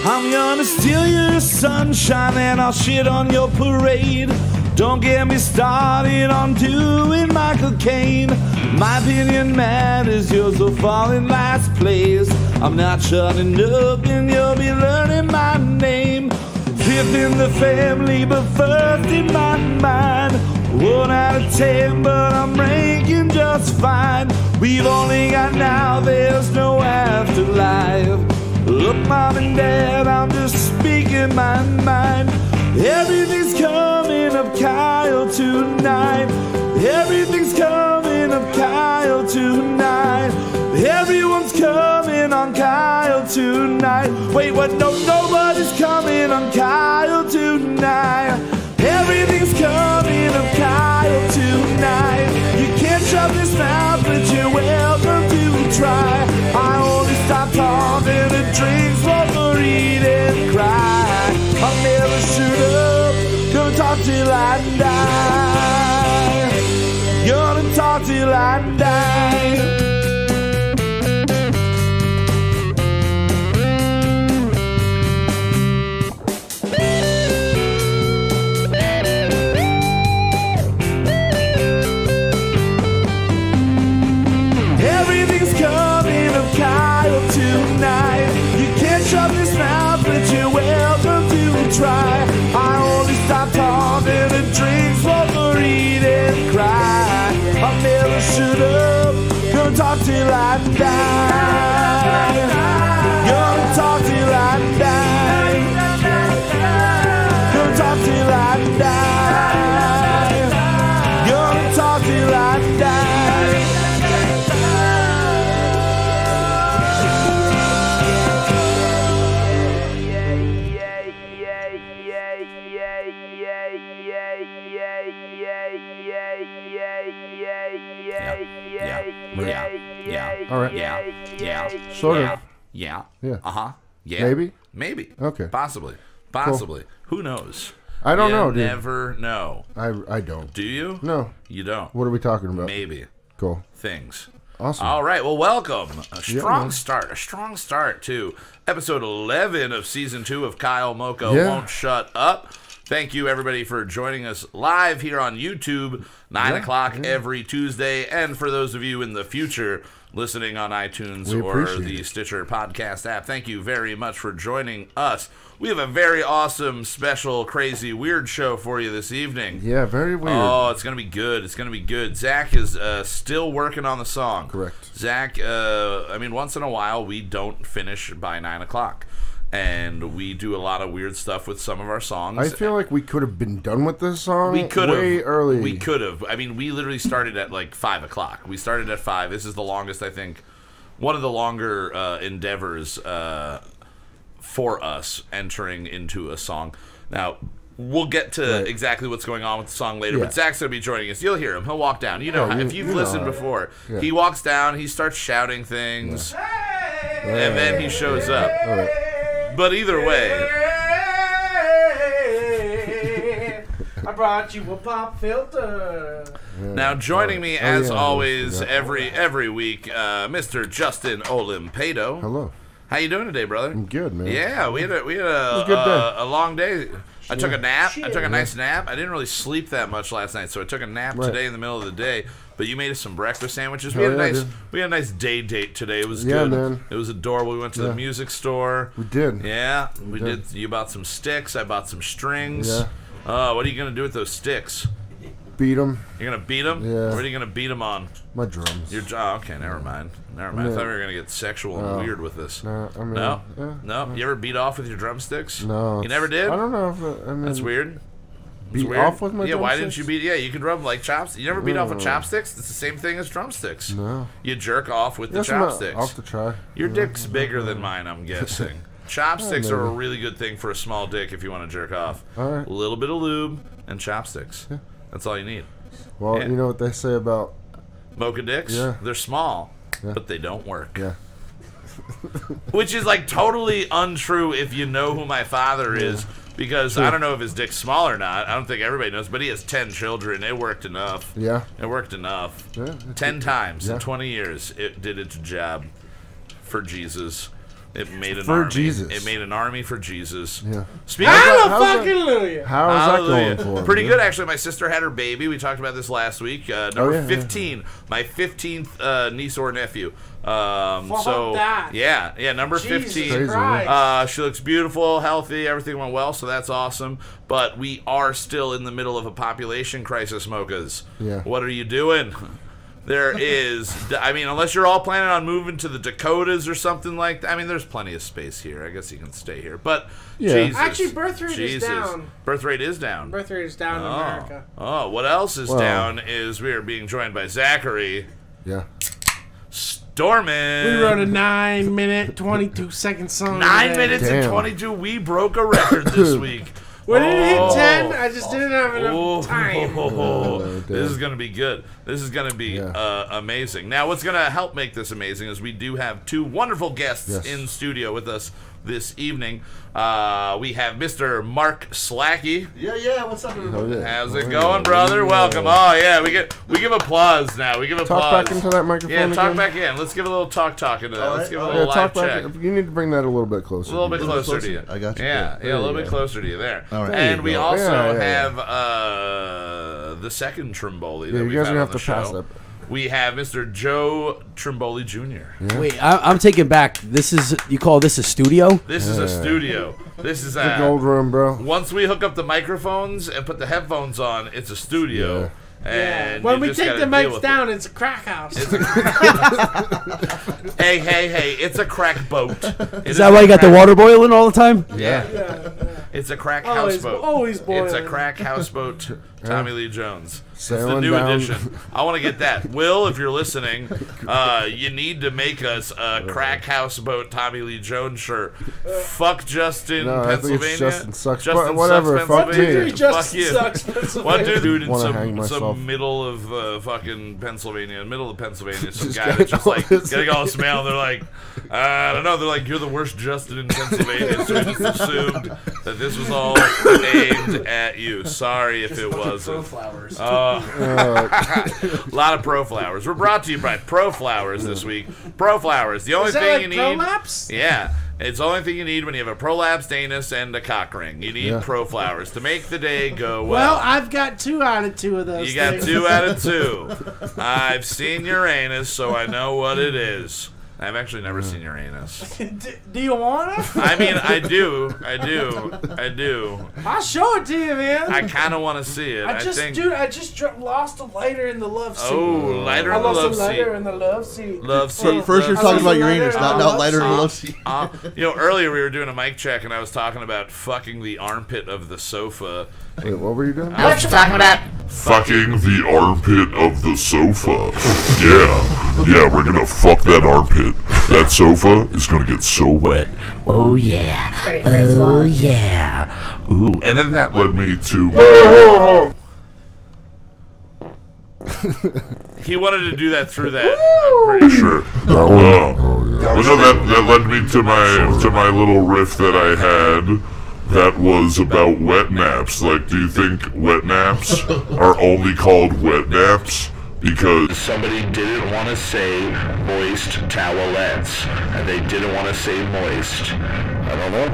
I'm gonna steal your sunshine and I'll shit on your parade. Don't get me started on doing Michael Caine. My opinion matters, yours will fall in last place. I'm not shutting up and you'll be learning my name. Fifth in the family, but first in my mind. 1 out of 10, but I'm ranking just fine. We've only got now, there's no afterlife. Look, Mom and Dad, I'm just speaking my mind. Everything's coming up Kyle tonight. Everything's coming up Kyle tonight. Everyone's coming on Kyle tonight. Wait, what? No, nobody's coming on Kyle tonight. Everything's coming up Kyle tonight. You can't shut this mouth, but you're welcome to try. I only stop talking to drink, smoke, or eat and cry. I'll never shoot up, gonna talk till I die. Gonna talk till I die. Everything's coming up Kyle tonight. You can't shut this mouth, but you're welcome to try. I only stop talking to drink, smoke, or eat and cry. I'll never shut up, gonna talk till I die. Gonna talk till I die. Gonna talk till I die. Gonna talk till I die. Yeah. All right. Yeah. Sort of. Yeah. Yeah. Uh-huh. Yeah. Maybe. Okay. Possibly. Cool. Who knows? I don't know, dude. Never know. I don't. Do you? No. You don't. What are we talking about? Maybe. Cool. Things. Awesome. All right. Well, welcome. A strong start to episode 11 of season 2 of Kyle Mocha Won't Shut Up. Thank you, everybody, for joining us live here on YouTube, 9 o'clock every Tuesday. And for those of you in the future listening on iTunes or the Stitcher podcast app, thank you very much for joining us. We have a very awesome, special, crazy, weird show for you this evening. Yeah, very weird. Oh, it's going to be good. It's going to be good. Zach is still working on the song. Correct. Zach, once in a while, we don't finish by 9 o'clock. And we do a lot of weird stuff with some of our songs. I feel like we could have been done with this song way early. We could have. I mean, we literally started at like 5 o'clock. We started at 5. This is the longest, I think, one of the longer endeavors for us entering into a song. Now, we'll get to exactly what's going on with the song later, but Zach's going to be joining us. You'll hear him. He'll walk down. You know, if you've listened before, he walks down, he starts shouting things, and then he shows up. But either way, I brought you a pop filter. Now joining me as always every week, Mr. Justin Olimpado. Hello. How you doing today, brother? I'm good, man. Yeah, we had a good day. a long day. I took a nap. I took a nice nap. I didn't really sleep that much last night, so I took a nap today in the middle of the day. But you made us some breakfast sandwiches. We had a nice day date today. It was good. Man. It was adorable. We went to the music store. We did. Yeah, we did. You bought some sticks. I bought some strings. Yeah. What are you gonna do with those sticks? Beat them. You're gonna beat them? Yeah. What are you gonna beat them on? My drums. Okay, never mind. I thought we were gonna get sexual and weird with this. No, I mean, no. You ever beat off with your drumsticks? No. You never did? I don't know if that's weird. Beat off with my drumsticks? Yeah, why didn't you beat? Yeah, you could rub like chopsticks. You never beat off with chopsticks? It's the same thing as drumsticks. No. You jerk off with the chopsticks. I'll have to try. Your dick's bigger than mine, I'm guessing. Chopsticks are a really good thing for a small dick if you want to jerk off. All right. A little bit of lube and chopsticks. Yeah. That's all you need. Well, you know what they say about mocha dicks? Yeah. They're small, but they don't work. Yeah. Which is like totally untrue if you know who my father is. Because I don't know if his dick's small or not. I don't think everybody knows, but he has 10 children. It worked enough. Yeah. It worked enough. Yeah, 10 times in 20 years, it did its job for Jesus. It made an army. Jesus. It made an army for Jesus. Yeah. Speaking Hallelujah! How is that going for him? Pretty good, actually. My sister had her baby. We talked about this last week. Number 15. My 15th niece or nephew. So that. yeah, number Jesus 15. Christ. She looks beautiful, healthy, everything went well, so that's awesome. But we are still in the middle of a population crisis, Mochas. Yeah. What are you doing? There is, I mean, unless you're all planning on moving to the Dakotas or something like that. I mean, there's plenty of space here. I guess you can stay here. But, Jesus. Actually, birth rate is down. Birth rate is down. Birth rate is down in America. Oh, what else is down is we are being joined by Zachary. Yeah. Stormin. We wrote a 9-minute, 22-second song. 9 minutes and 22. We broke a record this week. We didn't hit 10. I just didn't have enough time. This is going to be good. This is going to be amazing. Now, what's going to help make this amazing is we do have two wonderful guests in studio with us this evening. We have Mr. Mark Slacky. Yeah, what's up, everybody? How's it going, brother? Welcome. Oh, yeah, we give applause now. We give applause. Talk back into that microphone Yeah, talk again. back in. Let's give a little talk into that. Let's give a Yeah, little live talk check. back. You need to bring that a little bit closer. A little bit closer to you. I got you. Yeah, a little bit closer to you there. All right. And we also have Yeah. the second Trimboli Yeah, that you we've guys had are on gonna the have to pass show. that. We have Mr. Joe Trimboli Jr. Yeah. Wait, I'm taken back. This is, you call this a studio? This is a studio. This is The gold room, bro. Once we hook up the microphones and put the headphones on, it's a studio. And When you we just take gotta the deal mics with down, it's a crack house. Hey, it's a crack boat. Is that why you got the water boiling all the time? Yeah. It's a crack houseboat. Always boiling. It's a crack houseboat, Tommy Lee Jones. It's the Sailing new down. edition. I want to get that. Will, if you're listening, you need to make us a crack houseboat Tommy Lee Jones shirt. Fuck Justin, No, I think Pennsylvania. it's Justin Sucks. Justin Whatever, Sucks, fuck Pennsylvania. me. Fuck Justin you. Sucks, Pennsylvania. One dude in Wanna hang myself. some middle of fucking Pennsylvania, middle of Pennsylvania, some Just guy getting that's just all like this- getting all this mail. They're like, I don't know. They're like, you're the worst Justin in Pennsylvania. So we just assumed that this was all aimed at you. Sorry if it wasn't. Flowers. A lot of Pro Flowers. We're brought to you by Pro Flowers this week. Pro Flowers, the only Is that thing like you need. prolapse? Yeah. It's the only thing you need when you have a prolapsed anus and a cock ring. You need Pro Flowers to make the day go well. Well, I've got 2 out of 2 of those. You got things. 2 out of 2. I've seen your anus, so I know what it is. I've actually never seen your anus. Do you want it? I mean, I do. I'll show it to you, man. I kind of want to see it. I just lost a lighter in the love seat. Oh, lighter I in the lost love a seat. lighter in the love seat. Love seat. First, you're love talking seat. about Uranus, not lighter in the love seat. You know, earlier we were doing a mic check, and I was talking about fucking the armpit of the sofa. Wait, what were you doing? What you talking about? Fucking the armpit of the sofa. Yeah, we're gonna fuck that armpit. That sofa is gonna get so wet. Oh yeah. Oh yeah. Ooh, and then that led me to... He wanted to do that through that. I'm pretty sure. Sure. Well, no, that led me to my little riff that I had. That was about wet naps. Like, do you think wet naps are only called wet naps because somebody didn't want to say moist towelettes, and they didn't want to say moist? I don't know.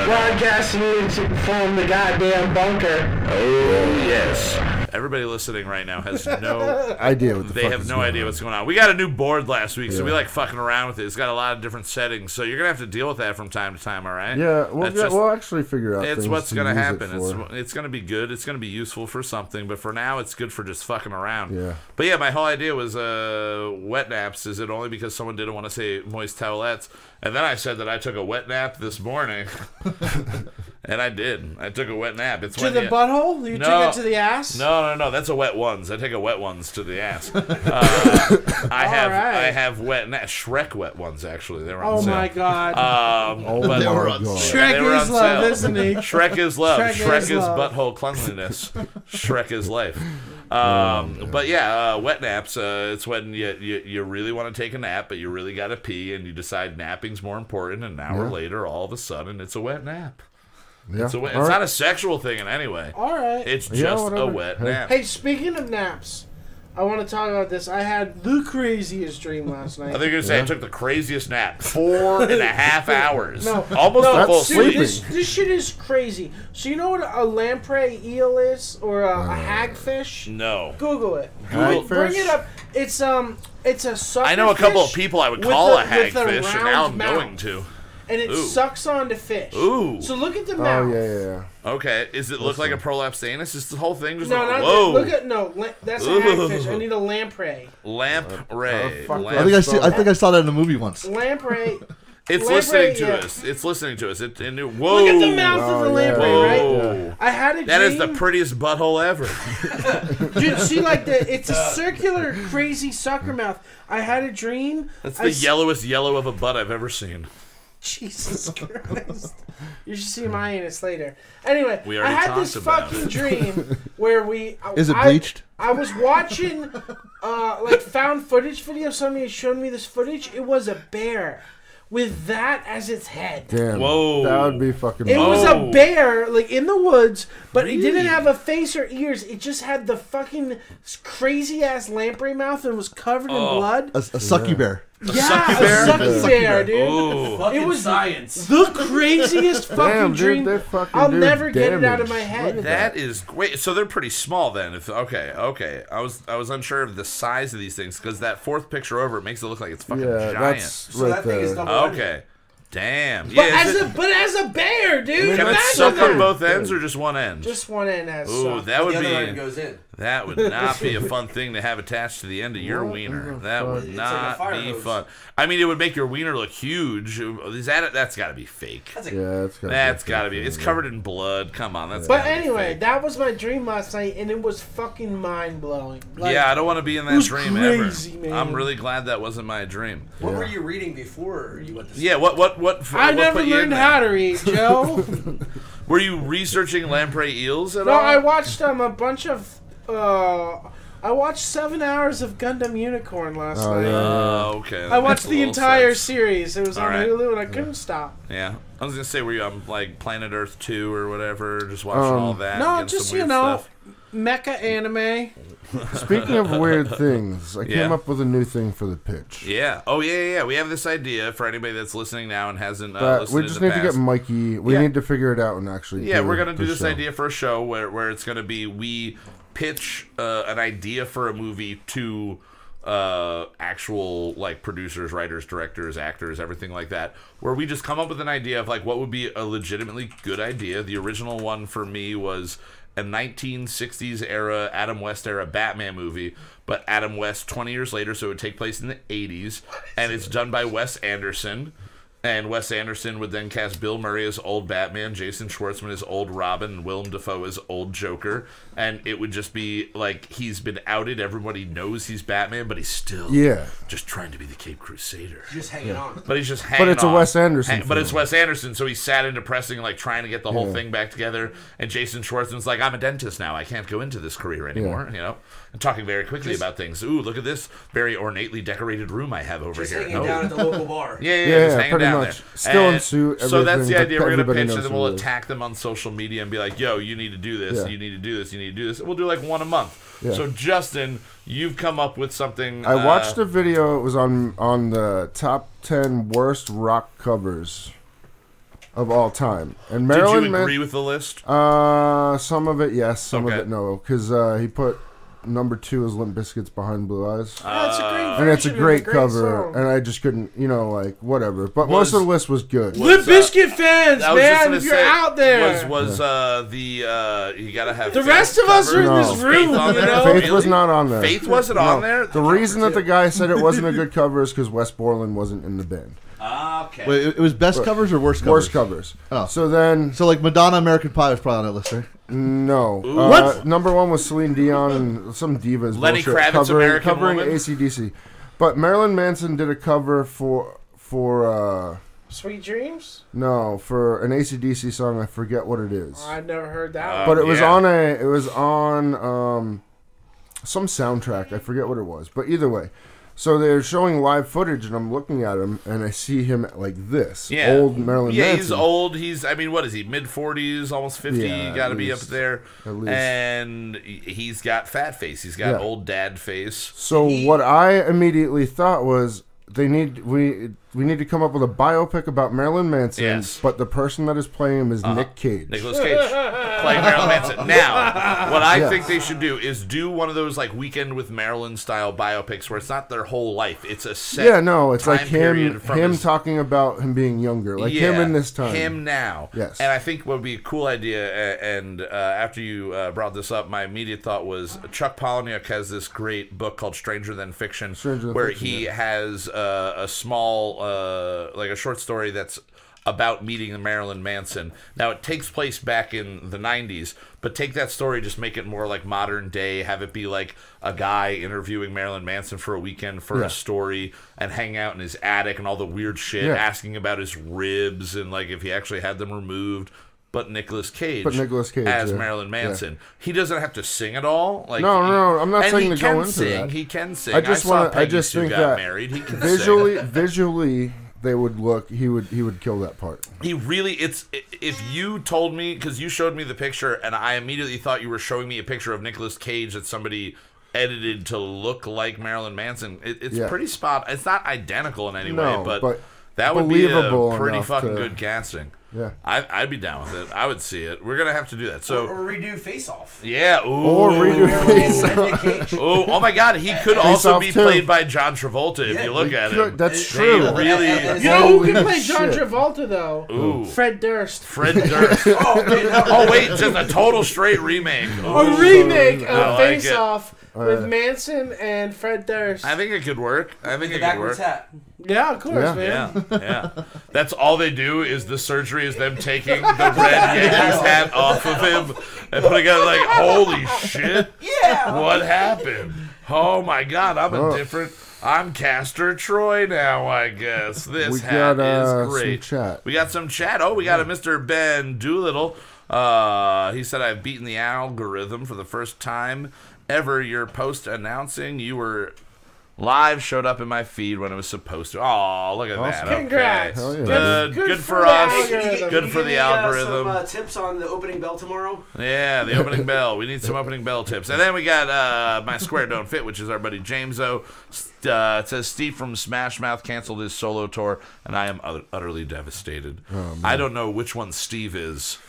Well, I guess you need to form the goddamn bunker. Oh, yes. Everybody listening right now has no idea what the They fuck have is no going idea on. what's going on. We got a new board last week, so Yeah. we like fucking around with it. It's got a lot of different settings, so you're going to have to deal with that from time to time, all right? Yeah, That's just- we'll actually figure out It's things what's to going to use it happen. for. It's going to be good. It's going to be useful for something, but for now, it's good for just fucking around. Yeah. But yeah, my whole idea was wet naps. Is it only because someone didn't want to say moist towelettes? And then I said that I took a wet nap this morning. And I did. I took a wet nap. It's To when the you- butthole? You No. took it to the ass? No. That's a wet ones. I take a wet ones to the ass. I have wet Shrek wet ones actually. They were on Oh sale. my god. But They were my on God. Shrek they were is on love, sale. isn't he? Shrek is love. Shrek Shrek is is love. butthole cleanliness. Shrek is life. But yeah, wet naps. It's when you really want to take a nap, but you really got to pee, and you decide napping's more important. And an hour later, all of a sudden, it's a wet nap. Yeah. It's not a sexual thing in any way. All right. It's just a wet nap. Hey, speaking of naps, I want to talk about this. I had the craziest dream last night. I think you're going to say I took the craziest nap. 4.5 hours. No. Almost a full Dude, sleep. this shit is crazy. So you know what a lamprey eel is? Or a hagfish? No. Google it. Hagfish? Bring it up. It's a sucker I know a couple of fish people I would with call a with hagfish, and now round I'm mouth. going to. And it Ooh. sucks on the fish. Ooh. So look at the mouth. Oh yeah. Okay. Does it look like a prolapse anus? Is the whole thing just No, like, not whoa? look at that's a hagfish. I need a lamprey. Lamprey. fuck I think I saw that in a movie once. Lamprey. It's Lamprey, listening to yeah. us. It's listening to us. It knew. Whoa. Look at the mouth of the lamprey, right? Whoa. I had a dream. That is the prettiest butthole ever. Dude, see, like it's a circular, crazy sucker mouth. I had a dream. That's the yellowest yellow of a butt I've ever seen. Jesus Christ. You should see my anus later. Anyway, We I already had talked this about fucking it. dream where Is it bleached? I was watching like found footage video. Somebody showed me this footage. It was a bear with that as its head. Damn. Whoa. That would be fucking. It was Oh. a bear, like in the woods, but it didn't Really? have a face or ears. It just had the fucking crazy ass lamprey mouth and was covered in blood. A sucky bear. Yeah, sucky a bear? sucky bear, dude. Ooh. It was science. the craziest fucking Damn, dude, dream. they fucking I'll do never get it out of damage. my head. Look at That is great. So they're pretty small then. Okay. I was unsure of the size of these things because that fourth picture over it makes it look like it's fucking Yeah, giant. that's right there. Okay. Damn. But Yeah. as a bear, dude. Can it imagine suck on that. both ends or just one end? Just one end has Ooh, suck. that would be. in. That would not be a fun thing to have attached to the end of your wiener. That would not be fun. I mean, it would make your wiener look huge. That's got to be fake. Yeah, That's got to be. It's covered in blood. Come on, that's. But gotta be anyway, fake. that was my dream last night, and it was fucking mind blowing. Like, Yeah, I don't want to be in that was dream crazy, ever. man. I'm really glad that wasn't my dream. What were you reading before you went to sleep? Yeah, what I what never put you in learned there? how to read, Joe. Were you researching lamprey eels at No, all? I watched a bunch of. I watched 7 hours of Gundam Unicorn last night. Okay. I watched Makes a the little entire sense. series. It was on Alright. Hulu, and I couldn't stop. Yeah, I was gonna say, were you on like Planet Earth 2 or whatever, just watching all that? No, getting just some weird stuff. stuff? Mecha anime. Speaking of weird things, I came Yeah. up with a new thing for the pitch. Yeah. Oh yeah. We have this idea for anybody that's listening now and hasn't But listened we in just the need to past. get Mikey. We Yeah. need to figure it out and actually. Yeah, we're gonna do the this show. idea for a show where it's gonna be we pitch an idea for a movie to actual like producers, writers, directors, actors, everything like that, where we just come up with an idea of like what would be a legitimately good idea. The original one for me was a 1960s era, Adam West era Batman movie, but Adam West 20 years later, so it would take place in the 80s, and it's done by Wes Anderson. And Wes Anderson would then cast Bill Murray as old Batman, Jason Schwartzman as old Robin, and Willem Dafoe as old Joker. And it would just be like he's been outed. Everybody knows he's Batman, but he's still just trying to be the Cape Crusader. Just hanging on. But he's just hanging on. But it's a Wes Anderson But it's film. Wes Anderson, so he's sad and depressing, like trying to get the whole thing back together. And Jason Schwartzman's like, I'm a dentist now. I can't go into this career anymore, you know? And talking very quickly about things. Ooh, look at this very ornately decorated room I have over Just here. hanging down at the local bar. Yeah, just hanging pretty down much. there. Still in And suit, So that's the everything, idea. but We're gonna everybody pitch, knows and then who we'll it is. attack them on social media and be like, "Yo, you need to do this. Yeah. You need to do this. You need to do this." We'll do like one a month. Yeah. So Justin, you've come up with something. I watched a video. It was on the top 10 worst rock covers of all time. And Did Marilyn you agree with the list? some of it yes, some Okay. of it no, because he put number 2 is Limp Bizkit's Behind Blue Eyes. That's a great And it's a version great of cover, song. and I just couldn't, like, whatever. But most of the list was good. Limp Bizkit fans, I was just man, gonna if you're say, out there. Was you gotta have The Faith rest of us are in covered? this Was room, Faith on you there? know? Faith Really? was not on there. Faith wasn't on there. The reason that the guy said it wasn't a good cover is because Wes Borland wasn't in the band. Okay. Wait, it was best covers or worst covers? Worst covers. Oh. So then, So like Madonna, American Pie was probably on that list, right? no. What? Number 1 was Celine Dion and some divas. Lenny bullshit, Kravitz, American covering Woman? AC/DC. But Marilyn Manson did a cover for Sweet Dreams? for an AC/DC song. I forget what it is. I've never heard that one. But it was yeah. on some soundtrack. I forget what it was, but either way. So they're showing live footage, and I'm looking at him, and I see him like this. Yeah. Old Marilyn Manson. Yeah, he's old. I mean, what is he? Mid-40s, almost 50. Yeah, Got to be up there. At least. And he's got fat face. He's got old dad face. So what I immediately thought was we need to come up with a biopic about Marilyn Manson, but the person that is playing him is Nick Cage. Nicolas Cage playing Marilyn Manson. Now, what I think they should do is do one of those like Weekend with Marilyn style biopics where it's not their whole life. It's a set it's like him talking about him being younger, like him in this time. Him now. Yes. And I think what would be a cool idea, and after you brought this up, my immediate thought was Chuck Palahniuk has this great book called Stranger Than Fiction, where he has a small, like a short story that's about meeting the Marilyn Manson. Now, it takes place back in the 90s, but take that story, just make it more like modern day, have it be like a guy interviewing Marilyn Manson for a weekend for a story, and hang out in his attic and all the weird shit, asking about his ribs and like if he actually had them removed. But Nicolas Cage as Marilyn Manson. He doesn't have to sing at all. Like no, I'm not saying to go into sing. that. He can sing. I just think that married. He can visually they would look. He would kill that part. He really. If you told me, because you showed me the picture, and I immediately thought you were showing me a picture of Nicolas Cage that somebody edited to look like Marilyn Manson. It's pretty spot. It's not identical in any way, but that would be a pretty fucking good casting. Yeah, I'd be down with it. I would see it. We're gonna have to do that. So or redo Face Off. Yeah. Ooh. Or redo Face Off. Oh my God, he could also be played by John Travolta if you look at him. That's true. Really. You know who can play John Travolta though? Ooh. Fred Durst. Fred Durst. Oh wait, just a total straight remake. A remake of Face Off. With Manson and Fred Durst. I think it could work. I think it could work. Hat. Yeah, of course, man. Yeah. That's all they do is the surgery is them taking the red Yankees hat off of him and putting it like, holy shit. Yeah. What happened? Oh my God, I'm Castor Troy now, I guess. This hat is great. Some chat. We got some chat. Oh, we got a Mr. Ben Doolittle. He said, I've beaten the algorithm for the first time ever. Your post announcing you were live showed up in my feed when it was supposed to. Oh, look at that. Congrats. Okay. Good for us. Good for the algorithm. Some tips on the opening bell tomorrow? Yeah, the opening bell. We need some opening bell tips. And then we got My Square Don't Fit, which is our buddy Jameso. It says Steve from Smash Mouth canceled his solo tour, and I am utterly devastated. I don't know which one Steve is.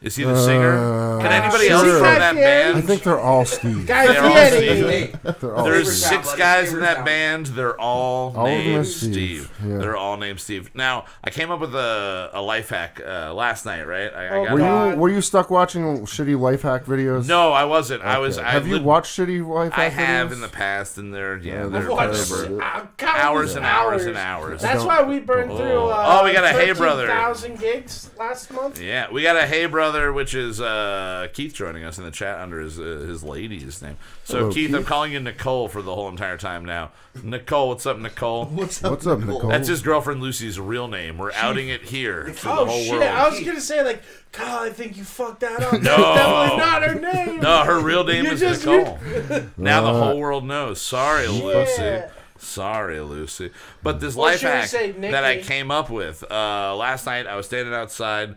Is he the singer? Can anybody else from that band? I think they're all Steve. They're all Steve. There's 6 guys in that band. They're all named Steve. Yeah. They're all named Steve. Now, I came up with a life hack last night, right? Were you stuck watching shitty life hack videos? No, I wasn't. Okay. Have you watched shitty life hack videos? I have in the past, and they're hours and hours and hours. That's why we burned through. We got a Hey Brother 13,000 gigs last month. Yeah, we got a Hey Brother, which is Keith joining us in the chat under his lady's name. So Hello, Keith, I'm calling you Nicole for the whole entire time now. Nicole, what's up, Nicole? What's up, Nicole? That's his girlfriend Lucy's real name. We're outing it here to the whole world. I was gonna say like, God, I think you fucked that up. No, that's definitely not her name. No, her real name is Nicole. Now the whole world knows. Sorry, Lucy. Sorry, Lucy. But this life hack that I came up with last night, I was standing outside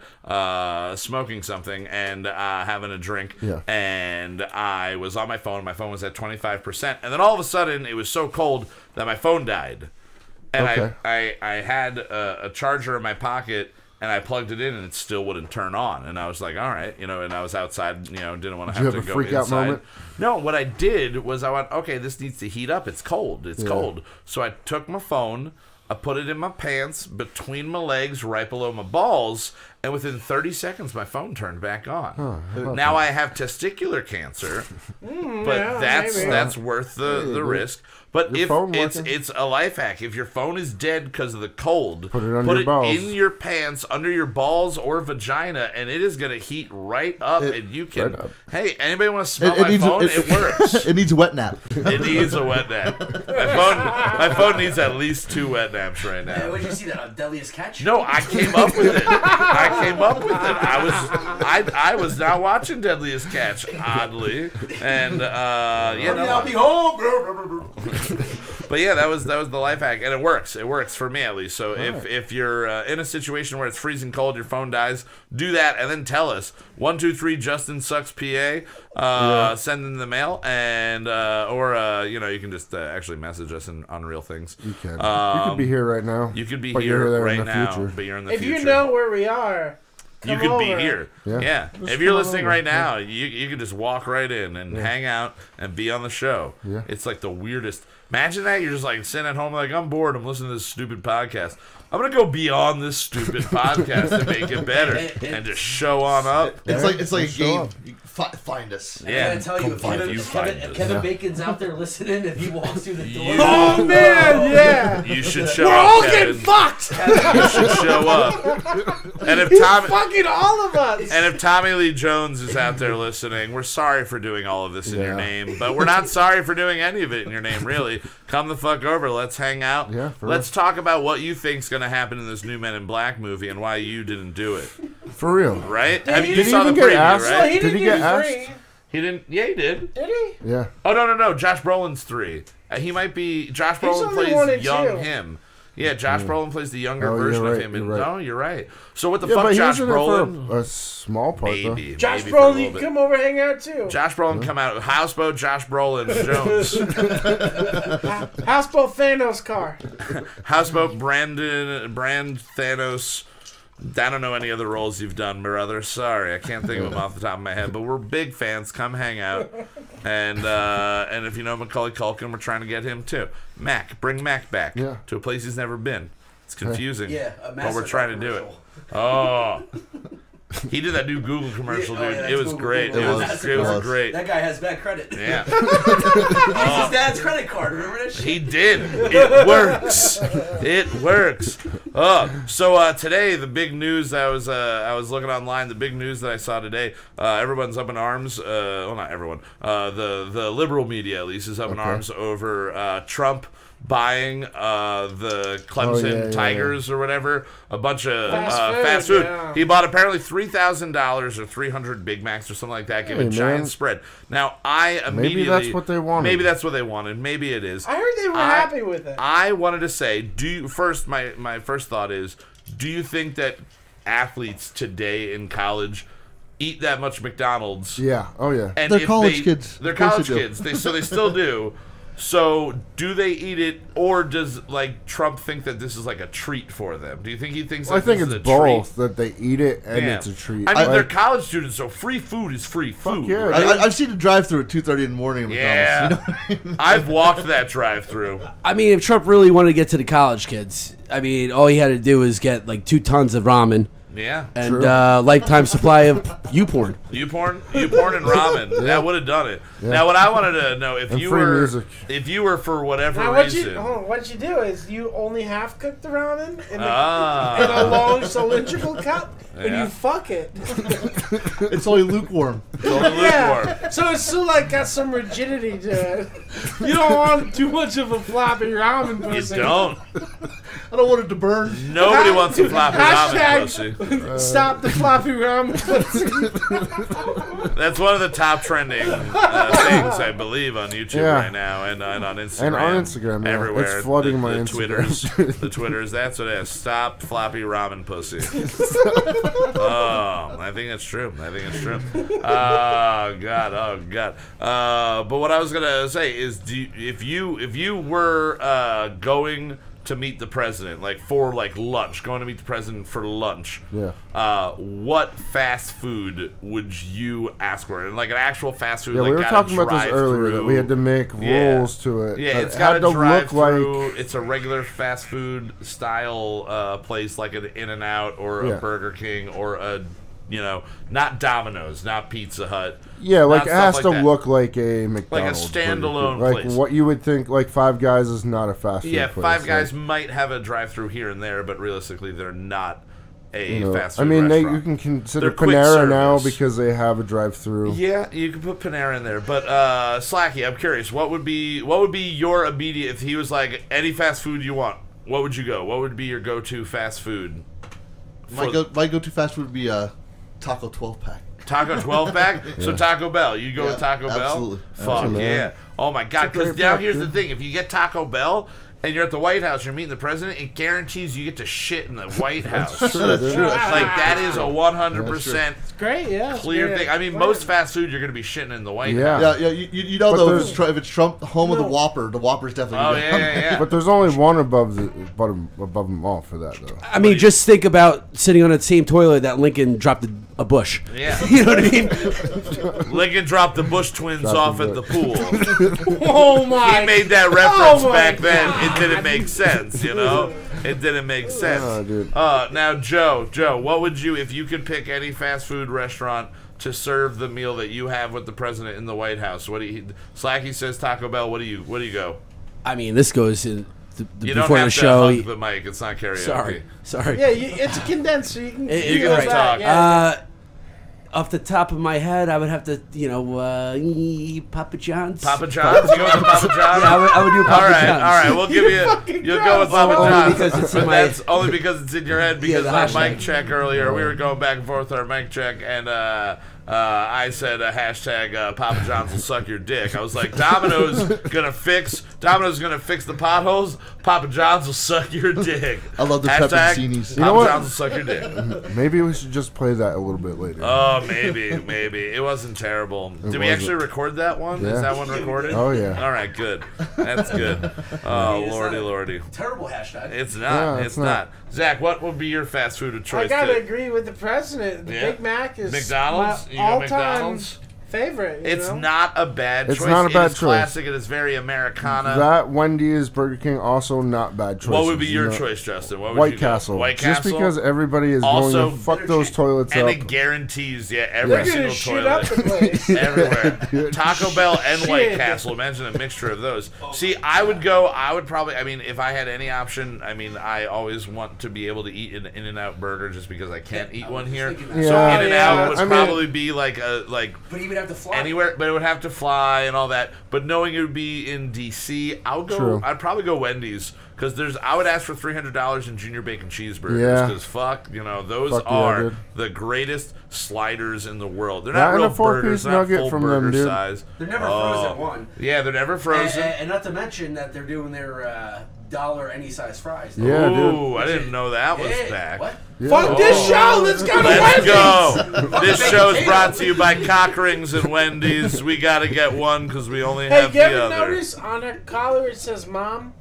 smoking something and having a drink, and I was on my phone. My phone was at 25%, and then all of a sudden, it was so cold that my phone died. And I had a charger in my pocket, and I plugged it in, and it still wouldn't turn on. And I was like, all right, and I was outside, didn't want to have to go freak out inside. moment? No, what I did was I went, okay, this needs to heat up. It's cold. It's cold. So I took my phone, I put it in my pants, between my legs, right below my balls, and within 30 seconds, my phone turned back on. Now I have testicular cancer, but that's worth the risk. But if it's a life hack, if your phone is dead because of the cold, put it in your pants, under your balls or vagina, and it is going to heat right up, and you can. Hey, anybody want to smell my phone? It works. It needs a wet nap. It needs a wet nap. I've My phone needs at least 2 wet naps right now. Where'd you see that on Deadliest Catch? No, I came up with it. I was not watching Deadliest Catch, oddly, and I'll be home. But yeah, that was the life hack, and it works. It works for me at least. So if you're in a situation where it's freezing cold, your phone dies, do that, and then tell us 123 Justin Sucks PA. Send in the mail, and or you can just actually message us on Real Things. You can. You could be here right now. You could be but here you're right in the now, future. but you're in the if future. you know where we are, you could be here. Yeah. If you're listening right now, you could just walk right in and hang out and be on the show. Yeah. It's like the weirdest. Imagine that you're just like sitting at home like, I'm bored. I'm listening to this stupid podcast. I'm gonna go beyond this stupid podcast to make it better and just show on up. It's like a game. Find us. Yeah. I gotta tell you, if Kevin Bacon's out there listening, if he walks through the door, oh man, yeah, you should show we're up. all Kevin. getting fucked. You should show up. And if He's Tommy, fucking all of us. and if Tommy Lee Jones is out there listening, we're sorry for doing all of this in your name, but we're not sorry for doing any of it in your name. Really, come the fuck over. Let's hang out. Yeah, let's talk about what you think's gonna happen in this new Men in Black movie and why you didn't do it. For real. Right? Did You he saw the even get preview, asked? right? He Did didn't he get get asked? free. He didn't. Yeah, he did. Did he? Yeah. Oh no! Josh Brolin's 3. He might be. Josh Brolin only 1 plays and young 2. him. Yeah, Josh Brolin plays the younger Oh, you're version of right, him. you're And right. no, you're right. So what the Yeah, fuck, but he Josh was in it Brolin? for a small part, though. Maybe. Josh maybe for a Brolin, little you bit. come over hang out too. Josh Brolin come out. Houseboat Josh Brolin Jones. Houseboat Thanos car. Houseboat Brand Thanos. I don't know any other roles you've done, brother. Sorry, I can't think of them off the top of my head. But we're big fans. Come hang out, and if you know Macaulay Culkin, we're trying to get him too. Bring Mac back to a place he's never been. It's confusing, but we're trying to do it. Oh. He did that new Google commercial, dude. It was great. It was great. That guy has bad credit. Yeah. He used his dad's credit card. Remember that shit? He did. It works. It works. So today, the big news I was looking online. The big news that I saw today. Everyone's up in arms. Well, not everyone. The liberal media at least is up in arms over Trump buying the Clemson Tigers or whatever, a bunch of fast food. Yeah. He bought apparently $3,000 or 300 Big Macs or something like that, give a giant spread. Now, I immediately... Maybe that's what they wanted. Maybe that's what they wanted. Maybe it is. I heard they were happy with it. I wanted to say, my first thought is, do you think that athletes today in college eat that much McDonald's? Yeah. Oh, yeah. And they're college kids. They're college kids. So they still do. So, do they eat it, or does Trump think that this is like a treat for them? Do you think he thinks? I think it's both, that they eat it and it's a treat. I mean, they're college students, so free food is free food. Yeah, right? I've seen a drive-through at 2:30 in the morning. At yeah, McDonald's, you know what I mean? I've walked that drive-through. I mean, if Trump really wanted to get to the college kids, I mean, all he had to do was get 2 tons of ramen. Yeah, and lifetime supply of YouPorn. YouPorn and ramen. That would have done it. Yeah. Now, what I wanted to know, if you were for whatever reason, what you do is you only half cook the ramen in a long cylindrical cup, and you fuck it. It's only lukewarm. It's only lukewarm. So it's still got some rigidity to it. You don't want too much of a floppy ramen pussy. You don't. I don't want it to burn. Nobody wants a floppy ramen pussy. Stop the floppy ramen pussy. That's one of the top trending things, I believe, on YouTube right now and on Instagram. And on Instagram, everywhere. It's flooding my Instagram. The Twitters, that's what it is. Stop floppy ramen pussy. Oh, I think that's true. Oh, God. But what I was going to say is, if you were going to meet the president, for lunch, going to meet the president for lunch. Yeah. What fast food would you ask for? And an actual fast food. Yeah, we were talking about this earlier. That we had to make rules to it. Yeah, it's got to drive through. It's a regular fast food style place, like an In-N-Out or a Burger King or a. Not Domino's, not Pizza Hut. Yeah, it has to look like a McDonald's. Like a standalone place. Like what you would think, Five Guys is not a fast food place. Yeah, Five Guys might have a drive-through here and there, but realistically, they're not a You know, fast I food mean, restaurant. you can consider They're quick Panera now service. because they have a drive-through. Yeah, you can put Panera in there, but Slacky, I'm curious, what would be your immediate if he was like any fast food you want? What would you go? What would be your go-to fast food? My go-to fast food would be a Taco 12-pack. Taco 12-pack? So Taco Bell. You go with Taco absolutely. Bell? Fuck Absolutely. yeah. Oh my God, It's a great because now pack, here's dude. the thing. If you get Taco Bell and you're at the White House, you're meeting the president, it guarantees you get to shit in the White House. That's true. Like, that is a 100% Great, yeah. it's clear great. thing. I mean, most fast food, you're going to be shitting in the White Yeah. House. Yeah, you know But though, there's- if it's Trump, home of the Whopper, the Whopper's definitely. Oh, gonna yeah, be- yeah, yeah. But there's only one above them all for that, though. I mean, just think about sitting on that same toilet that Lincoln dropped a bush. Yeah. You know what I mean? Lincoln dropped the Bush twins Dropped off the at the pool. Oh my! He made that reference Oh my back then. God. It didn't make sense, you know? It didn't make sense. Oh, dude. Now, Joe, what would you, if you could pick any fast food restaurant to serve the meal that you have with the president in the White House? Slacky says Taco Bell. What do you go? I mean, this goes in You don't before have the to show. hug the mic. It's not karaoke. Sorry. Yeah, it's a condenser. You can. You can go just back, talk. Yeah. Off the top of my head, I would have to, Papa John's. Papa John's? You go with Papa John's? Yeah, I would do Papa All right, John's. all right. We'll give you. You'll go with Papa Only John's, because it's in but my- that's only because it's in your head. Because the our hashtag. mic check earlier, we were going back and forth with our mic check, and I said hashtag Papa John's will suck your dick. I was like, Domino's gonna fix the potholes. Papa John's will suck your dick. I love the Hashtag pepperoncinis. Papa You know what? John's will suck your dick. Maybe we should just play that a little bit later. Oh, maybe. It wasn't terrible. Did we wasn't. actually record that one? Yeah. Is that one recorded? Oh, yeah. All right, good. That's good. Oh, It's lordy, not a lordy. Terrible hashtag. It's not. Yeah, it's not. Zach, what would be your fast food of choice? I gotta agree with the president. The Yeah. Big Mac is McDonald's? You my go all-time McDonald's? favorite. You It's know? not a bad choice. It's not a It bad is choice. classic. It is very Americana. That Wendy's, Burger King, also not bad choices. What would be your you know? choice, Justin? What would White you go? Castle. White Just Castle. because everybody is Also- going to fuck those toilets and up. it guarantees, every They're single gonna shit up toilet. the place. Everywhere. Taco Bell and White Shit. Castle. Imagine a mixture of those. See, I would probably, if I had any option, I always want to be able to eat an In-N-Out burger just because I can't eat one here. thinking that. So Yeah, In-N-Out yeah. would I mean- probably be like But he would have to fly. anywhere, but it would have to fly and all that. But knowing it would be in DC, True. I'd probably go Wendy's because I would ask for $300 in junior bacon cheeseburgers Yeah. because those Fuck yeah, are dude. the greatest sliders in the world. They're That not and real a four-piece burgers, they're not nugget full from burger them, dude. size. They're never frozen, one. Yeah, they're never frozen. And not to mention that they're doing their dollar any size fries. Yeah, dude. Ooh, I didn't know that was Yeah, back. What? Fuck this Oh. show. Let's go to Let's Wendy's. go. This show is brought to you by Cock Rings and Wendy's. We got to get one because we only Hey, have you ever the other. notice on her collar it says "Mom"?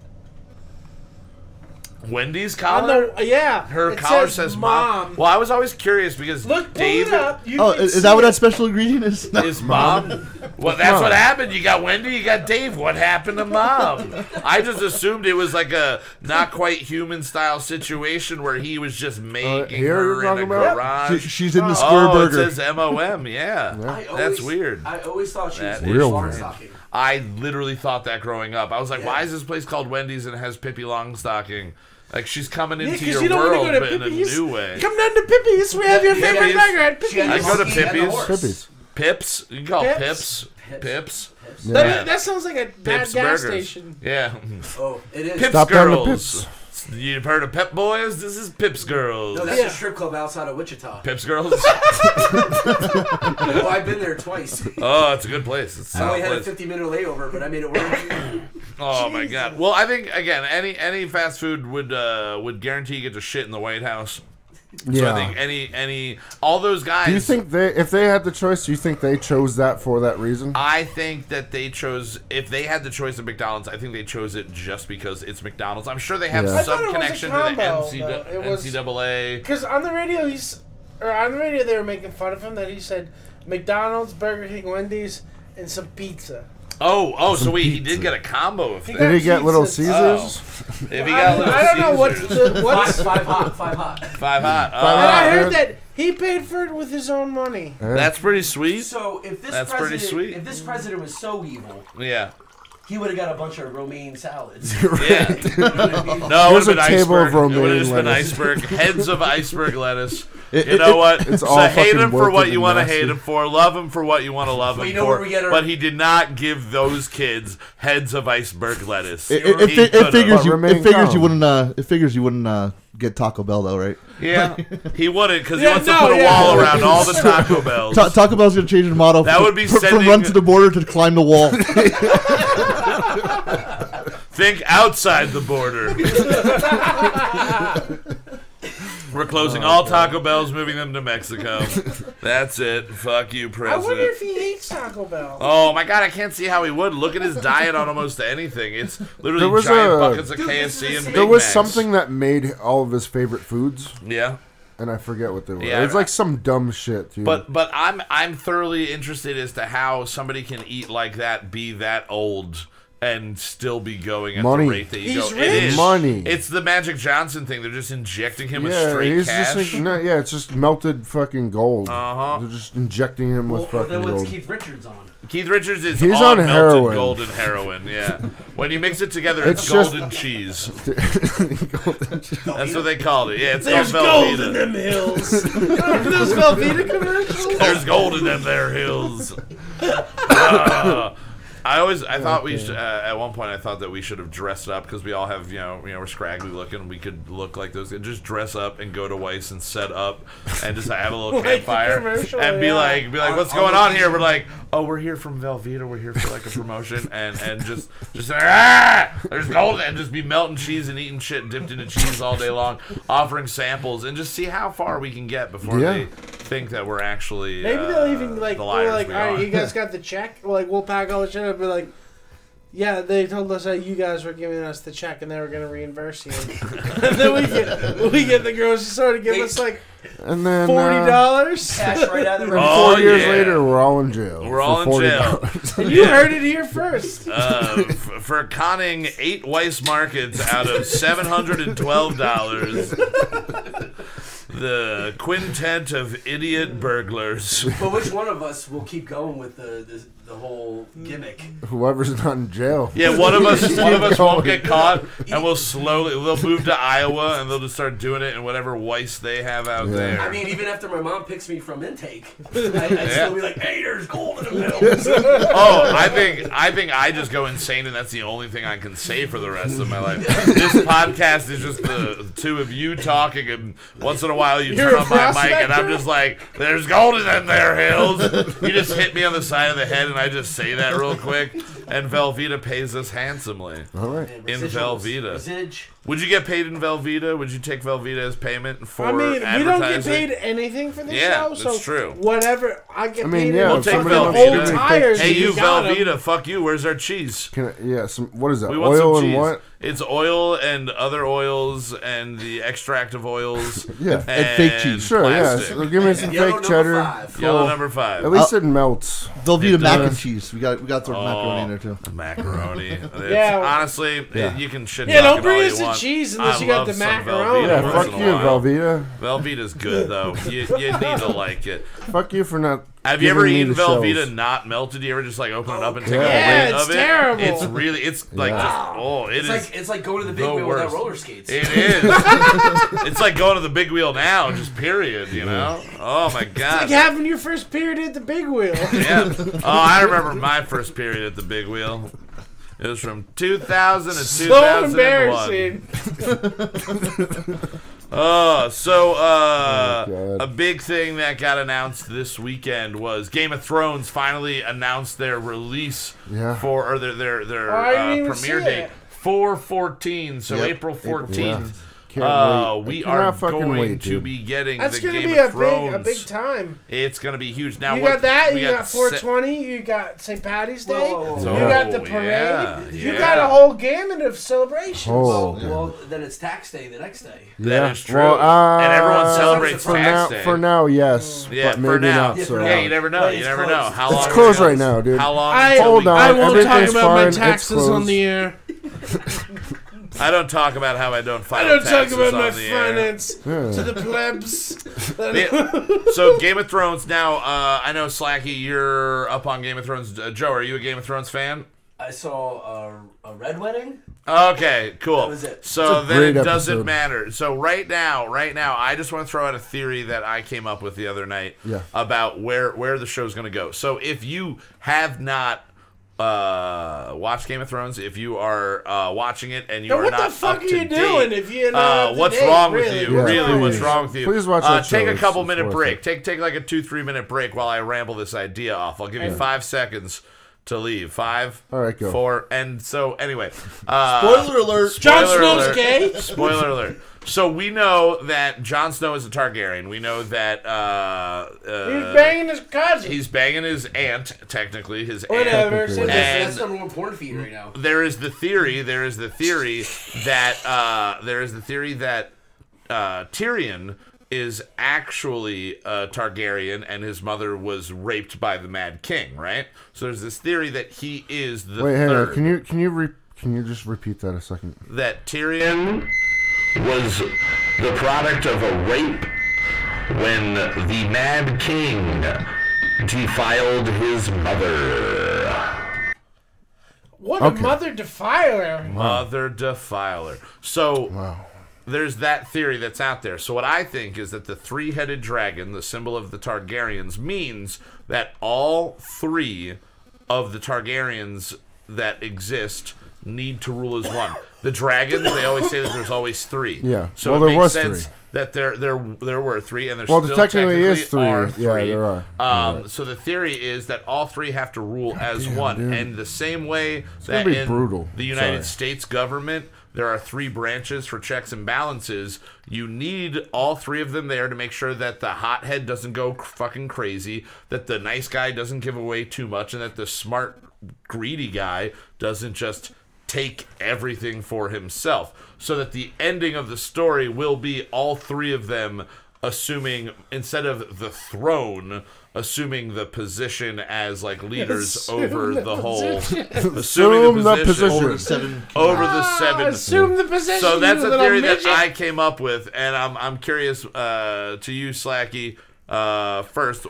Wendy's On collar? the, yeah. Her it collar says mom. Well, I was always curious because Look, pull David it up. You Oh, can is see that what it. that special ingredient is? is mom. Well, that's what happened. You got Wendy, you got Dave. What happened to mom? I just assumed it was like a not quite human style situation where he was just making here her you're in a talking about? garage. She's in the square Oh, burger. it says MOM. Yeah, that's weird. I always thought she was That in is Real Long weird. Stocking. I literally thought that growing up. I was like, why is this place called Wendy's and it has Pippi Longstocking? Like she's coming Yeah, into 'cause your you don't want world, to go but to in a Pippi's. new way. Come down to Pippi's. We have your favorite Pippi's. burger at She had Pippi's. I go to monkey and the Pippi's. horse. Pippi's. Pips. You can call it Pips? Pips. Pips. That, that sounds like a bad Pips gas Burgers. station. Yeah. Oh, it is. Pips Stop down to Girls. You've heard of Pep Boys? This is Pips Girls. No, that's Yeah. a strip club outside of Wichita. Pips Girls? Oh, I've been there twice. Oh, it's a good place. It's a I only solid had a place. 50-minute layover, but I made it work. Oh my god. Well, I think again, any fast food would guarantee you get to shit in the White House. So Yeah. I think all those guys. Do you think if they had the choice, do you think they chose that for that reason? I think that they chose, if they had the choice of McDonald's, I think they chose it just because it's McDonald's. I'm sure they have Yeah. I thought some it was a connection combo, to though. the It was- NCAA. Because on the radio, they were making fun of him that he said McDonald's, Burger King, Wendy's, and some pizza. So wait, he did get a combo of He things. Did he get Little Pizzas. Caesars? If he got Little I don't know Caesars. what's. Five hot, five hot. Five hot. And I heard dude. that he paid for it with his own money. That's pretty sweet. So if this That's pretty president, sweet. if this president was so evil, Yeah. He would have got a bunch of romaine salads. Yeah. No, it Here's would a have been table iceberg. of romaine It would have just been lettuce. iceberg. Heads of iceberg lettuce. You know what? It's So all hate fucking him for what wilted you and want to nasty. hate him for. Love him for what you want to love him you know for. where we get our- But he did not give those kids heads of iceberg lettuce. It He could've. figures you. remain It figures calm. you wouldn't. It figures you wouldn't get Taco Bell though, right? Yeah, he wouldn't because he Yeah, wants no, to put a yeah. wall around all the Taco Bells. Taco Bell's gonna change the motto. That would be from sending- run to the border to climb the wall. Think outside the border. We're closing all Taco Bells, moving them to Mexico. That's it. Fuck you, I President. wonder if he hates Taco Bell. Oh my God, I can't see how he would. Look at his diet on almost anything. It's literally There was giant a- buckets of KFC and Big There was Macs. something that made all of his favorite foods, Yeah. and I forget what they were. Yeah, It's like some dumb shit, dude. But I'm thoroughly interested as to how somebody can eat like that, be that old, and still be going at Money. the rate that you He's go. rich. It is. Money. It's the Magic Johnson thing. They're just injecting him with yeah, straight he's cash. just like, no, yeah, it's just melted fucking gold. Uh-huh. They're just injecting him with Well, fucking then what's gold. Keith Richards on? Keith Richards is He's on on melted heroin. golden heroin. Yeah, when you mix it together, it's It's just- golden cheese. That's what they called it. Yeah, it's There's called gold Velveeta. in them hills. Those Velveeta commercials. There's gold in them there hills. I thought we should, at one point I thought that we should have dressed up because we all have, we're scraggly looking. We could look like those. Just dress up and go to Weiss and set up and just have a little Like the campfire commercial, and be yeah. like, what's going on here? We're like, oh, we're here from Velveeta. We're here for like a promotion and just there's gold and just be melting cheese and eating shit dipped into cheese all day long, offering samples and just see how far we can get before Yeah. they think that we're actually Maybe they'll even like, the we're liars like, we all right, are. you guys got the check. Like, we'll pack all the shit up. Be like, yeah, they told us that you guys were giving us the check and they were gonna reimburse you. And then we get the grocery store to give us like And then $40. Cash right out of the and Oh, 4 years yeah. later, we're all in jail. We're all for in jail. $40. And you heard it here first. For conning 8 Weiss markets out of $712. The quintet of idiot burglars. But which one of us will keep going with the whole gimmick? Whoever's not in jail. Yeah, one of us won't going. get caught, and they'll move to Iowa, and they'll just start doing it in whatever Weiss they have out Yeah. there. I mean, even after my mom picks me from intake, I'd still be like, "Hey, there's gold in the hills." Oh, I think I just go insane, and that's the only thing I can say for the rest of my life. This podcast is just the two of you talking, and once in a while you You're turn a on my mic, prospector? and I'm just like, "There's gold in them there hills." You just hit me on the side of the head, and I just say that real quick, and Velveeta pays us handsomely. All right. In Velveeta. Residuals. Would you get paid in Velveeta? Would you take Velveeta as payment for I mean, we advertising? don't get paid anything for this Yeah, show, that's so true. whatever I get I mean, paid. yeah, in if somebody the wants old to- tires. Hey, you got 'em. Velveeta, fuck you. Where's our cheese? What is that? We want Oil some and cheese. what? It's oil and other oils and the extract of oils. Yeah. And fake cheese. Sure, yeah. plastic. So give me some Yellow fake number cheddar. 5. Yellow Cool. number 5. At least it melts. Velveeta It mac does. and cheese. We got to throw macaroni in there too. Macaroni. Yeah. Honestly, Yeah. you can shit Yeah, talk don't it bring all us you the want. cheese unless I you got love the some macaroni. Velveeta Yeah, once fuck in a you, while. Velveeta. Velveeta's good though. You need to like it. Fuck you for not. Have you ever giving me eaten the Velveeta shells. not melted? You ever just like open it up and take Yeah. a Yeah, bite it's of it? terrible. It's really, it's like just, It's like going to the big the wheel without worst. roller skates. It is. It's like going to the big wheel now, just period, you know? Oh my god. Like having your first period at the big wheel. Yeah. Oh, I remember my first period at the big wheel. It was from 2000 to So 2001. embarrassing. God. A big thing that got announced this weekend was Game of Thrones finally announced their release Yeah. for or their Oh, I didn't even premiere see date. it. 4/14, so Yep. April 14th. Can't wait. We I are cannot fucking going wait, to dude. be getting That's the gonna Game be of a Thrones. big time. It's gonna be huge. Now You what, got that. we You got se- 420. You got St. Patty's Day. Whoa, whoa, whoa. You got the Oh, parade. yeah, You yeah. got a whole gamut of celebrations. Oh. Well, then it's tax day the next day. That is true. Well, and everyone celebrates for tax now. day. For now, yes. Yeah, but for maybe now. not. Yeah, So. for Yeah, you never know. But You it's never closed. know. How It's long closed it right goes. now, dude. How long? I, until Hold we- on. I won't talk Everything's about my fine. It's taxes on closed. the air. I don't talk about how I don't file I don't talk taxes about my on the air. finance Yeah. to the plebs. So Game of Thrones. Now, I know Slacky, you're up on Game of Thrones. Joe, are you a Game of Thrones fan? saw a red wedding. Okay, cool. That was it. So then it doesn't episode. matter. So right now, I just want to throw out a theory that I came up with the other night about where the show's going to go. So if you have not watched Game of Thrones, if you are watching it and you are not up to date, what the fuck are you doing if you're not what's up to date, wrong with really? you? Yeah, Really, please. what's wrong with you? Please watch that show. Take a couple It's minute worth break. it. Take like a 2-3 minute break while I ramble this idea off. I'll give you 5 seconds to leave. 5, All right, go. 4, and so anyway. Spoiler alert. Jon Spoiler Snow's alert. gay? Spoiler alert. So we know that Jon Snow is a Targaryen. We know that He's banging his cousin. he's banging his aunt, technically his Whatever. aunt. So And That's number one porn feed right now. there is the theory that Tyrion is actually a Targaryen and his mother was raped by the Mad King, right? So there's this theory that he is the Wait, hang on. third. Can you just repeat that a second? That Tyrion was the product of a rape when the Mad King defiled his mother. What a mother defiler. Mother defiler. So Wow. there's that theory that's out there. So what I think is that the three-headed dragon, the symbol of the Targaryens, means that all 3 of the Targaryens that exist need to rule as one. The dragons, they always say that there's always 3. Yeah. So Well, it there makes was sense 3. that there were 3, and there Well, still technically is 3. are Yeah, 3. there are. Right. So the theory is that all 3 have to rule as one, dude. and the same way gonna that be in brutal. the United Sorry. States government there are 3 branches for checks and balances. You need all 3 of them there to make sure that the hothead doesn't go fucking crazy, that the nice guy doesn't give away too much, and that the smart, greedy guy doesn't just take everything for himself. So that the ending of the story will be all 3 of them assuming, instead of the throne, assuming the position as like leaders over the whole, assuming the position Over the 7. over the 7. Assume the position. So that's you a little theory that midget. I came up with, and I'm curious to you, Slacky. First,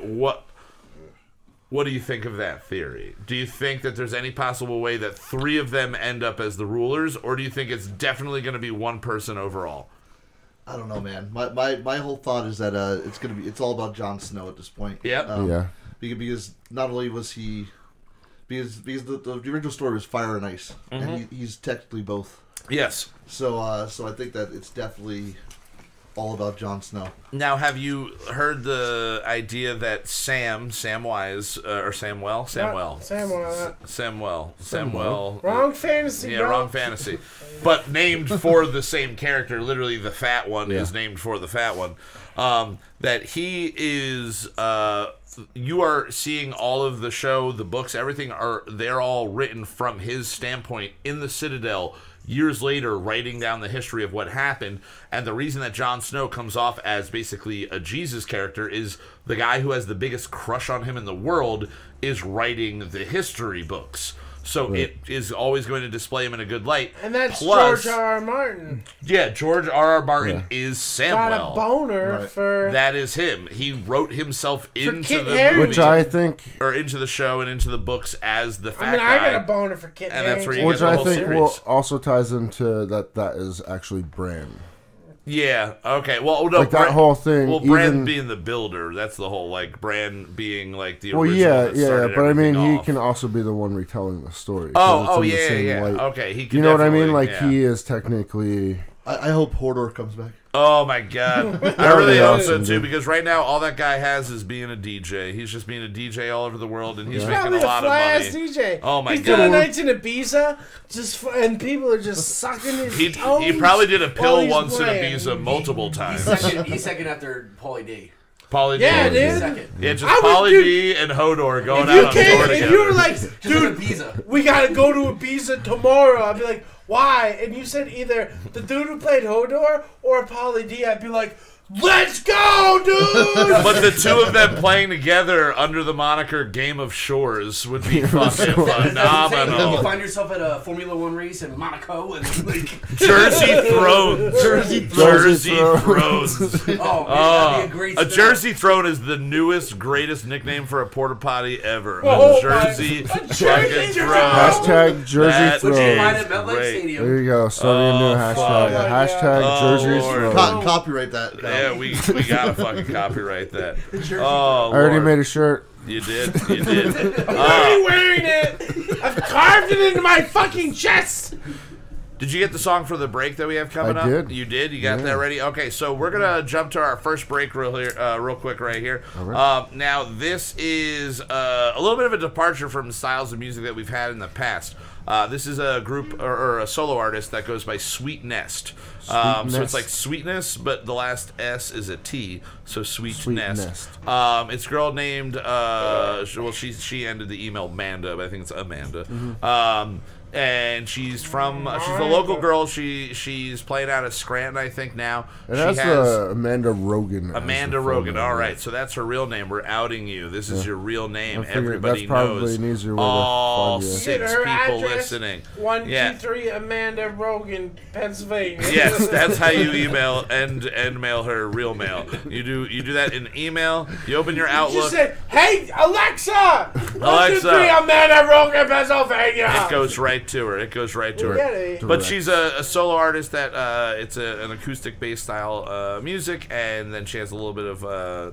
what do you think of that theory? Do you think that there's any possible way that 3 of them end up as the rulers, or do you think it's definitely going to be one person overall? I don't know, man. My whole thought is that it's all about Jon Snow at this point. Yep. Yeah. Because not only was he, because the original story was fire and ice, and he's technically both. Yes. So I think that it's definitely all about Jon Snow. Now, have you heard the idea that Samwell. Wrong fantasy. Yeah, bro. wrong fantasy. But named for the same character. Literally, the fat one is named for the fat one. That he is. You are seeing all of the show, the books, everything they're all written from his standpoint in the Citadel. Years later, writing down the history of what happened, and the reason that Jon Snow comes off as basically a Jesus character is the guy who has the biggest crush on him in the world is writing the history books. So it is always going to display him in a good light. And that's Plus, George R. R. Martin. Yeah, George R. R. Martin is Samwell. Got a boner for... That is him. He wrote himself into Kit the Harington. movie, Which I think, or into the show and into the books as the fat I mean, guy. I got a boner for Kit And that's where you Harington. which get the I whole think series. also ties into that is actually Bran. Yeah. Okay. Well, no. Like that whole thing. Well, Bran even, being the builder. That's the whole Bran being like the well, original. yeah, that yeah, started but I mean, everything he off. can also be the one retelling the story. 'cause Oh, it's in the yeah, same yeah. light. Okay, he can. You know what I mean? definitely- Like yeah. he is technically. I hope Hodor comes back. Oh my god, I That really would be hope so awesome, too. dude. Because right now, all that guy has is being a DJ. He's just being a DJ all over the world, and he's making Probably a a lot of fly-ass money. DJ. Oh my He's god. doing nights in Ibiza, and people are just sucking his He toes probably did a while pill he's once in playing. Ibiza multiple times. He's second after Pauly D. Pauly Yeah, D. dude. Second. Yeah, just I was- Pauly dude, D and Hodor going If out you on tour came, together. if you were like, Just dude, an Ibiza. we gotta go to Ibiza tomorrow, I'd be like, why? And you said either the dude who played Hodor or Pauly D. I'd be like, Let's go, dude! But the two of them playing together under the moniker Game of Shores would be fucking You phenomenal. find yourself at a Formula One race in Monaco and like Jersey Thrones. Jersey Thrones. Oh, man, that'd be a great A spin-off. Jersey Throne is the newest, greatest nickname for a porta potty ever. Oh, A Jersey fucking Jersey Throne. Hashtag Jersey That Would you is find Throne. it at MetLife great. Stadium? There you go. Starting a new hashtag. fuck. Hashtag Jersey Lord. Throne. Copyright that. Yeah, we gotta fucking copyright that. I Oh, already Lord. made a shirt. You did. You did. I'm already wearing it! I've carved it into my fucking chest! Did you get the song for the break that we have coming up? I did. You did? You got Yeah. that ready? Okay, so we're going to jump to our first break real quick right here. Now, this is a little bit of a departure from styles of music that we've had in the past. This is a group or a solo artist that goes by Sweet Nest. So it's like sweetness, but the last S is a T, so Sweet Nest. It's a girl named, she ended the email Manda, but I think it's Amanda. And she's from she's a local girl. She's playing out of Scranton, I think now. It she has Amanda Rogan. Amanda Rogan. All right, so that's her real name. We're outing you. This is your real name. I figured Everybody that's probably knows. an easier way to All find you. 6 Get her people address. listening. 123 Amanda Rogan, Pennsylvania. Yes, that's how you email and mail her real mail. You do that in email. You open your You Outlook. just said, "Hey Alexa, Alexa. 123 Amanda Rogan, Pennsylvania." It goes right to her. It goes right to her. Get it. But she's a solo artist that it's an acoustic-based style music, and then she has a little bit of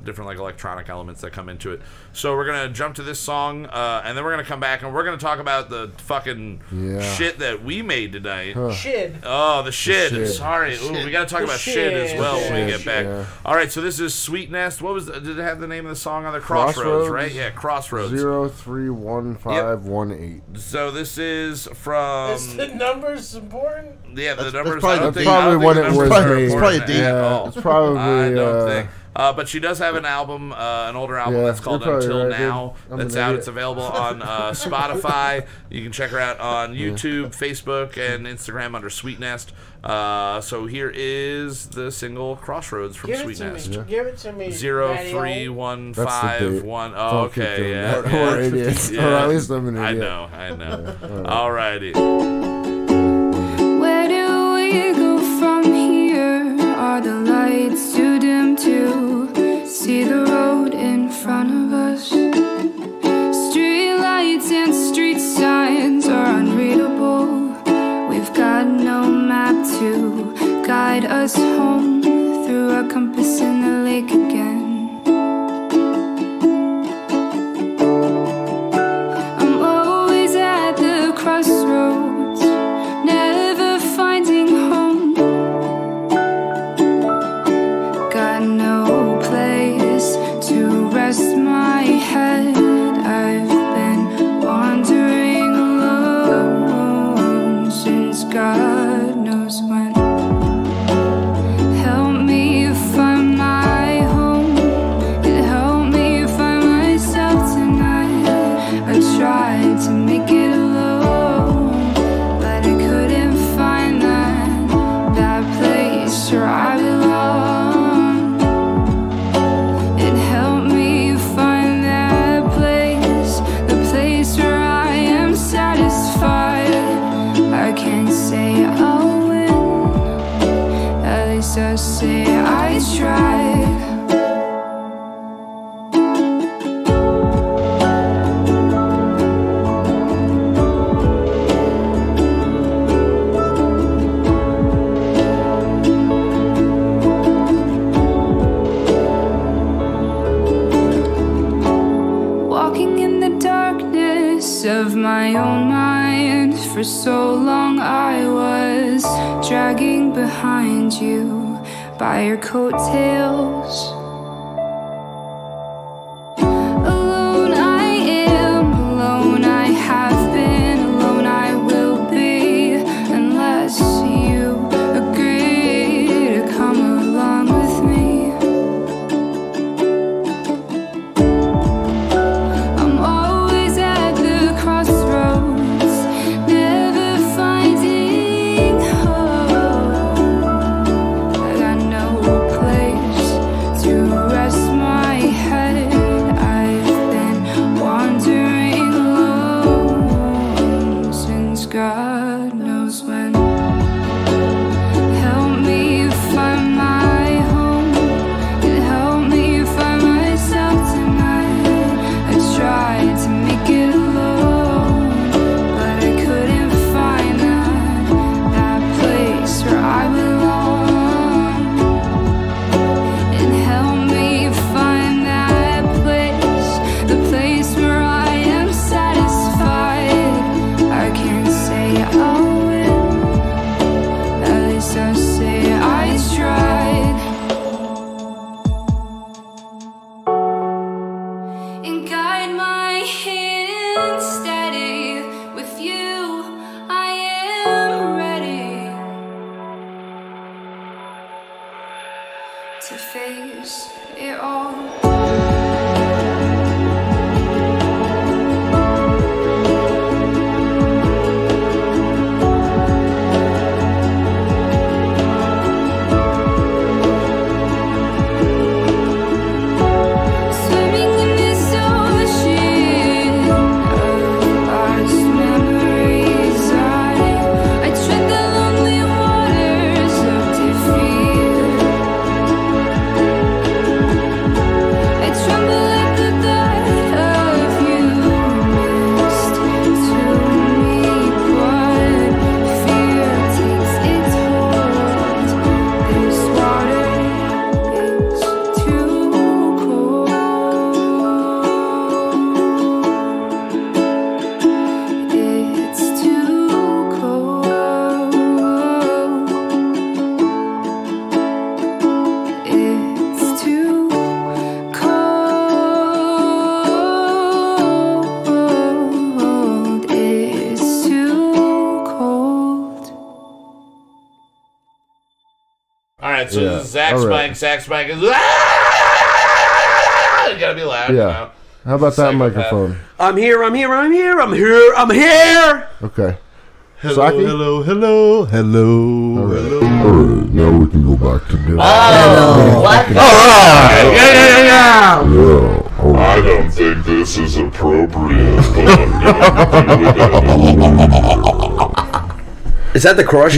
different like electronic elements that come into it. So we're gonna jump to this song, and then we're gonna come back and we're gonna talk about the fucking shit that we made tonight. Shit. Oh, the shit. shit. Sorry. Ooh, we gotta talk The about shit as shit. well when we Yeah. get back. Yeah. All right. So this is Sweet Nest. What was? Did it have the name of the song on there? Crossroads, right? Yeah, Crossroads. 031518. So this is from. Is the numbers important? Yeah, the That's numbers. probably I don't the think- date. I don't Probably think when the it numbers was are made. It's probably important a date. at Yeah, all. it's probably. I don't think. But she does have an album, an older album Yeah, that's called you're probably Until right, dude. Now. I'm That's an out. idiot. It's available on Spotify. You can check her out on YouTube, Facebook, and Instagram under Sweet Nest. So here is the single Crossroads from Give it Sweet to Nest. me. Give it to me. 03151. Oh, Don't okay, keep doing yeah. that. We're idiots. Yeah. Or at least I'm an I idiot. know. Alrighty. Where do we go from here? Are the lights too dim to see the road in front of us? Street lights and street signs are unreadable. We've got no map to guide us home through a compass in the lake again. I'm always at the crossroads, never finding home. Got no place to rest my head. I've been wandering alone since God knows when. Help me find my home. It helped me find myself tonight. I tried to make it alone, but I couldn't find that place where I belong. It helped me find that place, the place where I am satisfied. I can't say I'll win, at least I say I tried. Walking in the darkness of my own mind. For so long I was dragging behind you by your coattails. Alone I am, alone I have been, alone I will be, unless you agree to come along with me. I'm always at the crossroads, never finding home. I got no place to face it all. So Zach Spike is. Ah! You gotta be loud. Yeah. You know? How about that microphone? I'm here. Okay. Hello. All right, now we can go back to dinner. I don't think this is appropriate, but I'm going to do it. Is that the crush?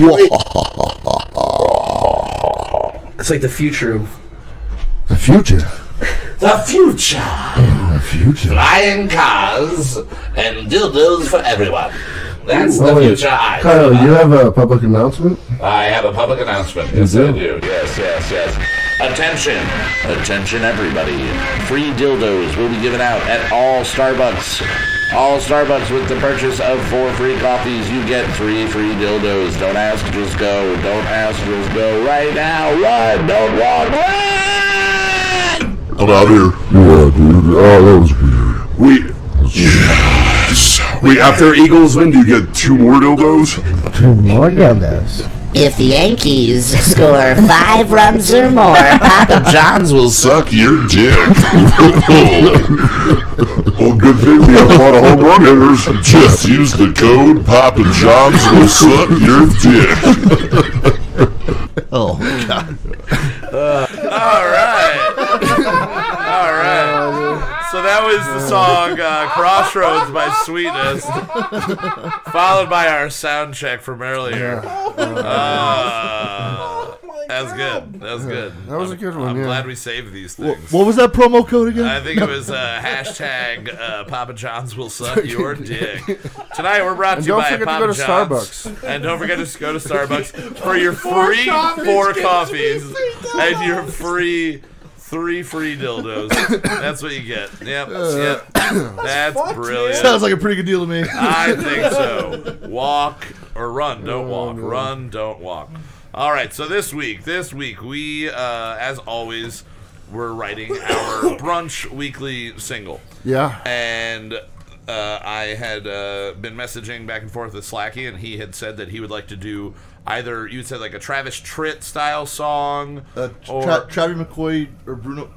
It's like the future of... The future? The future! The future. Flying cars and dildos for everyone. That's the future I Kyle, you have a public announcement? I have a public announcement. Yes, I do. Yes. Attention everybody. Free dildos will be given out at all Starbucks. All Starbucks with the purchase of 4 free coffees, you get 3 free dildos. Don't ask, just go. Don't ask, just go. Right now, run, don't walk, run! I'm out here. Yeah, dude. Oh, that was weird. Wait, after Eagles win, do you get 2 more dildos? 2 more dildos. If the Yankees score 5 runs or more, Papa John's will suck your dick. Well, good thing we have a lot of home run hitters. Just use the code Papa John's will suck your dick. Oh, my God. All right. So that was the song Crossroads by Sweetness, followed by our sound check from earlier. That was good. That was a good one, I'm glad we saved these things. What was that promo code again? I think it was hashtag Papa John's will suck your dick. Tonight we're brought to you by Papa John's. And don't forget to go to Starbucks for your free 4 coffees and your free 3 free dildos. That's what you get. Yep. That's brilliant. Sounds like a pretty good deal to me. I think so. Walk or run. Don't walk. Run, don't walk. All right, so this week we, as always, we're writing our Brunch Weekly single. Yeah. And I had been messaging back and forth with Slacky, and he had said that he would like to do either, you said like a Travis Tritt style song, or Travis McCoy or Bruno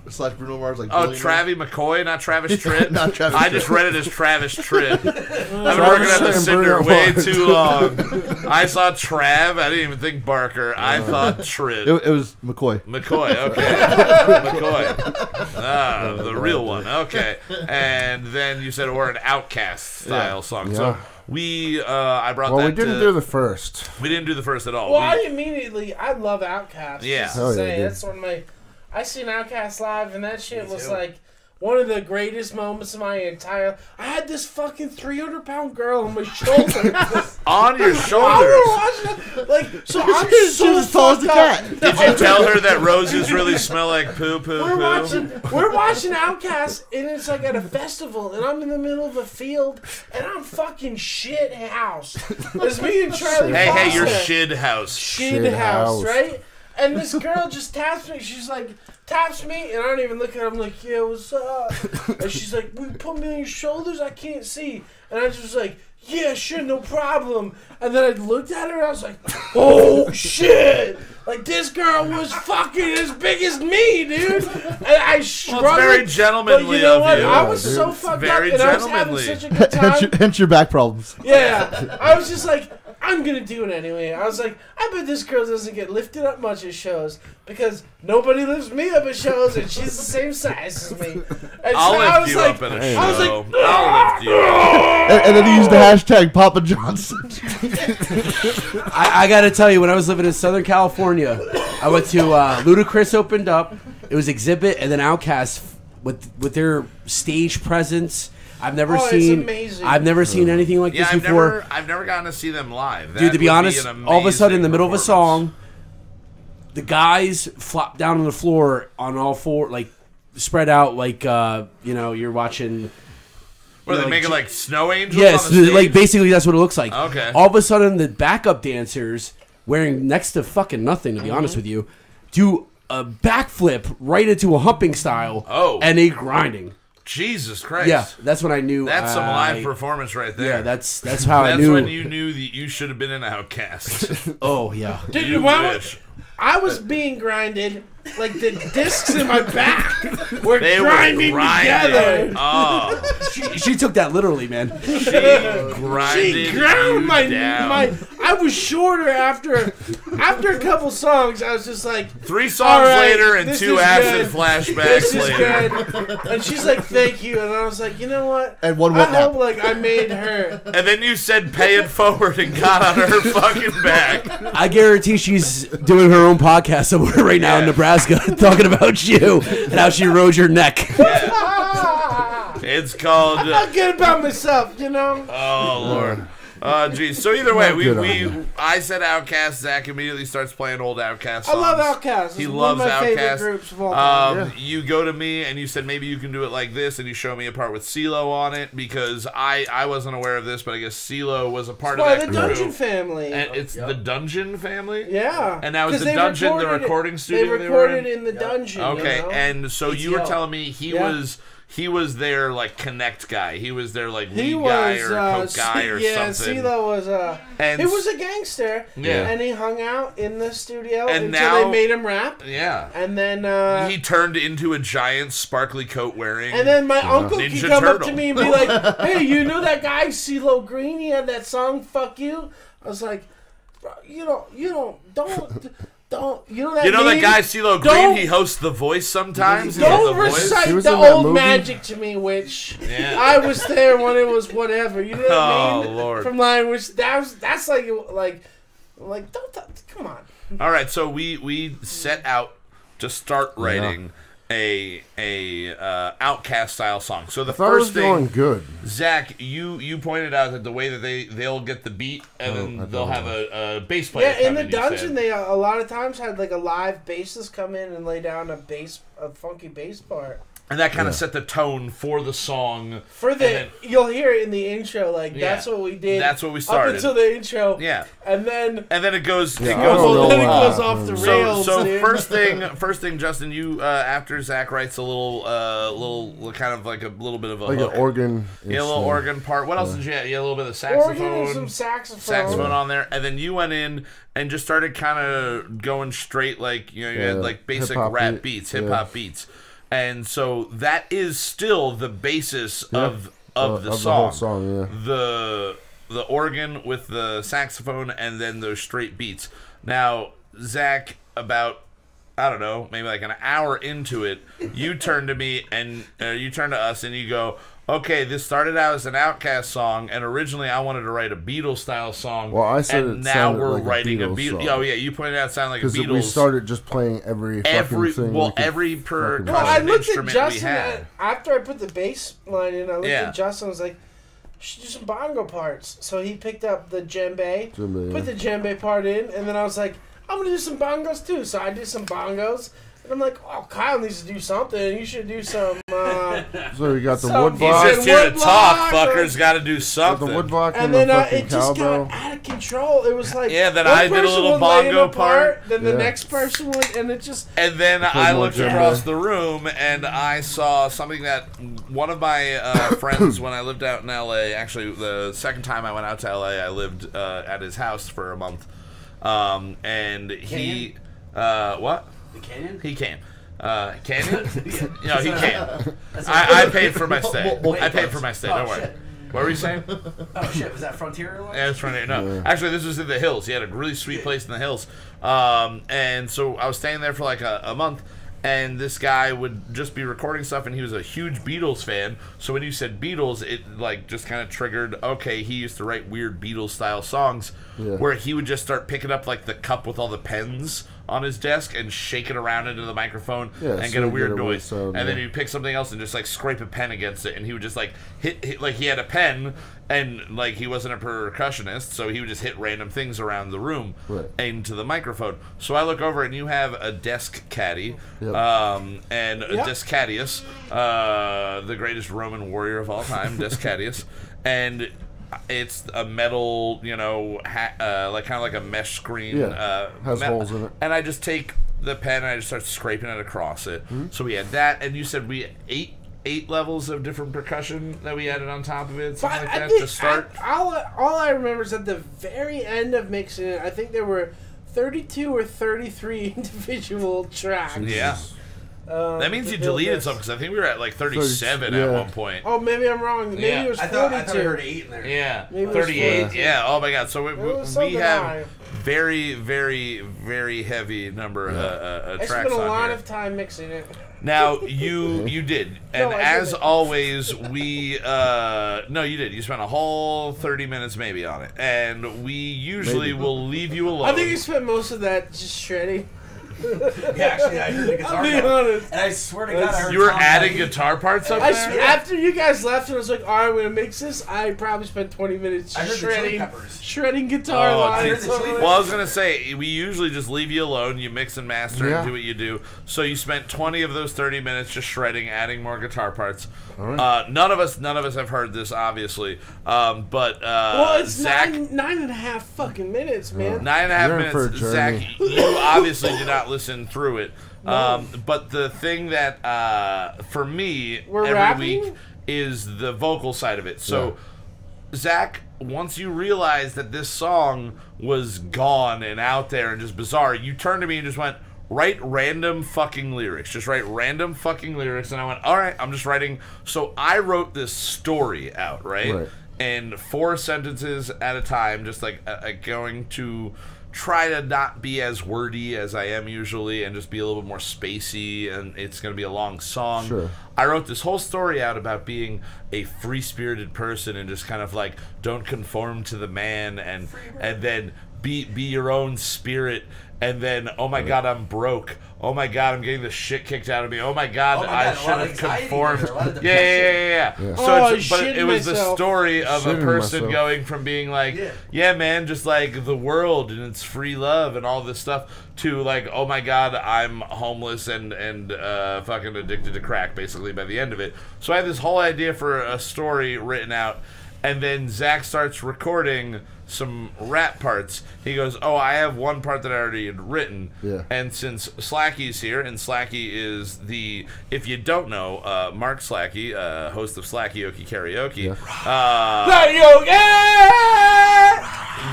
Mars, like. Oh, Travis McCoy, not Travis Tritt. Not Travis. I just read it as Travis Tritt. I've been working at the Cinder way too long. I saw Trav. I didn't even think Barker. I thought Tritt. It was McCoy. McCoy. Okay. McCoy. The real one. Okay. And then you said we're an Outcast style song. Yeah. So. I brought that. Well, we didn't do the first. We didn't do the first at all. Well, I love Outkast. Yeah. That's one of my. I seen Outkast live, and that shit was like one of the greatest moments of my entire. I had this fucking 300-pound girl on my shoulder. On your shoulders. Like, so I'm so as tall as the cat. Did you tell her that roses really smell like poo? We're watching Outkast, and it's like at a festival, and I'm in the middle of a field, and I'm fucking shit house. It's me and Charlie. Hey, you're shit house. Shit house, right? And this girl just taps me. She's like, taps me, and I don't even look at her. I'm like, yeah, what's up? And she's like, will you put me on your shoulders? I can't see. And I just was like, yeah, sure, no problem. And then I looked at her, and I was like, oh, shit. Like, this girl was fucking as big as me, dude. And I struggled. Well, it's very gentlemanly. But you know what? Of you. I was so fucked very up, and I was gentlemanly. having such a good time. Hence your back problems. Yeah, I was just like, I'm gonna do it anyway. I was like, I bet this girl doesn't get lifted up much at shows because nobody lifts me up at shows, and she's the same size as me. And I'll lift you up at a show. I'll lift you up. And then he used the hashtag Papa Johnson. I gotta tell you, when I was living in Southern California, I went to Ludacris opened up. It was Exhibit, and then Outkast with their stage presence. I've never seen. It's amazing. I've never seen anything like this before. I've never gotten to see them live. Dude, to be honest, all of a sudden in the middle of a song, the guys flop down on the floor on all four, like spread out, like you're watching. What are they making, like snow angels? Yes, on the stage? like basically that's what it looks like. Okay. All of a sudden, the backup dancers, wearing next to fucking nothing, to be honest with you, do a backflip right into a humping style. Oh. And they grinding. Jesus Christ. Yeah, that's when I knew. That's some live performance right there. Yeah, that's how I knew. That's when you knew that you should have been an Outcast. Oh, yeah. Dude, You wish. I was being grinded. Like, the discs in my back were They grinding were grinding. together. Oh. She took that literally, man. She grinded She ground you down. I was shorter after a couple songs. I was just like, 3 songs all right, later and this 2 is acid good. flashbacks This is later. good. And she's like, thank you. And I was like, you know what? And one I wet nap. hope like I made her. And then you said pay it forward and got on her fucking back. I guarantee she's doing her own podcast somewhere right now in Nebraska talking about you and how she rode your neck. It's called... I'm not good about myself, you know? Oh, Lord. Geez. So either way, I said Outkast. Zach immediately starts playing old Outkast songs. I love Outkast. He It's loves one of my favorite Outkast. groups of all time. You go to me and you said maybe you can do it like this, and you show me a part with CeeLo on it because I wasn't aware of this, but I guess CeeLo was a part of that the crew. Dungeon Family. And it's the Dungeon Family. Yeah. And now is 'Cause the they Dungeon the recorded it- recording studio They they were recorded in the dungeon. Okay, you know? and so you were telling me he was their like connect guy. He was their like lead guy or coke guy or something. CeeLo was he was a gangster. Yeah. And he hung out in the studio And until now- they made him rap. Yeah. And then he turned into a giant sparkly coat wearing. and then my uncle Ninja could come up Turtle. to me and be like, "Hey, you know that guy CeeLo Green? He had that song, Fuck You." I was like, "Bro, you know that that name? guy CeeLo Green? Don't- He hosts The Voice sometimes. Don't The Voice. recite was the in that old movie. magic to me, which Yeah. I was there when it was whatever. You know what I mean? Oh, Lord. From line, which that's like don't come on. All right, so we set out to start writing a Outcast style song. So the I thought it was first going thing, good. Zach, you pointed out that the way that they'll get the beat and then they'll have a bass player. Yeah, in come the you dungeon, said. they a lot of times had like a live bassist come in and lay down a funky bass part. And that kind of set the tone for the song. You'll hear it in the intro, like that's what we did. That's what we started. Up until the intro. Yeah. And then it goes. Then it goes off the rails. So dude. first thing, Justin, you after Zach writes a little kind of like a little bit of a Like hook. an organ. Yeah, a little organ part. What else did you have? You had a little bit of saxophone. Organ and some saxophone on there, and then you went in and just started kind of going straight, like you had like basic hip-hop rap beats, hip hop beats, and so that is still the basis of the song. The whole song, yeah. The organ with the saxophone and then those straight beats. Now, Zach, about I don't know, maybe like an hour into it, you turn to me and you turn to us and you go, okay, this started out as an Outkast song, and originally I wanted to write a Beatles-style song. Well, I said and it now sounded we're like writing a Beatles song. Oh, yeah, you pointed out it sounded like a Beatles. Because we started just playing every fucking thing. Well, we could every fucking Well, I percussion looked at instrument we Justin had. after I put the bass line in. I looked Yeah. at Justin. I was like, "You should do some bongo parts." So he picked up the djembe, put the djembe part in, and then I was like, "I'm gonna do some bongos too." So I did some bongos, and I'm like, "Oh, Kyle needs to do something. You should do some." So you got the some- wood He's block. just here to wood talk, block, fuckers. Got to do The something. wood block And and, then the fucking it just cowbell. got out of control. It was like Yeah, then one I did a person little would lay in bongo a part, part. then the Yeah. next person would, and it just And then I more looked djembe. across the room and I saw something that one of my friends, when I lived out in LA, actually the second time I went out to LA, I lived at his house for a month. And he... What? The Canyon? He came. Canyon? No, he came. I paid for my stay. I paid for my stay. Don't worry. Shit. What were you saying? Oh shit, was that Frontier Airlines? Yeah, it's Frontier. No, actually, this was in the hills. He had a really sweet place in the hills. And so I was staying there for like a month. And this guy would just be recording stuff, and he was a huge Beatles fan. So when you said Beatles, it like just kind of triggered, okay, he used to write weird Beatles-style songs where he would just start picking up like the cup with all the pens on his desk and shake it around into the microphone and get a weird noise. Sound, and then he'd pick something else and just like scrape a pen against it, and he would just like hit like he had a pen, and like he wasn't a percussionist, so he would just hit random things around the room into the microphone. So I look over, and you have a desk caddy and a Descadius, the greatest Roman warrior of all time, Descadius, and it's a metal, you know, like kind of like a mesh screen. Has holes in it. And I just take the pen and I just start scraping it across it. So we had that, and you said we had eight levels of different percussion that we added on top of it, something like that to start. All I remember is at the very end of mixing it, I think there were 32 or 33 individual tracks. Yeah. That means you deleted some, because I think we were at like 37 at one point. Oh, maybe I'm wrong. Maybe it was 42. I thought I heard 8 in there. Yeah, maybe 38. Yeah, oh my god. So we have very, very, very heavy number of tracks on here. I spent a lot of time mixing it. Now, you did. And as always, we... no, you did. You spent a whole 30 minutes maybe on it. And we usually will leave you alone. I think you spent most of that just shredding. Yeah, actually, I heard the guitar part. And I swear to God, I heard you were adding gutter parts up there? After you guys left and I was like, all right, I'm going to mix this, I probably spent 20 minutes shredding guitar lines. Well, I was going to say, we usually just leave you alone. You mix and master and do what you do. So you spent 20 of those 30 minutes just shredding, adding more guitar parts. Right. None of us have heard this, obviously. But well, it's Zach, 9.5 fucking minutes, man. 9.5 minutes. Zach, you obviously did not listen through it. No. But the thing that for me every week is the vocal side of it. So Zach, once you realized that this song was gone and out there and just bizarre, you turned to me and just went, write random fucking lyrics. Just write random fucking lyrics. And I went, all right, I'm just writing. So I wrote this story out, right? And 4 sentences at a time, just like going to try to not be as wordy as I am usually and just be a little bit more spacey, and it's going to be a long song. I wrote this whole story out about being a free-spirited person and just kind of like don't conform to the man, and then be your own spirit, and then oh my god, I'm broke. Oh my god, I'm getting the shit kicked out of me. Oh my god, I should have conformed. Yeah. So but it was the story of a person going from being like, yeah man, just like the world and it's free love and all this stuff, to like, oh my god, I'm homeless and fucking addicted to crack, basically, by the end of it. So I had this whole idea for a story written out, and then Zach starts recording some rap parts. He goes, oh, I have one part that I already had written. And since Slacky's here, and Slacky is the, if you don't know, Mark Slacky, host of Slacky-Oki Karaoke.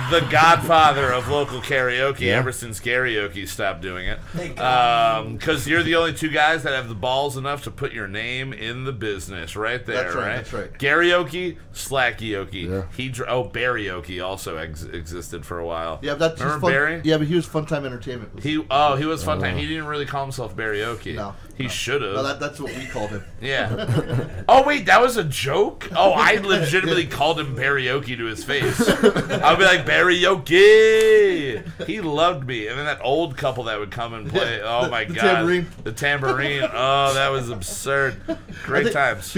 The godfather of local karaoke ever since karaoke stopped doing it. Because you're the only 2 guys that have the balls enough to put your name in the business right there. That's right. Karaoke, Slacky-Oki. Barry-Oki also existed for a while. Yeah, that's remember Barry? Yeah, but he was Funtime Entertainment. He was Funtime. He didn't really call himself Barry-Oki. No. He should have. No, that's what we called him. Yeah. Oh, wait, that was a joke? Oh, I legitimately called him Barry-Oki to his face. I'd be like, Barry-Oki! He loved me. And then that old couple that would come and play. Oh, my God. Tambourine. The tambourine. Oh, that was absurd. Great times.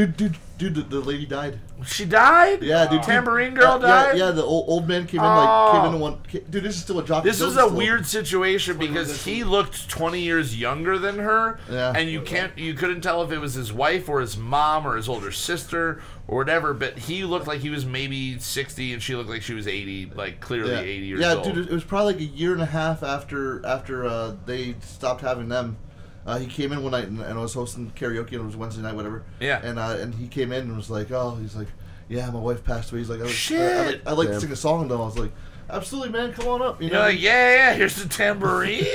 Dude, the lady died. She died? Yeah, dude. Tambourine girl died? Yeah, the old man came in one. Dude, this is still a job. This was a weird situation because he looked 20 years younger than her, and you couldn't tell if it was his wife or his mom or his older sister or whatever, but he looked like he was maybe 60 and she looked like she was 80, like clearly 80 years old. Yeah, dude, it was probably like a year and a half after they stopped having them. He came in one night and I was hosting karaoke, and it was Wednesday night, whatever. Yeah. And he came in and was like, he's like, yeah, my wife passed away. He's like, shit. I'd like to sing a song, though. I was like, Absolutely, man. Come on up. You're like, yeah, here's the tambourine.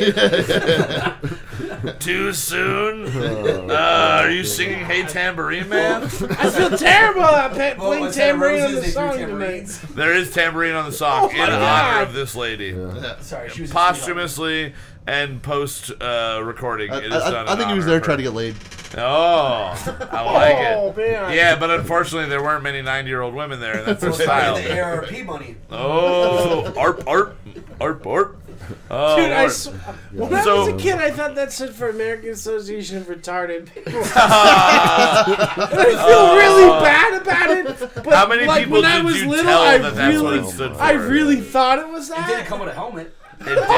Too soon? Are you singing Hey Tambourine Man? I feel terrible about playing tambourine on the song tonight. There is tambourine on the song in honor of this lady. Sorry, she was posthumously and post recording. It is done I think he was there trying to get laid. Oh, I like it. Man. Yeah, but unfortunately there weren't many 90-year-old women there, and that's her style. The ARP money. Oh, ARP. Oh, dude, when I was a kid, I thought that stood for American Association of Retarded People. And I feel really bad about it. But how many like, people when did I was you little, tell I that that's what really, it stood for? I really thought it was that. It didn't come with a helmet. It didn't.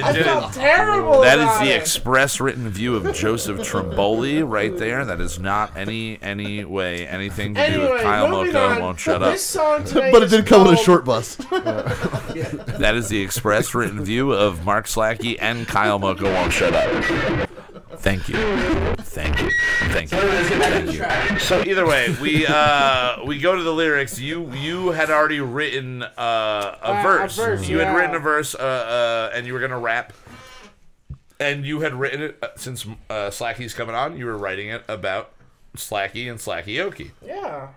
I felt terrible. That is about the it. express written view of Joseph Trimboli right there. That is not any way anything to do with Kyle Mocha Won't Shut Up. This song But it did come with a short bus. That is the express written view of Mark Slacky and Kyle Mocha Won't Shut Up. Thank you. So either way, we go to the lyrics. You had already written a verse. You had written a verse, and you were gonna rap. And you had written it since Slacky's coming on. You were writing it about Slacky and Slackyoki. Yeah.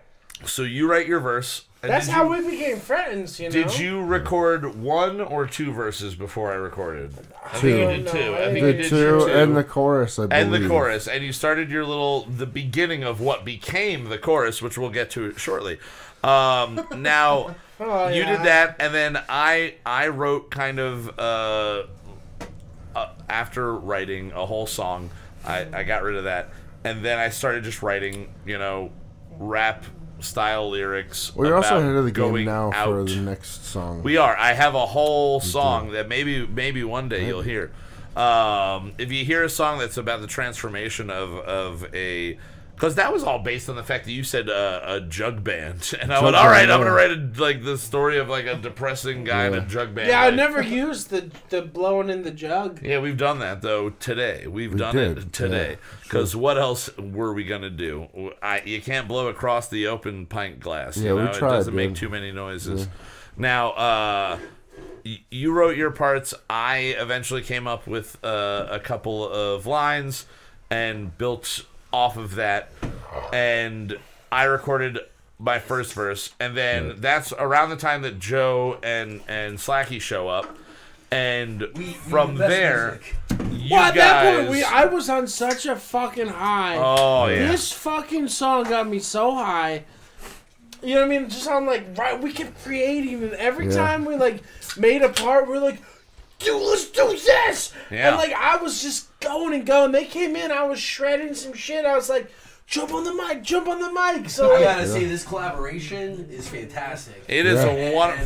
So you write your verse. That's how we became friends, you know? Did you record one or two verses before I recorded? I Two. think you did two. I think you did two and the chorus, I believe. And the chorus. And you started the beginning of what became the chorus, which we'll get to shortly. Now, you did that, and then I wrote kind of, after writing a whole song, I got rid of that. And then I started just writing, rap style lyrics. We're also ahead of the game going now out. for the next song. We are. I have a whole song that maybe one day you'll hear. If you hear a song that's about the transformation of a... Because that was all based on the fact that you said a jug band. And I went, all right, I'm going to write the story of a depressing guy in a jug band. Yeah, I never used the blowing in the jug. Yeah, we've done that, though, today. We've done it today. Because what else were we going to do? You can't blow across the open pint glass. Yeah, we tried, it doesn't make too many noises. Yeah. Now, you wrote your parts. I eventually came up with a couple of lines and built off of that, and I recorded my first verse, and then that's around the time that Joe and Slacky show up, and from there, at that point, I was on such a fucking high. Oh yeah, this fucking song got me so high. You know what I mean? Just on we kept creating, and every time we made a part, we're like, dude, let's do this. Yeah. And I was just going and going. They came in, I was shredding some shit. I was like, jump on the mic. So I gotta say, this collaboration is fantastic. It is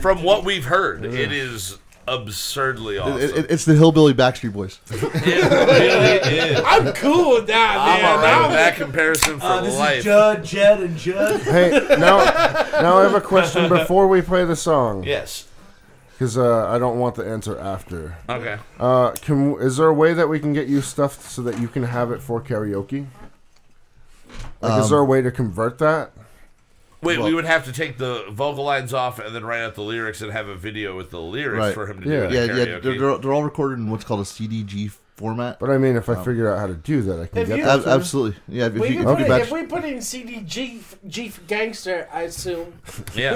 from what we've heard, it is absurdly awesome. It's the hillbilly Backstreet Boys. It really is. I'm cool with that, I'm man. alright with that comparison for this life. is Judd, Jed, and Judd. Hey, now I have a question before we play the song. Yes. Because I don't want the answer after. Okay. Is there a way that we can get you stuff so that you can have it for karaoke? Is there a way to convert that? Wait, we would have to take the vocal lines off and then write out the lyrics and have a video with the lyrics for him to do it. Yeah. They're all recorded in what's called a CDG format. But I mean, if I figure out how to do that, I can get that. Absolutely. Yeah. If we put in CDG for gangster, I assume. Yeah.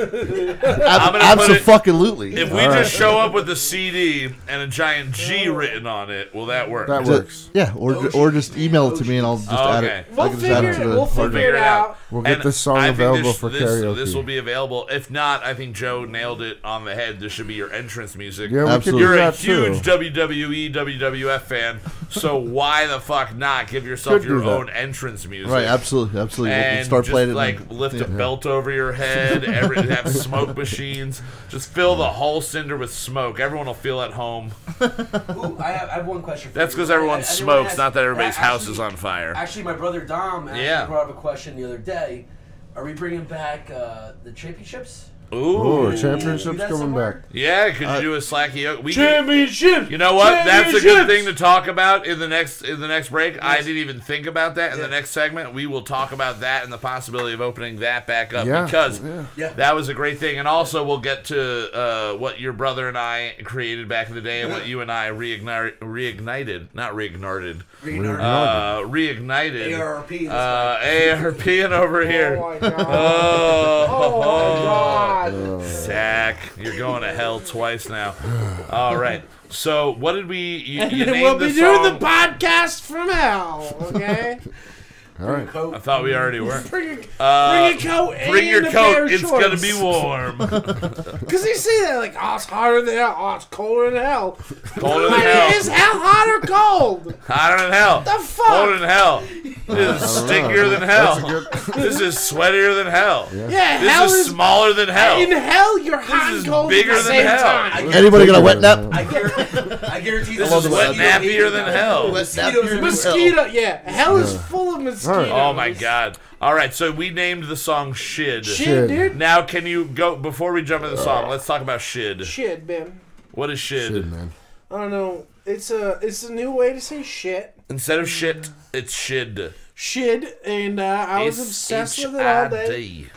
Absolutely. If we just show up with a CD and a giant G written on it, will that work? That works. Yeah, or just email it to me and I'll just add it. We'll figure it out. We'll get this song available for karaoke. This will be available. If not, I think Joe nailed it on the head. This should be your entrance music. Yeah, absolutely. You're a huge WWE, WWF fan, so why the fuck not give yourself your own entrance music? Right, absolutely. And we'll start just playing it. Lift a belt over your head. Have smoke machines. Just fill the whole cinder with smoke. Everyone will feel at home. Ooh, I have one question for That's you. because everyone smokes, not that everybody's house is on fire. Actually, my brother Dom brought up a question the other day. Are we bringing back the championships? Ooh, championship's coming back. Yeah, could you do a Slacky Oak? Championship. You know what? That's a good thing to talk about in the next break. Yes. I didn't even think about that. In the next segment, we will talk about that and the possibility of opening that back up because that was a great thing. And also, we'll get to what your brother and I created back in the day and what you and I reignited. ARPing over here. Oh my god. Oh my god. Zach, you're going to hell twice now. All right. So, what did we... You we'll be doing the podcast from hell, okay? All right. I thought we already were. Bring a coat. Bring your coat. It's going to be warm. Because you see that, like, oh, it's hotter than hell. Oh, it's colder than hell. Colder than hell. Is hell hot or cold? Hotter than hell. The fuck? Colder than hell. This is stinkier than hell. This is sweatier than hell. Yeah, this is smaller than hell. In hell, you're hot and cold bigger at the than same hell. time. Anybody got a wet nap? I guarantee this is wet nappier than hell. Mosquito, yeah. Hell is full of mosquitoes. Oh my god. All right, so we named the song Shid. Shid, dude. Now, can you go, before we jump into the song, let's talk about Shid. Shit, man. What is Shid? Shit, man. I don't know. It's a new way to say shit. Instead of shit, it's Shid. Shid, and I was obsessed with it all day.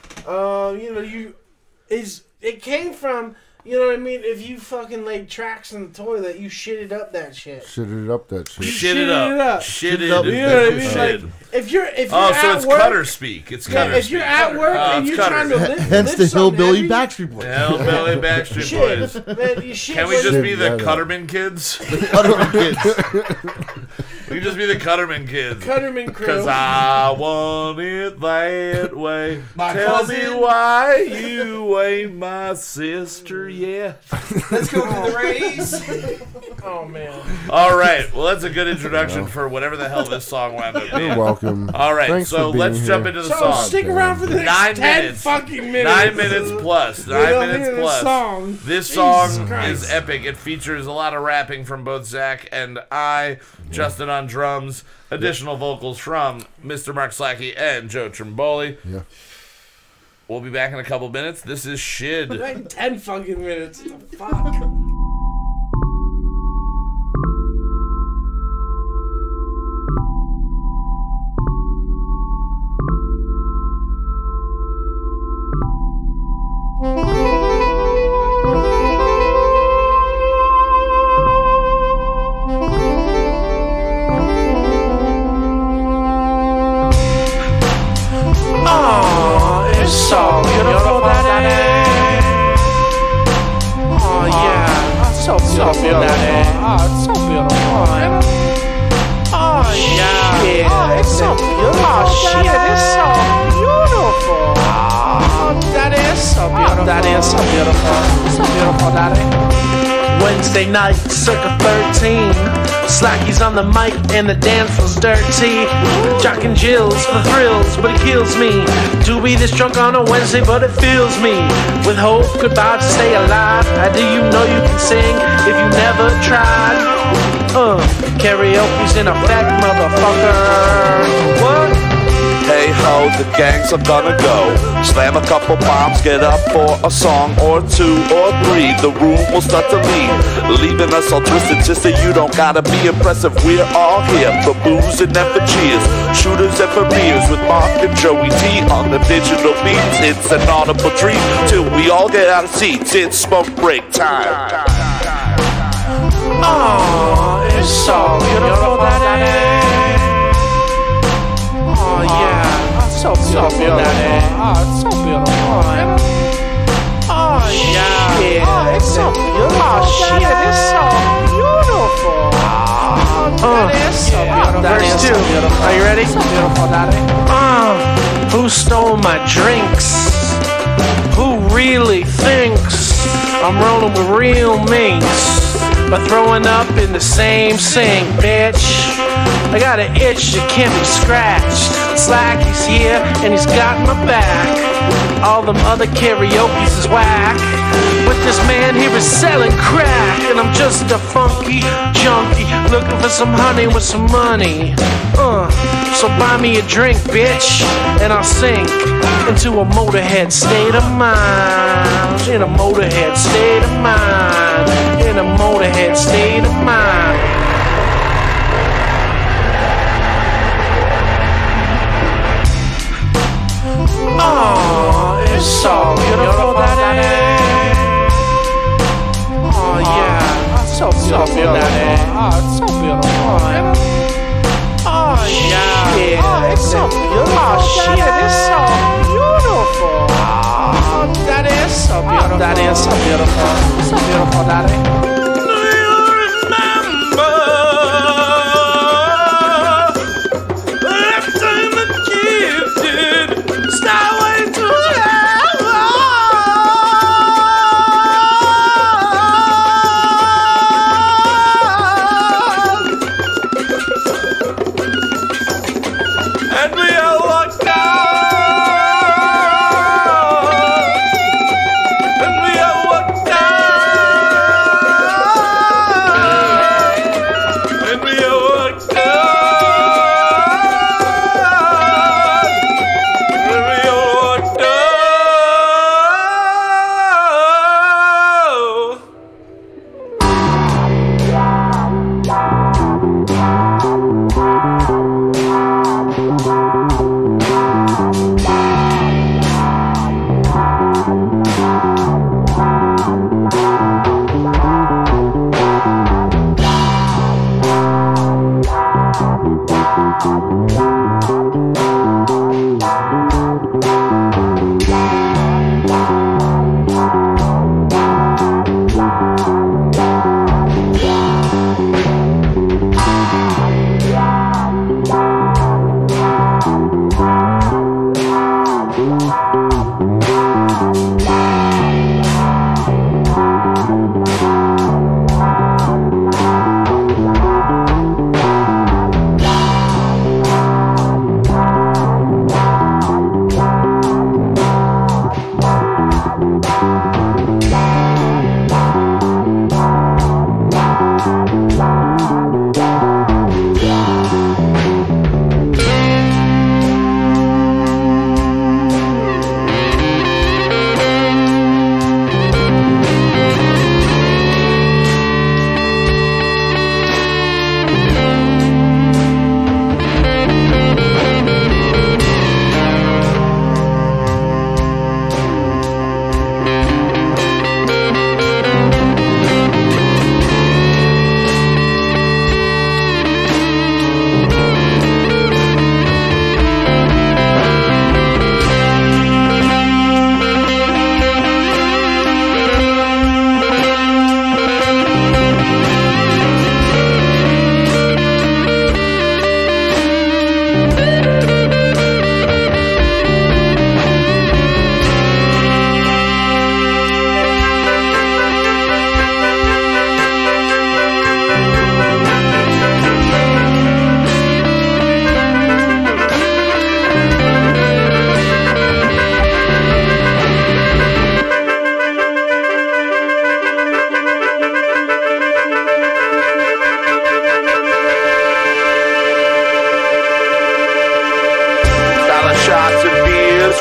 It came from, you know what I mean? If you fucking laid tracks in the toilet, you shitted up that shit. Shitted up that shit. Shitted up. You know what I mean? Like, if you're so it's work, cutter speak. It's cutter if you're at work and you're trying to hence the hillbilly Backstreet Boys. Hillbilly Backstreet Boys. Man, you shit Can we just be the Cutterman kids? The Cutterman kids. We can just be the Cutterman kids. Cutterman crew. Cause I want it that way. My Tell cousin. me why you ain't my sister yet. Let's go to the race. Oh man. All right. Well, that's a good introduction for whatever the hell this song wound up being. You're welcome. All right. Thanks So for being let's jump here. into the So song. stick around for the next 9 10 minutes. fucking minutes. 9 minutes plus. 9 don't minutes hear this plus. song. This Jesus song Christ. is epic. It features a lot of rapping from both Zach and I, Justin on drums, additional vocals from Mr. Mark Slacky and Joe Trimboli. Yeah. We'll be back in a couple minutes. This is Shid. Like 10 fucking minutes. What the fuck? Wednesday night, circa 13. Slacky's on the mic and the dance floor's dirty. Jockin' Jills for thrills, but it kills me to be this drunk on a Wednesday, but it fills me with hope. Goodbye to stay alive. How do you know you can sing if you never tried? Karaoke's in effect, motherfucker. What? Hey ho, the gangs are gonna go. Slam a couple bombs, get up for a song or two or three. The room will start to leave, leaving us all twisted just so you don't gotta be impressive. We're all here for booze and then for cheers, shooters and for beers with Mark and Joey T on the digital beats. It's an audible dream till we all get out of seats. It's smoke break time. Oh, it's so beautiful that day. Oh yeah, it's so beautiful that day. Oh, it's so beautiful. Oh yeah, oh, it's so beautiful. Oh shit, it's so beautiful. That is so beautiful. Verse 2. Are you ready? So beautiful, daddy. Who stole my drinks? Who really thinks I'm rolling with real minks? By throwing up in the same sink, bitch. I got an itch that can't be scratched. Slacky's here and he's got my back. All them other karaoke's is whack, but this man here is selling crack, and I'm just a funky junkie looking for some honey with some money. So buy me a drink, bitch, and I'll sink into a Motorhead state of mind. In a Motorhead state of mind. In a Motorhead state of mind. Oh, it's so beautiful, daddy. Oh, yeah. So beautiful, daddy. Oh, it's so beautiful. Oh, yeah. Oh, it's so beautiful. Oh, shit, it's so beautiful. Oh, that is so beautiful. That is so beautiful. So beautiful, daddy.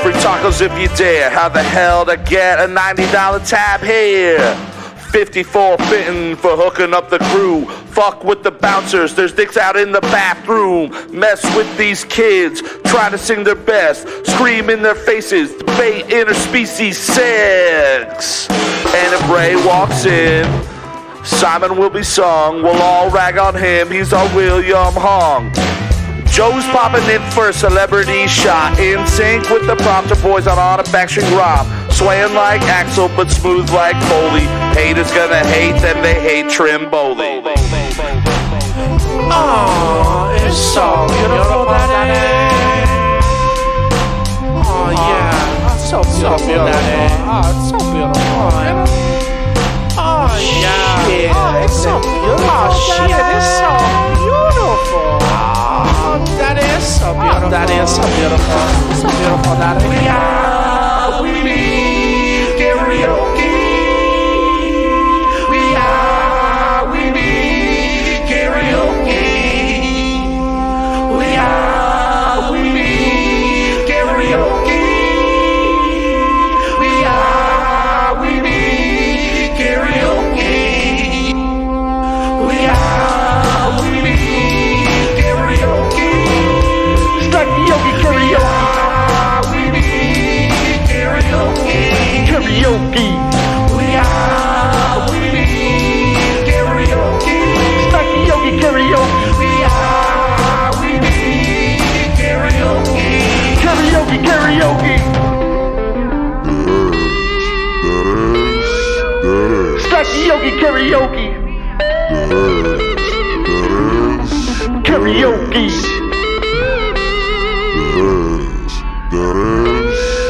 Free tacos if you dare. How the hell to get a $90 tab here? 54 fitting for hooking up the crew. Fuck with the bouncers, there's dicks out in the bathroom. Mess with these kids, try to sing their best. Scream in their faces, debate interspecies sex. And if Ray walks in, Simon will be sung. We'll all rag on him, he's our William Hung. Joe's popping in for a celebrity shot. In sync with the Prompter Boys on a backstring romp. Swaying like Axel but smooth like Foley. Haters gonna hate, then they hate Trimboli. Oh, it's so beautiful, daddy. Oh, yeah. So beautiful, daddy. Oh, it's so beautiful. Oh, yeah. Oh, it's so beautiful. Oh, shit, it's so beautiful. Oh, that is so beautiful. That is so beautiful. So beautiful, daddy. We need karaoke. We need karaoke.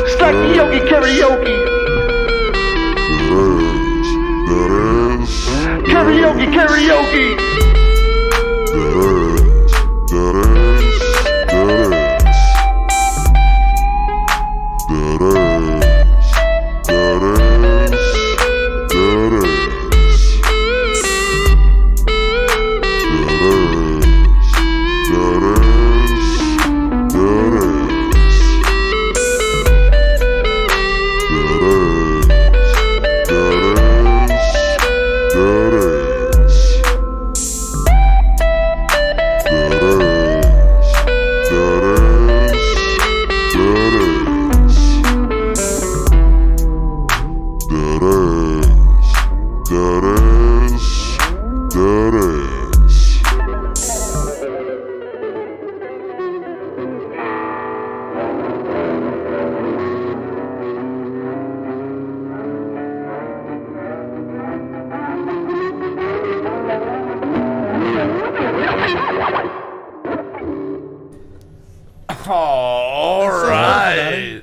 Stucky yogi karaoke. Karaoke, karaoke. All right.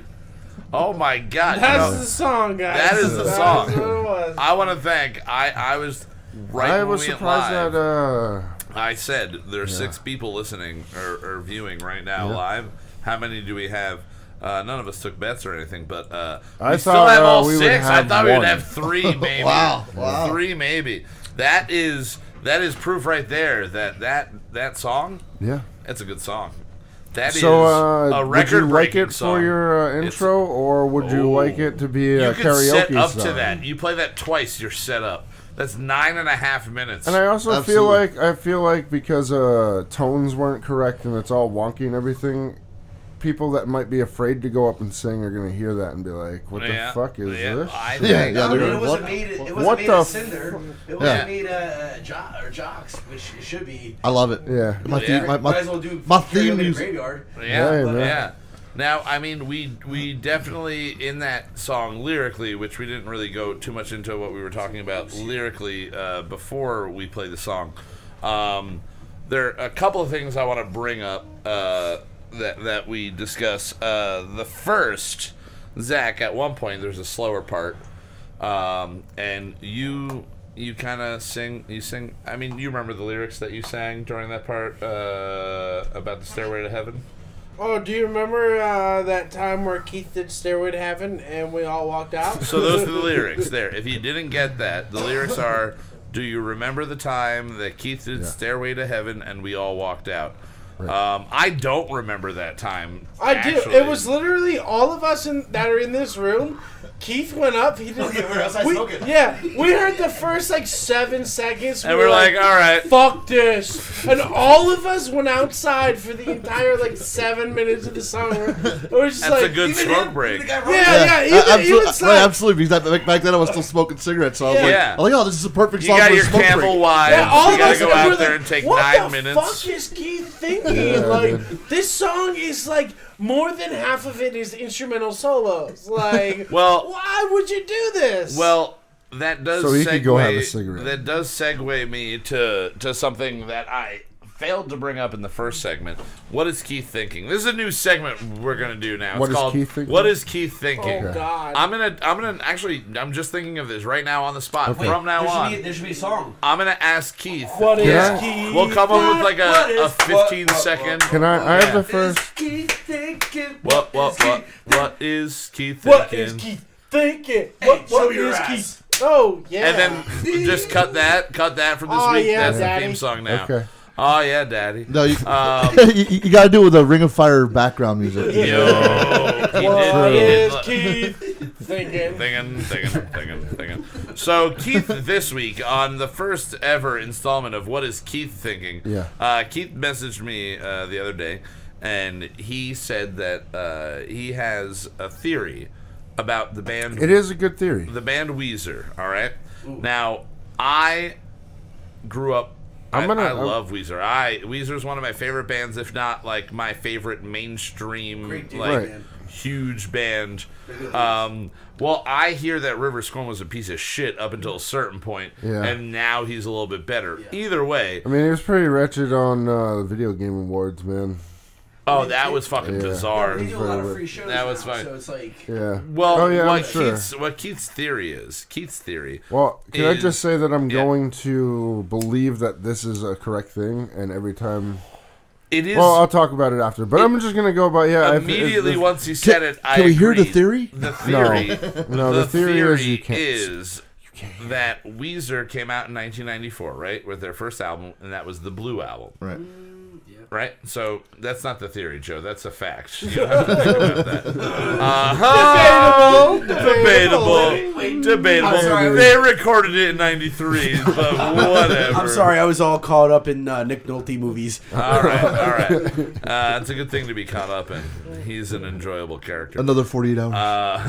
Oh my God! That's the song, guys. That is the song. That's what it was. I want to thank. I was right. I when was we went surprised live, that. I said there's 6 people listening or viewing right now live. How many do we have? None of us took bets or anything, but I we still thought, have all we would 6. I have thought we would one. have 3, maybe. Wow. 3, maybe. That is proof right there that song. Yeah. It's a good song. That is So, a would you like record-breaking it song. for your intro, or would you like it to be a You could karaoke set up song? to that. You play that twice, you're set up. That's 9.5 minutes. And I also feel like because tones weren't correct and it's all wonky and everything, people that might be afraid to go up and sing are gonna hear that and be like, "What the fuck is this?" It wasn't made. It wasn't What made the of cinder. It wasn't made jocks, which it should be. I love it. Yeah. My theme, Might as well do my theme karaoke in the music. graveyard. Yeah. Now, I mean, we definitely, in that song, lyrically, which we didn't really go too much into what we were talking about lyrically before we play the song, there are a couple of things I want to bring up that we discuss. The first, Zach, at one point, there's a slower part, and you kind of sing, I mean, you remember the lyrics that you sang during that part about the Stairway to Heaven? Oh, do you remember that time where Keith did Stairway to Heaven and we all walked out? So those are the lyrics there. If you didn't get that, the lyrics are, do you remember the time that Keith did Stairway to Heaven and we all walked out? Right. I don't remember that time. I do. It was literally all of us that are in this room. Keith went up. He didn't. We're outside smoking. Yeah, we heard the first 7 seconds. And we're like, all right, fuck this. And all of us went outside for the entire 7 minutes of the song. It was just that's a good smoke break. Absolutely. Because back then I was still smoking cigarettes, so I was like, oh, this is a perfect song. You got for your a smoke Campbell break. wine. Yeah, you got to go out there and take 9 minutes. What the fuck is Keith thinking? This song is more than half of it is instrumental solos. Well, why would you do this? Well, that does so he could go have a cigarette. That does segue me to something that I failed to bring up in the first segment. What is Keith thinking? This is a new segment we're gonna do now. It's called Keith thinking? What is Keith thinking? Oh God! I'm gonna actually. I'm just thinking of this right now on the spot. Okay. From now on, there should be a song. I'm gonna ask Keith. What is Keith? We'll come up with a 15-second. Can I have the first? What is Keith thinking? What is Keith thinking? What is Keith? Oh yeah. And then just cut that from this week. Yeah, that's Daddy. the theme song now. Okay. Oh yeah, Daddy. No, you got to do it with a Ring of Fire background music. What is Keith thinking? Thinking. So Keith, this week on the first ever installment of What is Keith Thinking? Yeah. Keith messaged me the other day, and he said that he has a theory about the band. It is a good theory. The band Weezer. All right. Ooh. Now, I grew up. I love Weezer. Weezer is one of my favorite bands, if not my favorite mainstream huge band. Well, I hear that River Scorn was a piece of shit up until a certain point, and now he's a little bit better. Either way, I mean, he was pretty wretched on the video game awards, man. Oh, that was fucking bizarre. They do a lot of free shows that was now, fine. so it's like... Yeah. Well, I'm what Keith's theory is... Keith's theory... Well, can I just say that I'm going to believe that this is a correct thing, and every time... It is... Well, I'll talk about it after, but I'm just going to go by... Immediately once you said it, I Can we hear agreed. the theory? The theory... No, the theory is you can't. is that Weezer came out in 1994, right? With their first album, and that was the Blue Album. Right. Right? So, that's not the theory, Joe. That's a fact. You don't have to think about that. Debatable. They recorded it in 93, but whatever. I'm sorry, I was all caught up in Nick Nolte movies. All right. It's a good thing to be caught up in. He's an enjoyable character. Another 48 hours.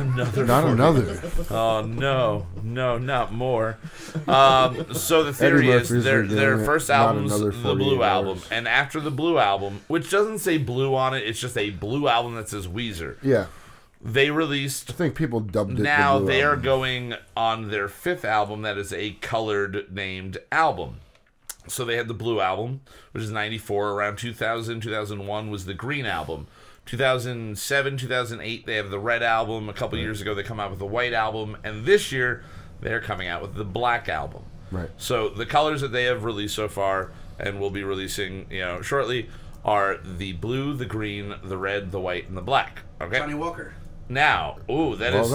Another. Oh, no, not more. So the theory is their first album's the Blue Album, and after the Blue Album, which doesn't say Blue on it, it's just a Blue Album that says Weezer. Yeah. They released... I think people dubbed it now the Blue they album. are going on their fifth album that is a colored named album. So they had the Blue Album, which is 94. Around 2000, 2001 was the Green Album. 2007, 2008, they have the Red Album. A couple years ago, they come out with the White Album. And this year, they're coming out with the Black Album. Right. So the colors that they have released so far and will be releasing, shortly are the blue, the green, the red, the white, and the black. Okay. Johnny Walker. Now, that is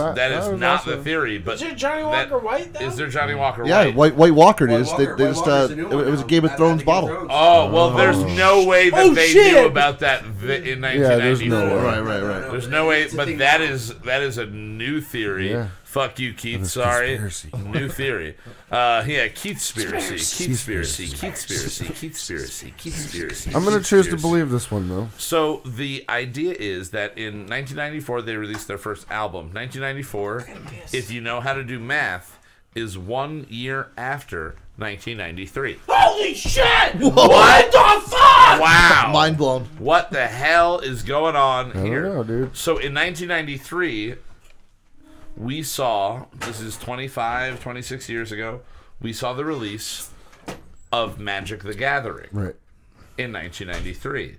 not the theory, but is there Johnny Walker White? Though? Is there Johnny Walker White? Yeah, White Walker it is. Walker, They just it was a Game of Thrones bottle. Oh well, there's no way that they knew about that in 1994. Yeah, there's no way. Right. There's no way, but that is a new theory. Yeah. Fuck you, Keith. Sorry. Conspiracy. New theory. Keithspiracy. I'm going to choose to believe this one, though. So the idea is that in 1994 they released their first album. 1994, if you know how to do math, is 1 year after 1993. Holy shit! What the fuck? Wow. Mind blown. What the hell is going on here? I don't know, dude. So in 1993, we saw, this is 26 years ago, we saw the release of Magic the Gathering. Right. In 1993.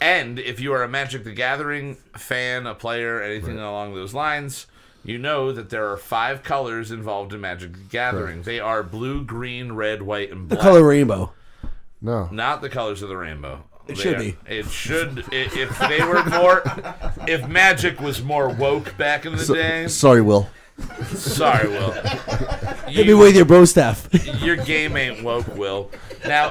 And if you are a Magic the Gathering fan, a player, anything along those lines, you know that there are 5 colors involved in Magic the Gathering. Right. They are blue, green, red, white, and black. The color rainbow. No. Not the colors of the rainbow. It should be. It should. If they were more... If Magic was more woke back in the day... Sorry, Will. Sorry, Will. Hit me with your bro staff. Your game ain't woke, Will. Now,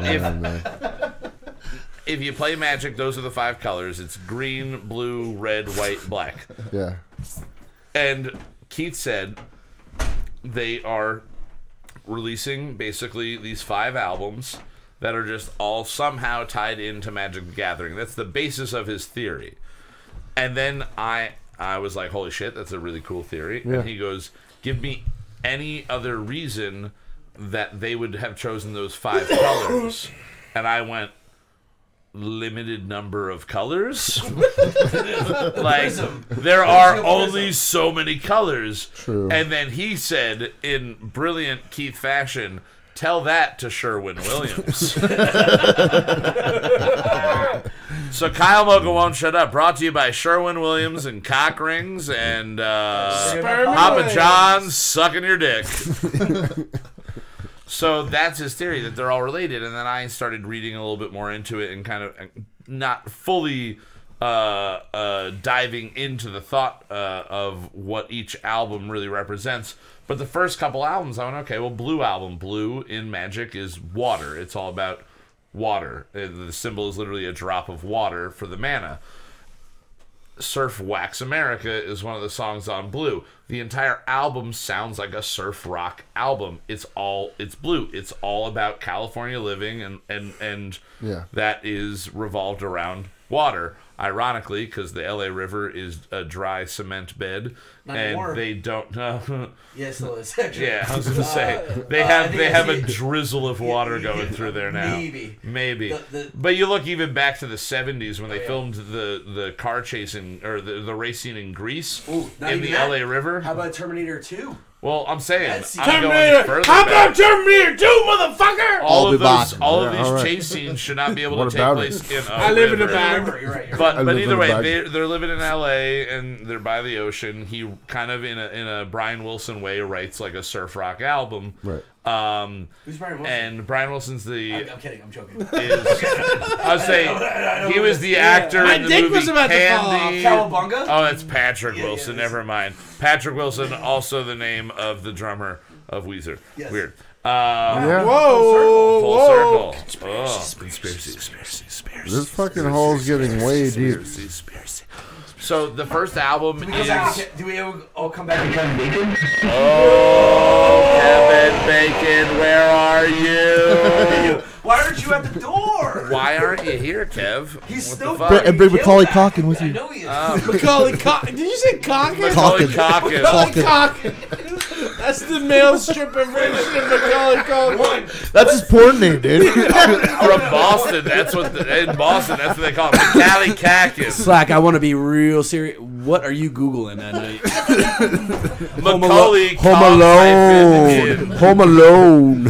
if you play Magic, those are the 5 colors. It's green, blue, red, white, black. Yeah. And Keith said they are releasing basically these 5 albums that are just all somehow tied into Magic the Gathering. That's the basis of his theory. And then I was like, holy shit, that's a really cool theory. Yeah. And he goes, give me any other reason that they would have chosen those 5 colors. And I went, limited number of colors? Like, there are only so many colors. True. And then he said, in brilliant Keith fashion, tell that to Sherwin-Williams. So Kyle Mocha Won't Shut Up, brought to you by Sherwin-Williams and cock rings and Papa John's sucking your dick. So that's his theory, that they're all related. And then I started reading a little bit more into it and kind of not fully diving into the thought of what each album really represents. But the first couple albums, I went, okay, well, Blue Album. Blue in Magic is water. It's all about water. The symbol is literally a drop of water for the mana. Surf Wax America is one of the songs on Blue. The entire album sounds like a surf rock album. It's blue. It's all about California living and yeah. that is revolved around water. Ironically, because the LA River is a dry cement bed, Not and anymore. they don't. Yes, it is. Actually. Yeah, I was gonna say they have a drizzle of water going through there now. Maybe. But you look even back to the 70s when they filmed the car chasing or the race scene in Greece in the LA River. How about Terminator 2? Well, I'm saying I'm going further. How about Terminator 2, motherfucker? All of these chase scenes should not be able to take place in a I live in a river. bag. You're right. But either way, they're living in LA and they're by the ocean. He kind of in a Brian Wilson way writes like a surf rock album. Right. Who's Brian Wilson? And Brian Wilson's the. I'm kidding. I'm joking. I was saying he was the actor in the movie Candy. Cowabunga? Oh, that's Patrick Wilson. Never mind. Patrick Wilson, also the name of the drummer of Weezer. Yes. Weird. Whoa! Full circle. Conspiracy. This fucking hole's getting way deep. So the first album is. Do we all come back to Kevin Bacon? Oh, Kevin Bacon, where are you? Why aren't you at the door? Why aren't you here, Kev? He's what still the fuck? And bring Macaulay Culkin with you. I know he is. Macaulay Culkin. Did you say Culkin? Macaulay Culkin. Culkin. That's the male stripper version of Macaulay Culkin. That's his porn name, dude. From Boston, in Boston, that's what they call it. Macaulay Culkin. Slack, I want to be real serious. What are you Googling that night? Macaulay Home Alone.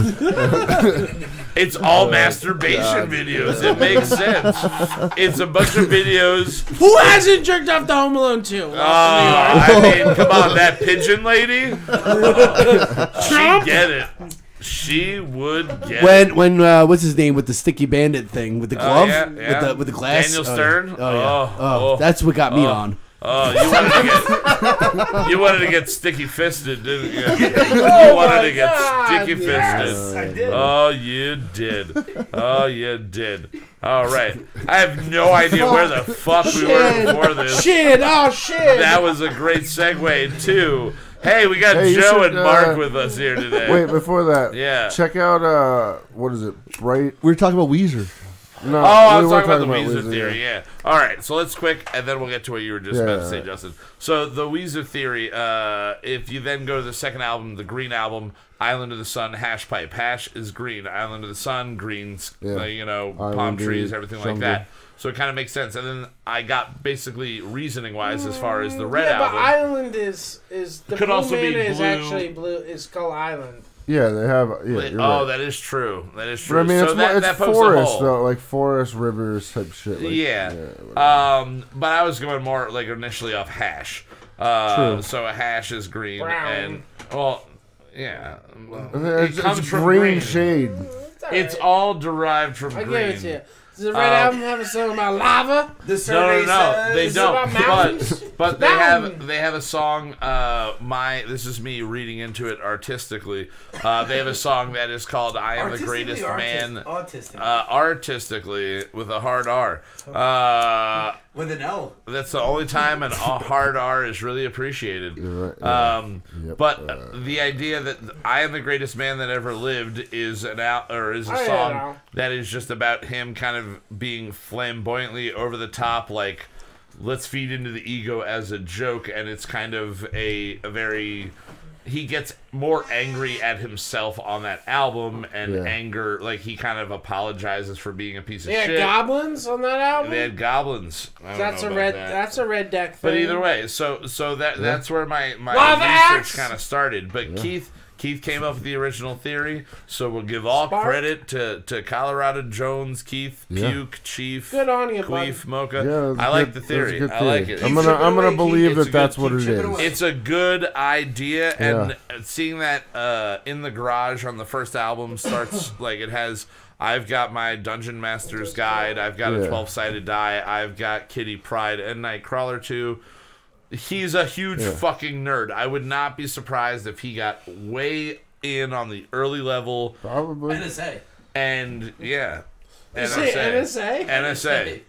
It's all masturbation videos. It makes sense. It's a bunch of videos. Who hasn't jerked off to Home Alone 2? I mean, come on, that pigeon lady. She'd get it. She would get it. When what's his name with the sticky bandit thing with the glove with the glass? Daniel Stern. That's what got me on. Oh, you wanted to get sticky fisted, didn't you? You wanted to get sticky fisted. Yes, I did. Oh, you did. Oh, you did. All right. I have no idea where the fuck we were before this. Shit. That was a great segue too. Hey, we got Joe and Mark with us here today. Wait, before that, check out what is it? Bright. We were talking about Weezer. No, I was talking about the Weezer theory, yeah. All right, so let's quick, and then we'll get to what you were just about to say, Justin. So the Weezer theory, if you then go to the second album, the Green Album, Island of the Sun, Hash Pipe. Hash is green. Island of the Sun, greens, palm trees, everything like that. So it kind of makes sense. And then I got basically reasoning-wise as far as the Red album. But Island is the could Blue also be Man is blue. actually blue. It's called Island. Yeah, they have. Yeah, you're right. That is true. That is true. But I mean, so it's forest though, like forest, rivers type shit. Like, but I was going more like initially off hash. True. So a hash is green, Brown. it comes it's from green shade. It's all derived from I green. give it to you. Does the Red album have a song about lava? No, they don't. But they have a song. This is me reading into it artistically. They have a song that is called "I Am the Greatest Man." Artistically, with a hard R. With an L. That's the only time a hard R is really appreciated. You're right, But the idea that "I Am the Greatest Man That Ever Lived" is a song that is just about him kind of being flamboyantly over the top, like let's feed into the ego as a joke, and it's kind of a very. He gets more angry at himself on that album, and anger, like he kind of apologizes for being a piece of shit. They had goblins on that album. They had goblins. That's a red deck thing. But either way, so that's where my research kind of started. But Keith came up with the original theory, so we'll give all credit to Colorado Jones, Keith, Puke, Chief, good on you, Queef, Mocha. Yeah, I like the theory. I like it. I'm gonna believe that's what it is. It's a good idea, and seeing that in the garage on the first album starts like it has. I've got my Dungeon Master's Guide. I've got a 12-sided die. I've got Kitty Pryde and Nightcrawler 2. He's a huge fucking nerd. I would not be surprised if he got way in on the early level. Probably. NSA. And, NSA? NSA.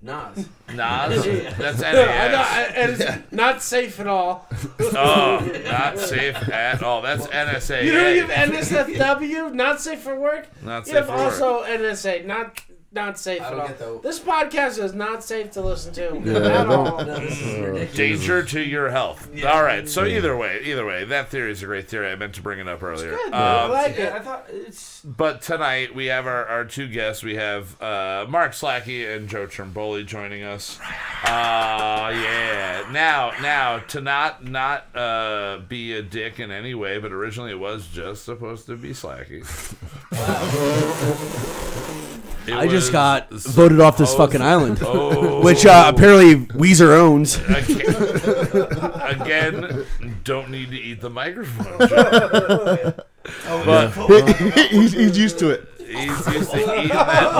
Nas. That's NAS. Not safe at all. Oh, not safe at all. That's NSA. You don't give NSFW, not safe for work? Not you safe have for also NSA, not not safe I at don't all. get the- This podcast is not safe to listen to Yeah, at all. No, this is ridiculous. Danger to your health. All right. So either way, that theory is a great theory. I meant to bring it up earlier. Good, I like it. I thought it's. But tonight we have our two guests. We have Mark Slacky and Joe Trimboli joining us. Yeah. Now to not be a dick in any way, but originally it was just supposed to be Slacky. I just got voted off this fucking island, which apparently Weezer owns. Again, don't need to eat the microphone. But he's used to it. He's used to eating that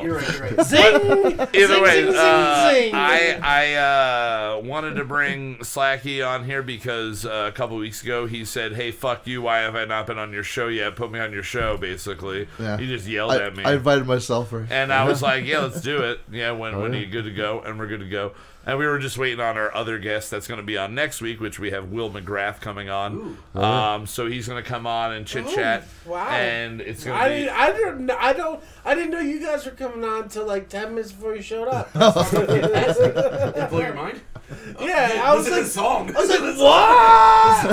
You're right. Zing! Either way, zing. I wanted to bring Slacky on here because a couple weeks ago he said, "Hey, fuck you! Why have I not been on your show yet? Put me on your show." Basically, Yeah. he just yelled at me. I invited myself first. And I was like, "Yeah, let's do it." Yeah, when are you good to go? And we're good to go. And we were just waiting on our other guest that's going to be on next week, which we have Will McGrath coming on. So he's going to come on and chit chat. Wow! And it's going to be. I didn't know you guys were coming on until like 10 minutes before you showed up. Did it blow your mind? Yeah, I was like, song. I was like, what?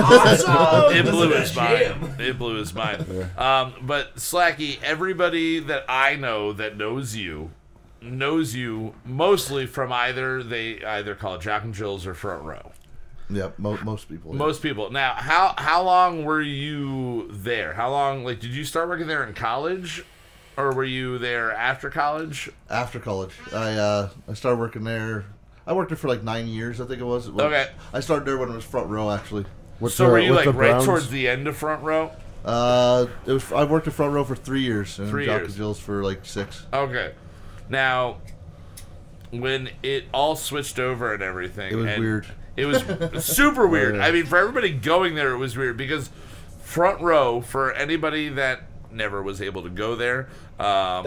Awesome! It blew his mind. It blew his mind. But Slacky, everybody that I know that knows you mostly from either call it Jock and Jills or Front Row. Yep, most people. Yeah. Most people. Now, how long were you there? How long? Like, did you start working there in college, or were you there after college? After college, I started working there. I worked there for like 9 years, I think it was. Okay. I started there when it was Front Row, actually. So were you like right towards the end of Front Row? I worked at Front Row for 3 years, and 3 Jock years. and Jills for like 6. Okay. Now, when it all switched over and everything, It was weird. It was super weird. Yeah. I mean, for everybody going there, it was weird because Front Row, for anybody that never was able to go there, I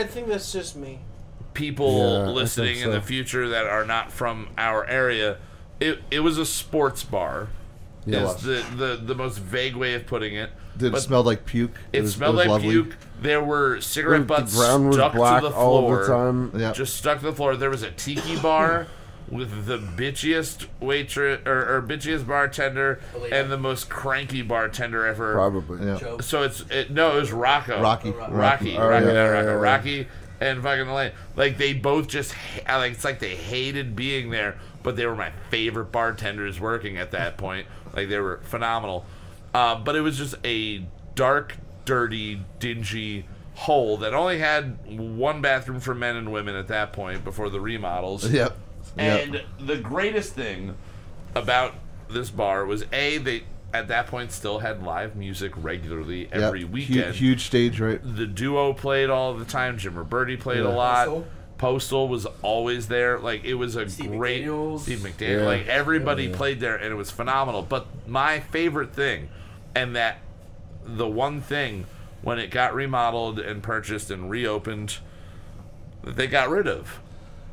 think that's just me. People listening in the future that are not from our area, it was a sports bar. Yeah, is the most vague way of putting it. It smelled like puke. It smelled like lovely. puke. There were cigarette butts The ground was stuck black to the all floor. the time. Yeah. Just stuck to the floor. There was a tiki bar with the bitchiest waitress or bitchiest bartender and the most cranky bartender ever. Probably. Yeah. So it was Rocco. Rocky. Rocky and fucking Elaine. Like they both just it's like they hated being there, but they were my favorite bartenders working at that point. Like they were phenomenal. But it was just a dark, dirty, dingy hole that only had one bathroom for men and women at that point before the remodels. Yep. And the greatest thing about this bar was they at that point still had live music regularly every weekend. Huge stage, right? The duo played all the time. Jim Roberti played a lot. Postal was always there. Like it was a Steve great McDaniels. Steve McDaniel. Like everybody played there, and it was phenomenal. But my favorite thing, and that the one thing when it got remodeled and purchased and reopened that they got rid of.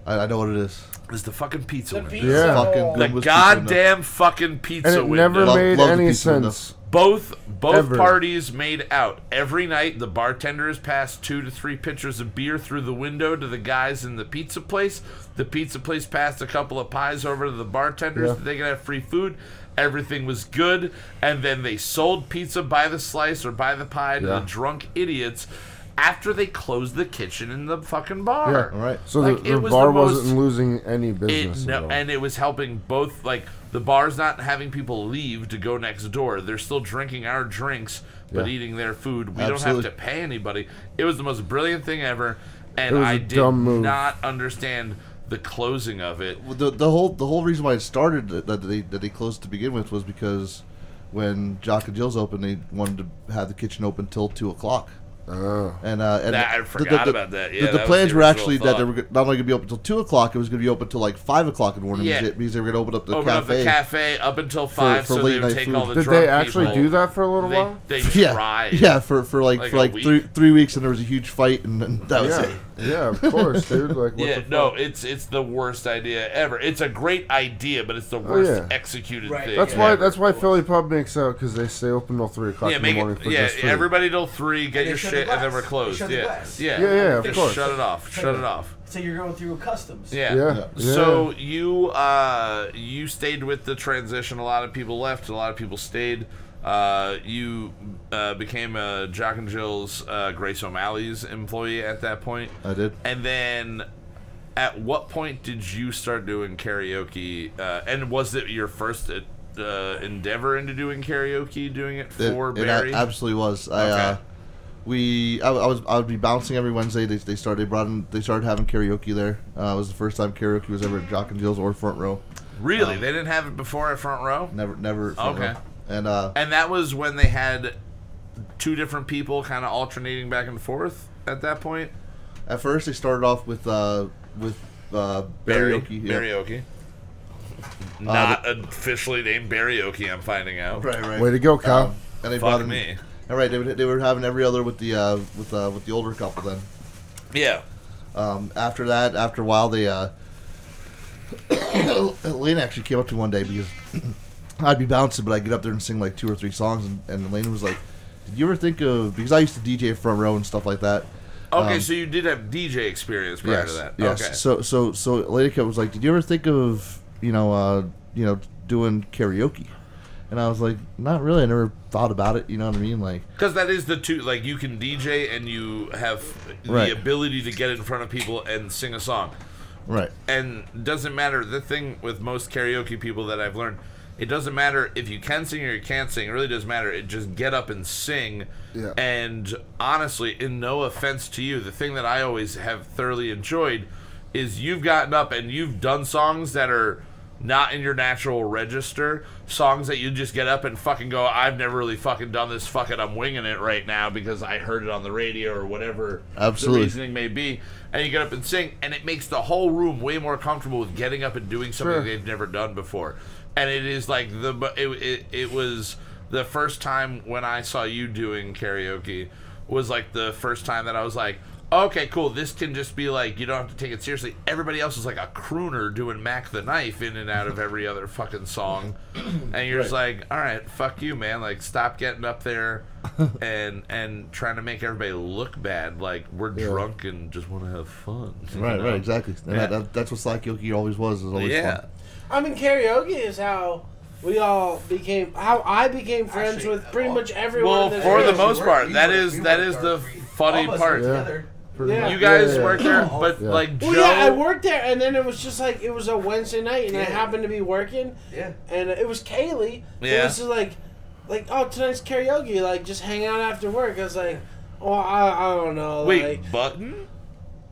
I know what it is the fucking pizza window. Yeah. Fucking The good goddamn fucking pizza And it window. never made Love the any pizza window. sense. Both Ever. parties made out. Every night, the bartenders passed 2 to 3 pitchers of beer through the window to the guys in the pizza place. The pizza place passed a couple of pies over to the bartenders so they could have free food. Everything was good. And then they sold pizza by the slice or by the pie to the drunk idiots after they closed the kitchen in the fucking bar. Yeah, all right. So Like, the it was bar the most- wasn't losing any business at all. and it was helping both, like, the bar's not having people leave to go next door. They're still drinking our drinks, but eating their food. We Absolutely. don't have to pay anybody. It was the most brilliant thing ever, and It was I a did dumb move. not understand the closing of it. Well, the whole reason why it started that they closed to begin with was because when Jock and Jill's opened, they wanted to have the kitchen open till 2:00. And I forgot about that. Yeah, the that was plans the were original actually that they thought. were not only going to be open till 2:00. It was going to be open till like 5:00 in the morning. Yeah. Because they were going to open up the Open cafe. up the cafe up until 5, for so late they would night take food. all the Did drunk they actually people. do that for a little while? They Yeah, tried. yeah, for like a week. 3 weeks, and there was a huge fight, and that was it. Yeah, of course, dude. Like, what yeah, the fuck? no, it's the worst idea ever. It's a great idea, but it's the worst executed thing. That's why Philly Pub makes out, because they stay open till 3 o'clock in the morning for just free. Everybody till 3, get your shit, and then we're closed. Yeah, of course. Shut it off. Shut it off. So you're going through customs. Yeah. So you stayed with the transition. A lot of people left. A lot of people stayed. You became a Jock and Jill's Grace O'Malley's employee at that point. I did. And then, at what point did you start doing karaoke? And was it your first endeavor into doing karaoke? Doing it for Barry? It absolutely was. I would be bouncing every Wednesday. They started having karaoke there. It was the first time karaoke was ever at Jock and Jill's or Front Row. Really? They didn't have it before at Front Row? Never. At Front Row. And that was when they had 2 different people kind of alternating back and forth at that point? At first, they started off with karaoke. Karaoke. Not officially named Barryoke, I'm finding out. Right. Way to go, Kyle. And they Fuck brought in, me. All right, they were having every other with the older couple then. Yeah. After that, after a while, they Elaine actually came up to me one day because I'd be bouncing, but I'd get up there and sing like 2 or 3 songs, and Elaine was like, "Did you ever think of?" Because I used to DJ Front Row and stuff like that. Okay, so you did have DJ experience prior to that. Yes. Okay. So Elaine was like, "Did you ever think of doing karaoke?" And I was like, "Not really. I never thought about it." You know what I mean? Like, because that is the two. Like, you can DJ and you have the ability to get in front of people and sing a song. Right. And doesn't matter. The thing with most karaoke people that I've learned, it doesn't matter if you can sing or you can't sing. It really doesn't matter. It just get up and sing. Yeah. And honestly, in no offense to you, the thing that I always have thoroughly enjoyed is you've gotten up and you've done songs that are not in your natural register. Songs that you just get up and fucking go, I've never really fucking done this. Fuck it, I'm winging it right now because I heard it on the radio or whatever the reasoning may be. And you get up and sing, and it makes the whole room way more comfortable with getting up and doing something they've never done before. And it is like it was the first time when I saw you doing karaoke was like the first time that I was like, okay, cool, this can just be like, you don't have to take it seriously. Everybody else is like a crooner doing Mac the Knife in and out of every other fucking song. And you're just like, all right, fuck you, man. Like, stop getting up there and trying to make everybody look bad. Like, we're drunk and just want to have fun. Right, exactly. And that's what karaoke always was. Is always fun. I mean, karaoke is how we all became, how I became friends with pretty much everyone. Well, for the most part, that is the funny part. Yeah. You guys worked there, but like Joe. Well, yeah, I worked there, and then it was just like it was a Wednesday night, and I happened to be working. Yeah. And it was Kaylee. Yeah. It was just like, oh, tonight's karaoke. Like, just hang out after work. I was like, oh, I don't know. Wait, like, Button?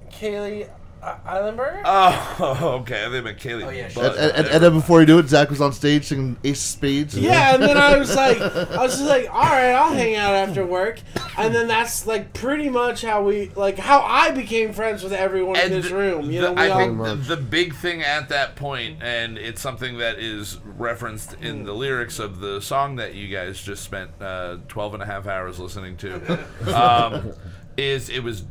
Kaylee Eilenberger? Oh, okay. I think I meant Kaylee. Oh, yeah, and then before you do it, Zach was on stage singing Ace of Spades. Yeah, and then I was just like, all right, I'll hang out after work. And then that's like pretty much how I became friends with everyone in this room. You know, I think the big thing at that point, and it's something that is referenced in the lyrics of the song that you guys just spent 12 and a half hours listening to, is it was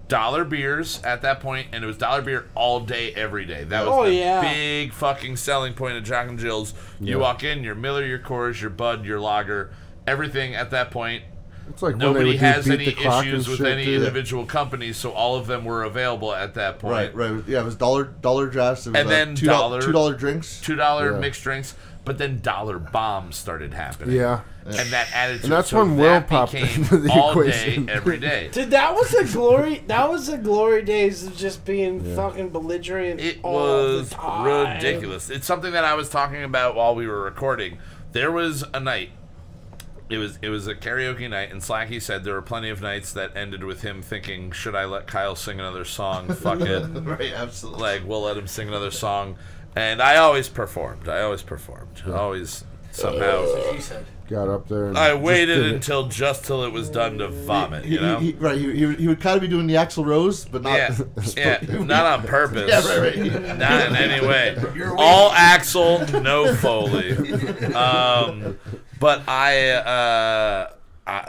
dollar beers at that point, and it was dollar beer all day, every day. That was the big fucking selling point of Jock and Jill's. You walk in, your Miller, your Coors, your Bud, your Lager, everything at that point. It's like nobody has any issues with any individual companies, so all of them were available at that point. Right. Yeah, it was dollar drafts. It was and then $2 drinks, $2 mixed drinks. But then dollar bombs started happening. Yeah. And that added to and that's when Will popped into the all equation. Day, every day. Dude, that was the glory days of just being fucking belligerent. It all was the time. ridiculous. It's something that I was talking about while we were recording. There was a night. It was a karaoke night, and Slacky said there were plenty of nights that ended with him thinking, should I let Kyle sing another song? Fuck it. Right, absolutely. Like, we'll let him sing another song. And I always performed. Always somehow. Got up there. And I waited until it was done to vomit. He would kind of be doing the Axl Rose, but not. Not on purpose. Yeah, right. Not in any way. All Axl, no Foley. But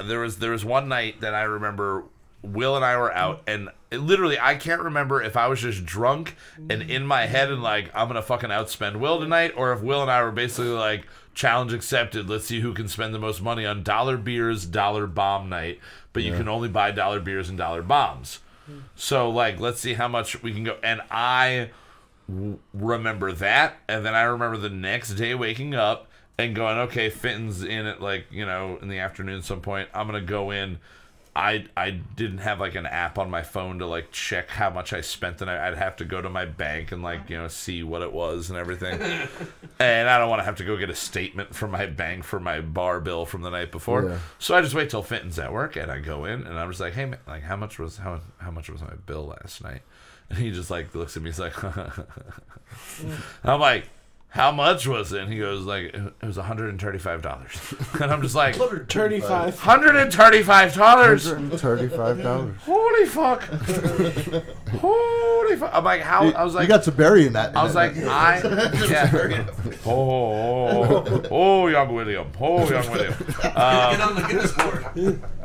there was one night that I remember Will and I were out, and literally, I can't remember if I was just drunk and in my head and like, I'm gonna fucking outspend Will tonight, or if Will and I were basically like, challenge accepted, let's see who can spend the most money on dollar beers, dollar bomb night, but you can only buy dollar beers and dollar bombs. So like, let's see how much we can go. And I remember that, and then I remember the next day waking up and going, okay, Fenton's in at like, you know, in the afternoon at some point, I'm gonna go in. I didn't have like an app on my phone to like check how much I spent, and I'd have to go to my bank and like, you know, see what it was and everything. And I don't want to have to go get a statement from my bank for my bar bill from the night before. Yeah. So I just wait till Fenton's at work, and I go in and I'm just like, hey man, like how much was my bill last night? And he just like looks at me, he's like, I'm like, how much was it? And he goes like, it was $135. And I'm just like, $135. $135. Holy fuck. Holy fuck. I'm like, how? I was like, you got to bury in that. I was like, yeah. Oh, young William. Oh, young William. Get on the Guinness board.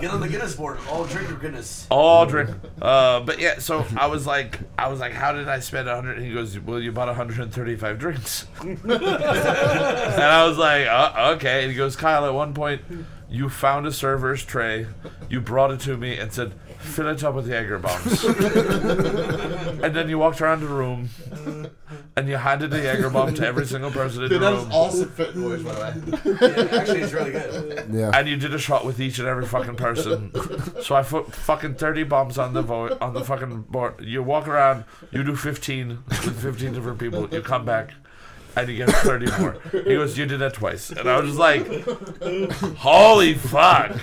Get on the Guinness board. All drink your Guinness. All drink. But yeah, so I was like, how did I spend 100? And he goes, well, you bought 135 drinks. And I was like, okay. And he goes, Kyle, at one point, you found a server's tray, you brought it to me and said, fill it up with Jaeger bombs. And then you walked around the room and you handed the Jaeger bomb to every single person in the room. That was awesome fit noise, by the way. Yeah, actually, it's really good. Yeah. And you did a shot with each and every fucking person. So I put fucking 30 bombs on the fucking board. You walk around, you do 15 with 15 different people. You come back. And you get 30 more. He goes, you did that twice. And I was just like, holy fuck.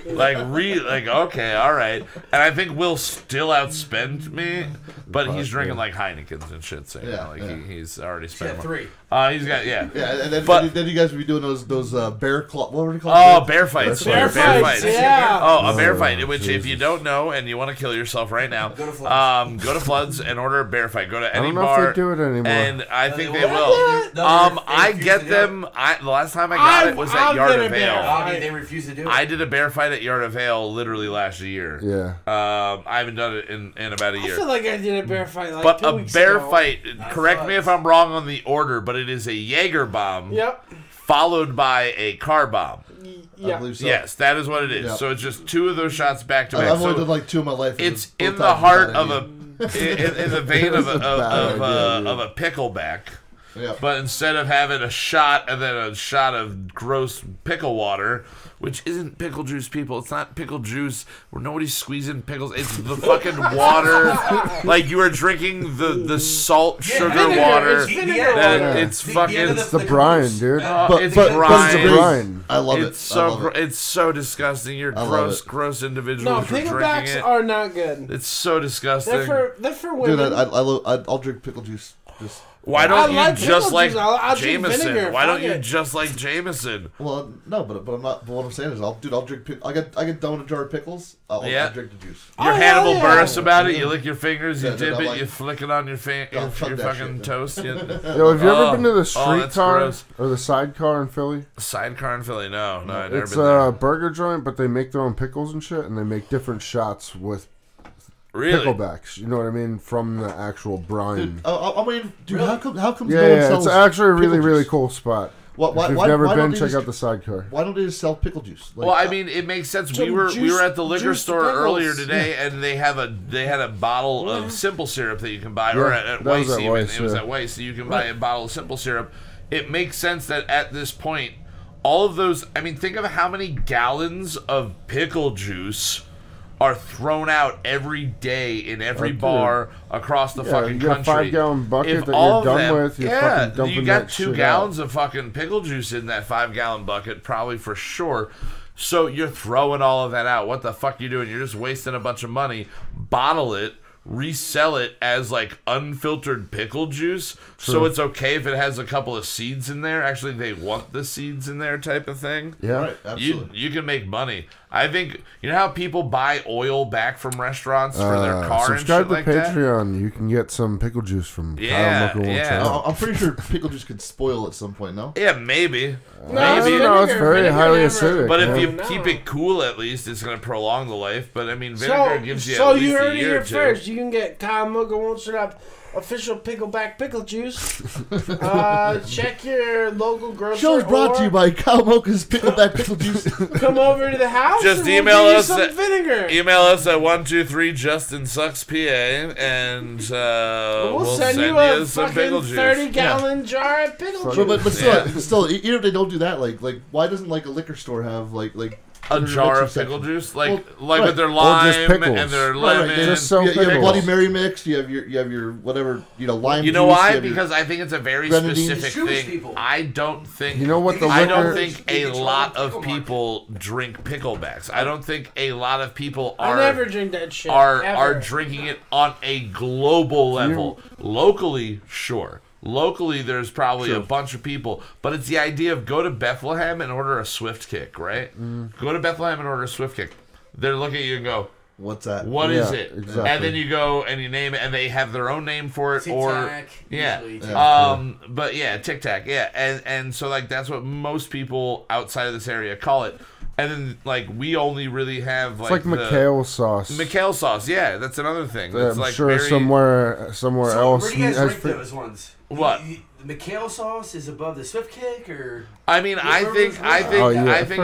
Like, okay, all right. And I think Will still outspend me, but he's drinking like Heinekens and shit. So, you know, like he's already spent more. 3. He's got, Yeah, and then you guys would be doing those bear claw. What were they called? Oh, bear fights. Bear fights. Yeah. Oh, a bear fight. Which, if you don't know and you want to kill yourself right now, go to Floods and order a bear fight. Go to any bar. I don't know if they do it anymore. And I think they will. I get them. The last time I got it was at Yard of Vale. They refuse to do it. I did a bear fight at Yard of Vale literally last year. Yeah. I haven't done it in about a year. I feel like I did a bear fight like but 2 weeks a bear ago. fight, correct me if I'm wrong on the order, but it is a Jaeger bomb followed by a car bomb. Yeah. I believe so. Yes, that is what it is. Yep. So it's just 2 of those shots back to back. I've only done like 2 in my life. It's in the heart of a, in the vein of a pickleback. Yep. But instead of having a shot and then a shot of gross pickle water, which isn't pickle juice, people. It's not pickle juice where nobody's squeezing pickles. It's the fucking water. Like you are drinking the salt sugar vinegar. water. It's vinegar. It's fucking. It's the brine, dude. It's but brine. it's the brine. I love it. It's so it's so disgusting. You're gross individual. No, for drinking picklebacks it. are not good. It's so disgusting. They're for women. Dude, I'll drink pickle juice. Just. Why don't you like just like I'll drink Jameson? vinegar, Why don't fuck you it. just like Jameson? Well, no, but I'm not. But what I'm saying is, I'll drink. I get done with a jar of pickles. I'll drink the juice. You're Hannibal Buress about it. You lick your fingers, you Yeah, dip dude, it, like- you flick it on your your fucking toast. Yo, have you ever been to the streetcar gross. or the sidecar in Philly? Sidecar in Philly? No, I've never It's been there. a burger joint, but they make their own pickles and shit, and they make different shots with Really? picklebacks. You know what I mean? From the actual brine. I mean, dude, how come no one Yeah, sells it's actually a really, pickle really juice? cool spot. Why, If you've why- never why don't been, they check just- out the sidecar. Why don't they just sell pickle juice? Like, Well, I mean, it makes sense. We were at the liquor store earlier today, and they had a bottle of simple syrup that you can buy, or Yeah, at that was Weiss at even. Weiss, It was yeah. at Weiss, so you can buy a bottle of simple syrup. It makes sense that at this point, all of those. I mean, think of how many gallons of pickle juice are thrown out every day in every bar across the fucking you get country. a 5-gallon bucket If that all you're of done them, with, you're fucking dumping you got that 2 shit gallons of fucking pickle juice in that 5-gallon bucket, probably for sure. So you're throwing all of that out. What the fuck you doing? You're just wasting a bunch of money. Bottle it, resell it as like unfiltered pickle juice. So it's okay if it has a couple of seeds in there. Actually, they want the seeds in there type of thing. Yeah. Right, absolutely. You can make money. I think, you know how people buy oil back from restaurants for their car and shit subscribe to like that? Patreon. You can get some pickle juice from Yeah, Kyle Mocha yeah. Channel. I'm pretty sure pickle juice could spoil at some point, no? Yeah, maybe. Maybe. No, it's very highly acidic. But if yeah. you keep it cool, at least, it's going to prolong the life. But, I mean, vinegar gives you so at least you a heard it year here or two. first. You can get Kyle Mocha Won't Shut Up official pickleback pickle juice. Check your local grocery. Show's brought to you by Kyle Mocha's Pickleback Pickle Juice. Come over to the house. Just and email we'll give us you some at vinegar. Email us at 123JustinSucksPA, and we'll send you fucking some pickle juice. 30-gallon jar of pickle juice. But still, even if they don't do that, like why doesn't like a liquor store have like a jar of pickle juice, like with their lime and their lemon, you have Bloody Mary mix. You have your whatever lime. You know juice, why? Because I think it's a very grenadine. specific thing. I don't think. You know what the I don't liquor- think a lot of people drink picklebacks. I don't think a lot of people are. I never drink that shit. Are drinking it on a global level. Locally, sure. Locally, there's probably a bunch of people, but it's the idea of go to Bethlehem and order a Swift Kick, right? Go to Bethlehem and order a Swift Kick. They're looking at you and go, "What's that? What is it?" Exactly. And then you go and you name it, and they have their own name for it, Tic-tac, usually but yeah, Tic Tac, yeah, and so like that's what most people outside of this area call it. And then, like, we only really have, It's like McHale sauce. McHale sauce, yeah, that's another thing. That's I'm like sure very, somewhere else. Where do you guys has rank those ones? What? The McHale sauce is above the Swift Kick, or I mean, I think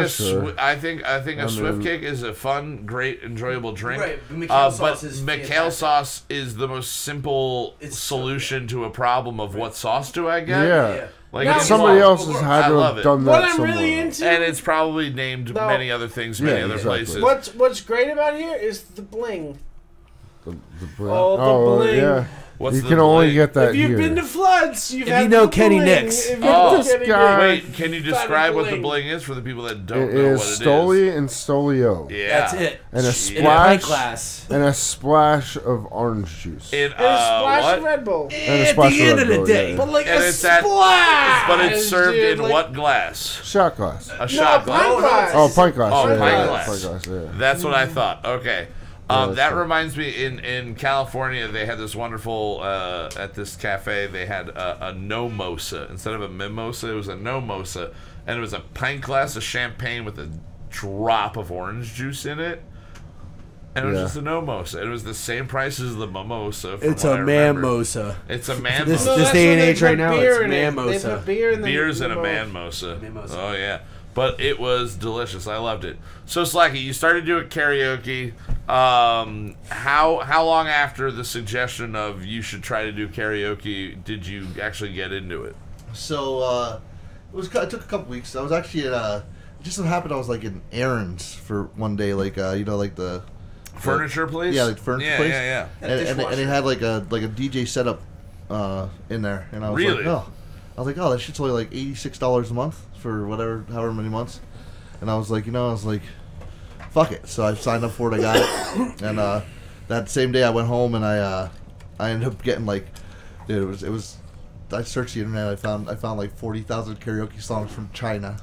a Swift mean, Kick is a fun, great, enjoyable drink. Right, but McHale sauce but is McHale fantastic. sauce is the most simple solution to a problem of what sauce do I get? Yeah. Like Now, somebody else has had I to love have it. done What that I'm somewhere. really into, and it's probably named many other things, many other places. What's great about here is the bling. The bling. yeah. What's you the can only bling? get that If you've here. been to Floods, you've If had you know the Kenny bling. Nicks. If you know Kenny Nicks. Wait, can you describe what the bling. bling is for the people that don't It know is what it is? Stoli and Stolio. Yeah. That's it. And a In a pint splash. glass. And a splash of orange juice. In, And a splash what? of Red Bull. And a At splash the of end Red of the Bull, day. yeah. But like And a it's that- splash. But it's served dude, in like, what glass? Shot glass. A shot glass. pint glass. Oh, pint glass. Oh, yeah, pint yeah, glass. Pint glass, yeah. That's what I thought. Okay. that's That fine. reminds me, in California, they had this wonderful, at this cafe, they had a no-mosa. Instead of a mimosa, it was a no-mosa. And it was a pint glass of champagne with a drop of orange juice in it. And it was just a no-mosa. It was the same price as the mimosa. From It's what a I remember. man-mosa. It's a man This No, that's day and when they age right put now, beer it's in it. man-mosa. They put beer in the Beers and a bowl. man-mosa. Man-mosa. Oh, yeah. But it was delicious. I loved it. So, Slacky, you started doing karaoke. How long after the suggestion of you should try to do karaoke did you actually get into it? So it took a couple weeks. I was actually at it just so happened I was like in errands for one day, like like the Furniture place? Yeah, like furniture Yeah, place. yeah. And it had like a DJ setup in there, and I was Really? like, oh, that shit's only like $86 a month for however many months, and I was like, fuck it. So I signed up for it. I got it, and that same day I went home and I ended up getting like, dude, it was. I searched the internet. I found like 40,000 karaoke songs from China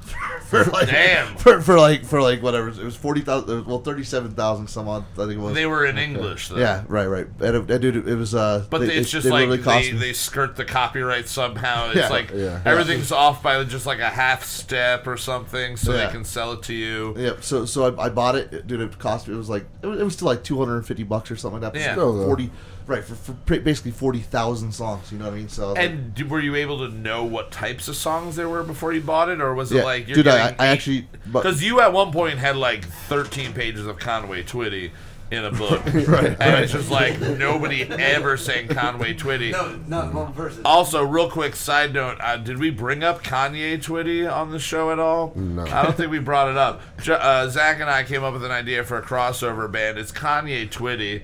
for like Damn. for like whatever. It was 40,000. Well, 37,000 some odd. I think it was. They were in English, though. Yeah, right. And dude, it was. But it's just really like cost me. they skirt the copyright somehow. It's Yeah. like Yeah. everything's off by just like a half step or something, so they can sell it to you. Yeah, so I bought it, dude. It cost me. It was like it was still like $250 or something like that. Yeah. Still 40, right for basically 40,000 songs. You know what I mean? So And were you able to know what types of songs there were before you bought it, or was it Yeah, like you're dude, getting I actually because you at one point had like 13 pages of Conway Twitty in a book, Right. And it's just like nobody ever sang Conway Twitty. No, not one person. Also, real quick side note: did we bring up Kanye Twitty on the show at all? No. I don't think we brought it up. Zach and I came up with an idea for a crossover band. It's Kanye Twitty.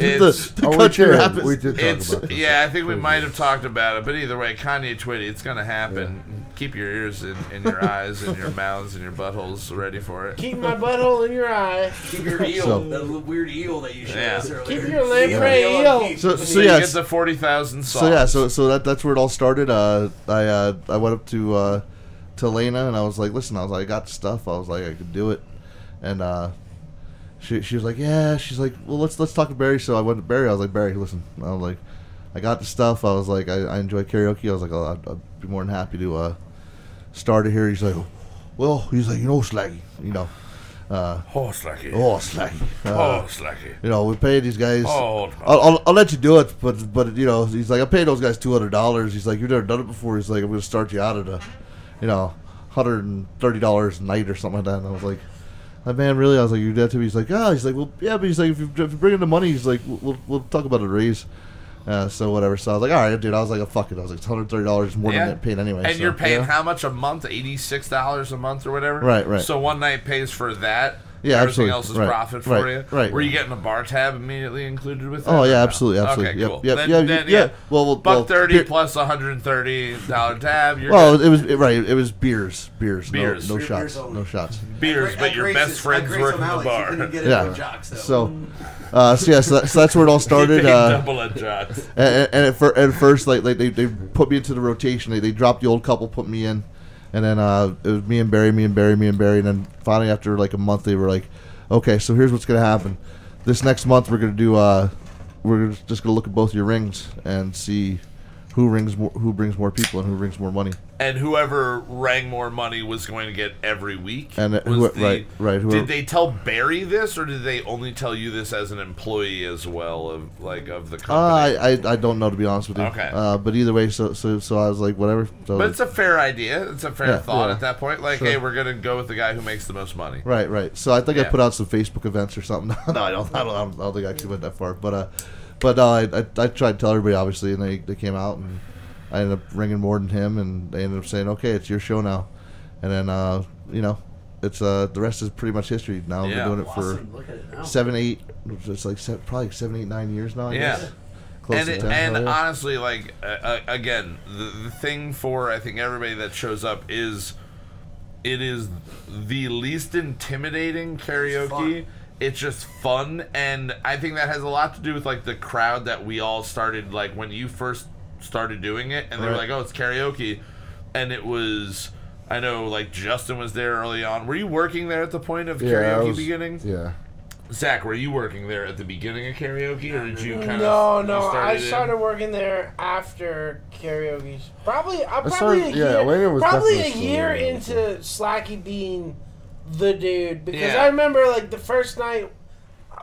It's the we country did. rap is- We did talk It's about this. yeah, I think we might have talked about it, but either way, Kanye Twitty, it's gonna happen. Keep your ears and your eyes and your mouths and your buttholes ready for it. Keep my butthole in your eye. Keep your eel, So- that little weird eel that you showed Yeah. us earlier. Keep your lamprey eel. So you yeah, get the 40,000 songs. So yeah, so that's where it all started. I went up to Lena and I was like, listen, I got stuff. I was like, I could do it. and she was like, yeah, she's like, well, let's talk to Barry. So I went to Barry. I was like, Barry, listen, I was like, I got the stuff. I was like, I enjoy karaoke. I was like, I'd be more than happy to start it here. He's like, well, he's like, Slaggy, Slacky. Slacky. We pay these guys. I'll let you do it, but he's like, I paid those guys $200. He's like, you've never done it before. He's like, I'm gonna start you out at $130 a night or something like that. And I was like, man, really? I was like, you're dead to me? He's like, he's like, well, yeah, but he's like, if you bring in the money, he's like, we'll talk about a raise. So whatever. So I was like, all right, dude. I was like, fuck it. I was like, it's $130 more than that paid anyway. And so, you're paying how much a month? $86 a month or whatever. Right. So one night pays for that. Yeah, everything absolutely. else is Right, profit for right, you. right. Were you getting a bar tab immediately included with that? Oh yeah, absolutely. Okay, Yep, cool. Yep, Then, yeah. Well, $130 plus $130 tab. You're well, good. it was right. It was beers. Beers. No shots. No shots. Beers, but your best friends work in the bar. Yeah. So that's where it all started. Double at jocks. And at first, like they put me into the rotation. They dropped the old couple, put me in, and then it was me and Barry, and then finally after like a month, they were like, okay, so here's what's gonna happen. This next month, we're gonna do. We're just gonna look at both your rings and see who brings more people and who brings more money. And whoever rang more money was going to get every week. And right. Did they tell Barry this, or did they only tell you this as an employee as well of the company? I don't know, to be honest with you. Okay. But either way, so I was like, whatever. So but it's a fair idea. It's a fair thought at that point. Like, sure. hey, we're gonna go with the guy who makes the most money. Right. So I think I put out some Facebook events or something. No, I don't think I actually went that far. But I tried to tell everybody, obviously, and they came out, and I ended up ringing more than him, and they ended up saying, okay, it's your show now. And then it's the rest is pretty much history. Now we've been doing it for 7, 8, it's like probably 7, 8, 9 years now. I guess. Close to 10. And honestly, like again, the thing for I think everybody that shows up is it is the least intimidating karaoke. It's just fun, and I think that has a lot to do with like the crowd that we all started, like when you first started doing it, and they were like, oh, it's karaoke, and it was, I know, like Justin was there early on. Were you working there at the point of karaoke beginning? Yeah. Zach, were you working there at the beginning of karaoke, or did you kind of? No. I started working there after karaoke. Probably a year into Slacky being the dude, because I remember like the first night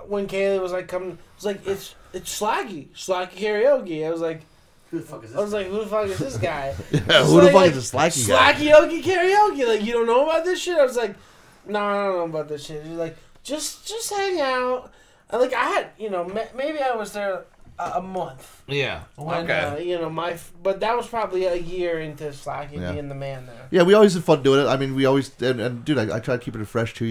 when Kaylee was like coming, it was like it's Slacky karaoke. I was like, who the fuck is this? I was like, who the fuck is this guy? Who the fuck is a Slacky guy? Slacky karaoke. Like, you don't know about this shit? I was like, no, I don't know about this shit. He's like, just hang out. And like I had, maybe I was there a month. Yeah. When, but that was probably a year into Slacky being the man there. Yeah, we always had fun doing it. I mean, we always and dude, I try to keep it fresh too.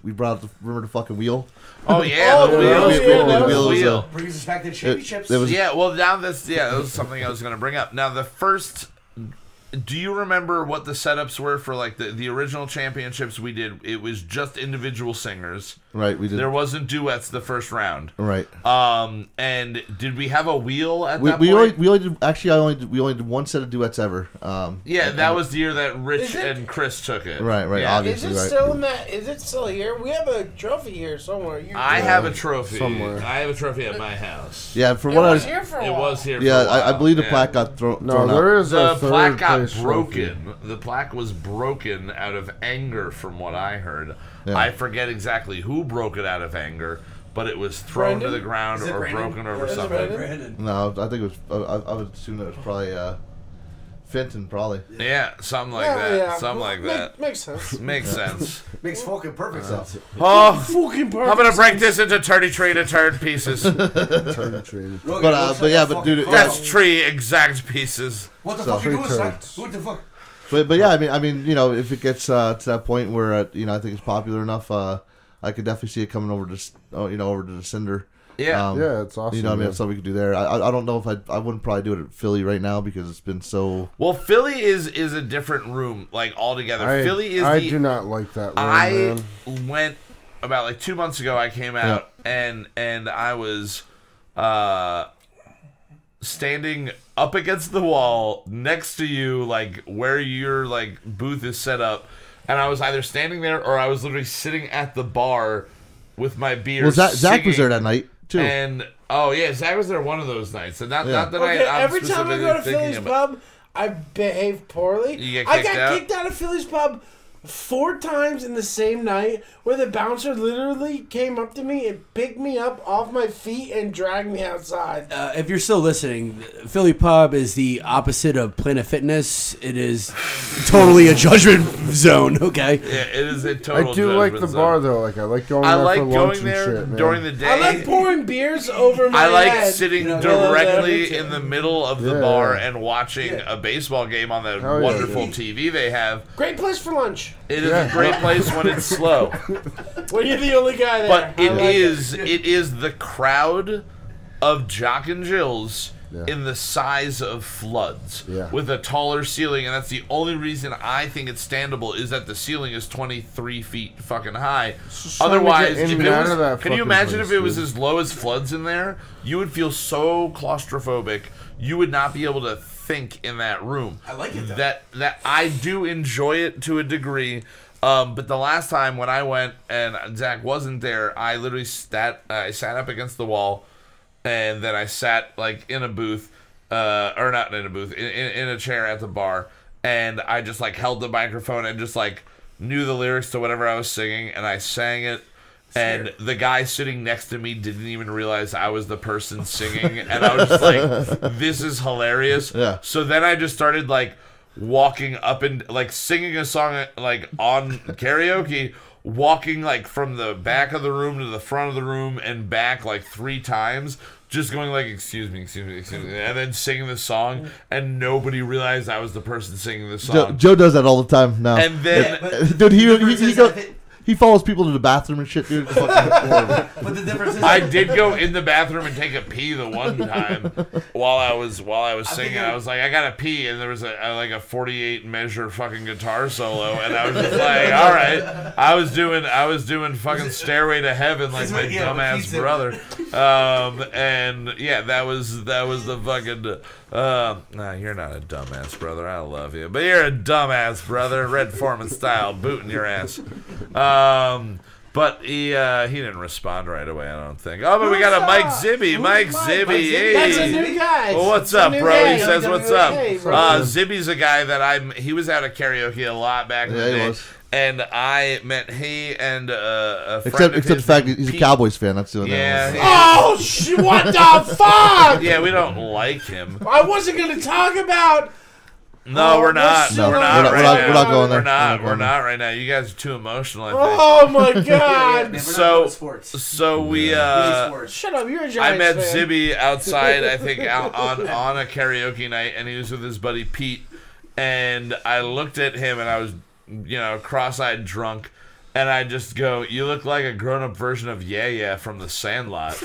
We brought out remember the fucking wheel. Oh yeah, the wheel brings us back to the championships. That was something I was going to bring up. Now the first. Do you remember what the setups were for like the original championships we did? It was just individual singers. Right, we did. There wasn't duets the first round. Right. And did we have a wheel at that point? We only did one set of duets ever. That was the year that Rich and Chris took it. Right, yeah. obviously. Is it still here? We have a trophy here somewhere. I have a trophy somewhere. I have a trophy at my house. Yeah, it was here for a while. It was here for a while. I believe the plaque got thrown No, there is a the plaque got broken. Trophy. The plaque was broken out of anger, from what I heard. Yeah. I forget exactly who broke it out of anger, but it was thrown to the ground or broken over something. No, I think it was. I would assume that it was probably Fenton, probably. Yeah, something like that. Yeah. Something like that. Makes sense. Makes sense. Makes fucking perfect sense. Oh, fucking perfect. I'm gonna break this into 33 to turn pieces. But dude, that's 3 exact pieces. What the fuck you doing, son? What the fuck? But yeah, I mean, if it gets to that point where I think it's popular enough, I could definitely see it coming over to over to the Cinder. Yeah, it's awesome. That's something we could do there. I don't know if I wouldn't probably do it at Philly right now because it's been so. Well, Philly is a different room, like altogether. Philly is. I do not like that room. I went about like 2 months ago. I came out and I was standing up against the wall next to you, like where your like booth is set up, and I was either standing there or I was literally sitting at the bar with my beer. Well, Zach was there that night too. And Zach was there one of those nights. And not the night. Every time I go to Philly's pub, I behave poorly. You get kicked out? Kicked out of Philly's pub 4 times in the same night, where the bouncer literally came up to me and picked me up off my feet and dragged me outside. If you're still listening, Philly Pub is the opposite of Planet Fitness. It is totally a judgment zone. Okay. Yeah, it is a total. I do like the bar though. Like I like going there for lunch and shit, man. During the day. I like pouring beers over my head. I like head. sitting directly in the middle of the bar and watching a baseball game on the wonderful TV they have. Great place for lunch. It is a great place when it's slow. When you're the only guy there. But it is the crowd of Jock and Jills in the size of Floods with a taller ceiling, and that's the only reason I think it's standable is that the ceiling is 23 feet fucking high. Otherwise, if it was, can you imagine if it was as low as Floods in there? You would feel so claustrophobic. You would not be able to think in that room. I like it though. That I do enjoy it to a degree. But the last time when I went and Zach wasn't there, I literally sat up against the wall, and then I sat like in a booth, or not in a booth, in a chair at the bar, and I just like held the microphone and just like knew the lyrics to whatever I was singing, and I sang it. And the guy sitting next to me didn't even realize I was the person singing, and I was just like, "This is hilarious." Yeah. So then I just started like walking up and like singing a song like on karaoke, walking like from the back of the room to the front of the room and back like 3 times, just going like excuse me, and then singing the song, and nobody realized I was the person singing the song. Joe does that all the time now. And then dude, he follows people to the bathroom and shit, dude. But the difference is, I did go in the bathroom and take a pee the one time while I was singing. I was like, I gotta pee, and there was a 48 measure fucking guitar solo, and I was just like, all right. I was doing fucking Stairway to Heaven like my dumbass brother. And yeah, that was the fucking. Nah, you're not a dumbass brother. I love you, but you're a dumbass brother. Red Foreman style, booting your ass. But he didn't respond right away, I don't think. Oh, but we got a Mike Zibby. Mike Zibby. Hey. That's a new guy. Well, what's up, bro? He says, what's up? Zibby's a guy that he was out at karaoke a lot back in the day. Was. And I met he and a friend except the fact that he's a Cowboys fan. That's the only thing. Oh, what the fuck? Yeah, we don't like him. I wasn't going to talk about... No, we're not. No, we're not going there. We're not right now. You guys are too emotional, I think. Oh my god. So we shut up, you're a Giants I met fan. Zibby outside, I think, out on a karaoke night, and he was with his buddy Pete, and I looked at him and I was, cross-eyed drunk, and I just go, "You look like a grown-up version of Yeah Yeah from The Sandlot."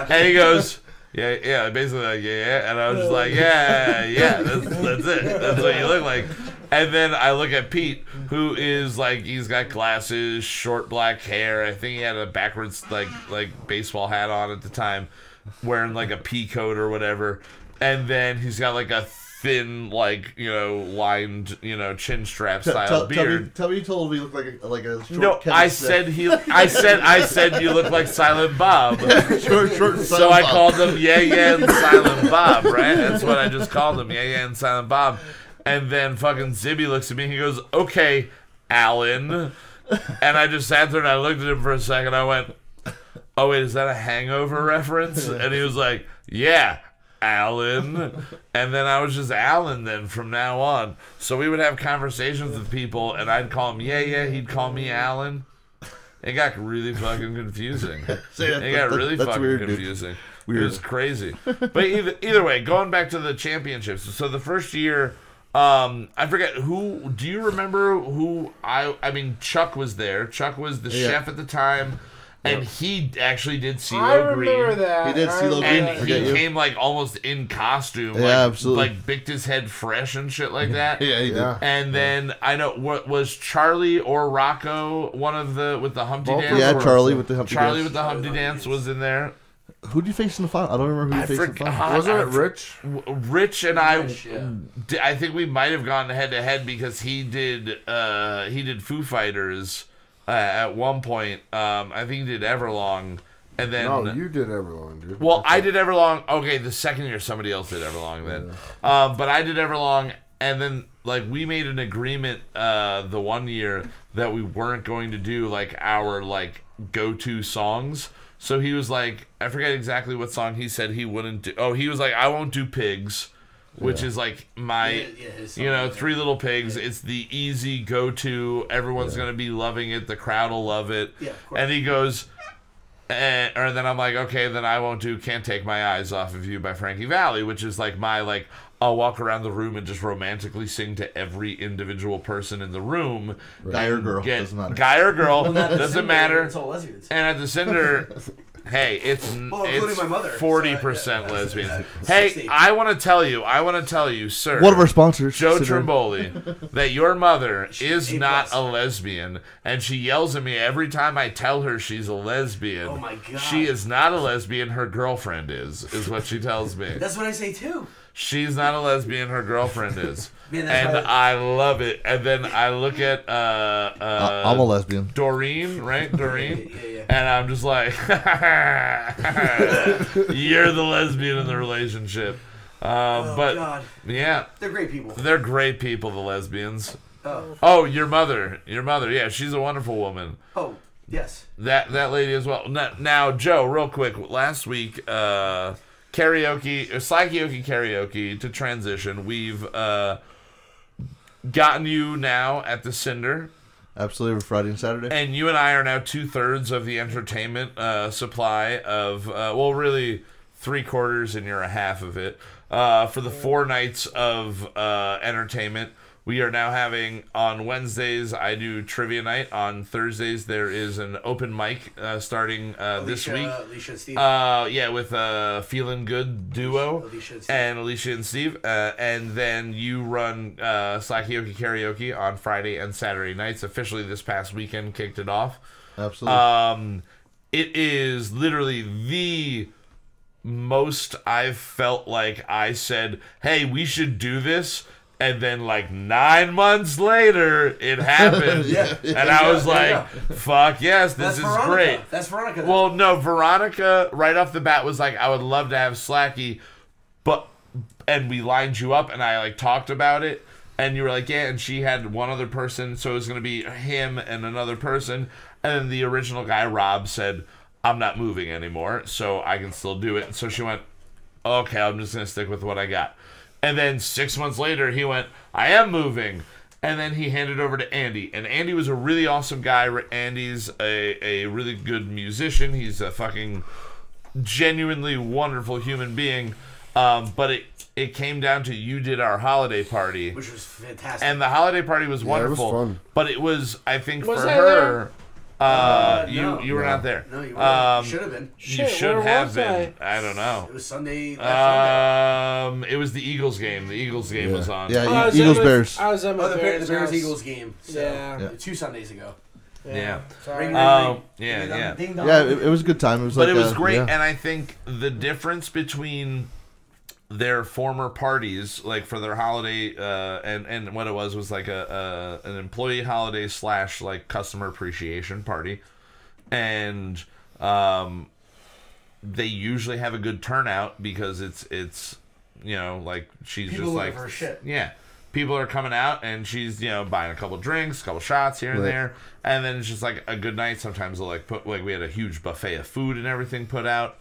And he goes, Yeah, basically like, yeah, and I was just like, yeah, that's it. That's what you look like. And then I look at Pete, who is like, he's got glasses, short black hair. I think he had a backwards like baseball hat on at the time, wearing like a pea coat or whatever. And then he's got like a thin, lined, chin strap style beard. Tell me you told me you look like a short No, Kevin I Smith. said you look like Silent Bob. short So I called him Yeah and Silent Bob, right? That's what I just called him, Yeah and Silent Bob. And then fucking Zibby looks at me and he goes, "Okay, Alan." And I just sat there and I looked at him for a second. I went, "Oh wait, is that a Hangover reference?" And he was like, "Yeah, Alan." And then I was just Alan then from now on. So we would have conversations with people and I'd call him Yeah, he'd call me Alan. It got really fucking confusing. It got really fucking weird, confusing. Weird. It was crazy. But either way, going back to the championships. So the first year, I forget who. Do you remember who? I mean, Chuck was there. Chuck was the chef at the time. And he actually did CeeLo Green. I remember that. He did CeeLo Green. And he came like almost in costume. Yeah, absolutely. Like bicked his head fresh and shit like that. Yeah, he did. And then I know what was Charlie or Rocco, one of the with the Humpty Dance. Yeah, Charlie with the Humpty Charlie Dance. with the Humpty Dance was in there. Who did you face in the final? I don't remember who you faced in the final. Wasn't it Rich? Rich and I think we might have gone head to head because he did Foo Fighters at one point. I think he did Everlong. And then, no, you did Everlong, dude. Well, I did Everlong. Okay, the second year somebody else did Everlong then. Yeah. But I did Everlong, and then like we made an agreement the one year that we weren't going to do like our like go-to songs. So he was like, I forget exactly what song he said he wouldn't do. Oh, he was like, I won't do Pigs, which is like my, Three Little Pigs. It's the easy go-to. Everyone's gonna be loving it. The crowd will love it. Yeah, of course. And he goes. Or then I'm like, okay, then I won't do Can't Take My Eyes Off of You by Frankie Valli, which is like my, like, I'll walk around the room and just romantically sing to every individual person in the room. Right. Guy or girl, doesn't matter. Guy or girl, doesn't matter. It's all lesbians. And at the Cinder, hey, it's 40% lesbian. Hey, I want to tell you, sir. One of our sponsors, Joe Trimboli, that your mother is not a lesbian, and she yells at me every time I tell her she's a lesbian. Oh my God. She is not a lesbian, her girlfriend is what she tells me. That's what I say too. She's not a lesbian, her girlfriend is. Man, and I love it. And then I look at I'm a lesbian. Doreen, right? Doreen? Yeah. And I'm just like, you're the lesbian in the relationship. But God. Yeah. They're great people. They're great people, the lesbians. Oh, your mother. Yeah, she's a wonderful woman. Oh, yes. That lady as well. Now, Joe, real quick, last week, karaoke, Slackyokey karaoke to transition. We've gotten you now at the Cinder. Absolutely, Friday and Saturday. And you and I are now 2/3 of the entertainment supply of, really 3/4 and you're a half of it. For the 4 nights of entertainment. We are now having, on Wednesdays, I do trivia night. On Thursdays, there is an open mic starting this week. Alicia and Steve. Yeah, with a Feeling Good duo. Alicia and Steve. And then you run Slackyokey Karaoke on Friday and Saturday nights. Officially this past weekend kicked it off. Absolutely. It is literally the most I've felt like I said, hey, we should do this. And then, like, 9 months later, it happened. And I was like, fuck yes, this is great. That's Veronica. Well, no, Veronica, right off the bat, was like, I would love to have Slacky, and we lined you up, and I, like, talked about it, and you were like, yeah, and she had one other person, so it was going to be him and another person, and then the original guy, Rob, said, I'm not moving anymore, so I can still do it. And so she went, okay, I'm just going to stick with what I got. And then 6 months later, he went, I am moving. And then he handed over to Andy. And Andy was a really awesome guy. Andy's a really good musician. He's a fucking genuinely wonderful human being. But it came down to you did our holiday party. Which was fantastic. And the holiday party was wonderful. It was fun. But it was, I think, was for I her... No. You were not there. No, you weren't. You should have been. You should have been. I don't know. It was Sunday. It was the Eagles game. The Eagles game was on. Yeah, Eagles Bears. I was at my parents' Bears house. Eagles game. So, Yeah. 2 Sundays ago. Yeah. Sorry. Yeah. Yeah, it was a good time. It was But like it was great, and I think the difference between their former parties, like for their holiday, and what it was like an employee holiday / like customer appreciation party, and they usually have a good turnout because it's like she's people just like for shit. Yeah, people are coming out and she's buying a couple drinks, a couple shots here and there, and then it's just like a good night. Sometimes they'll like put we had a huge buffet of food and everything put out.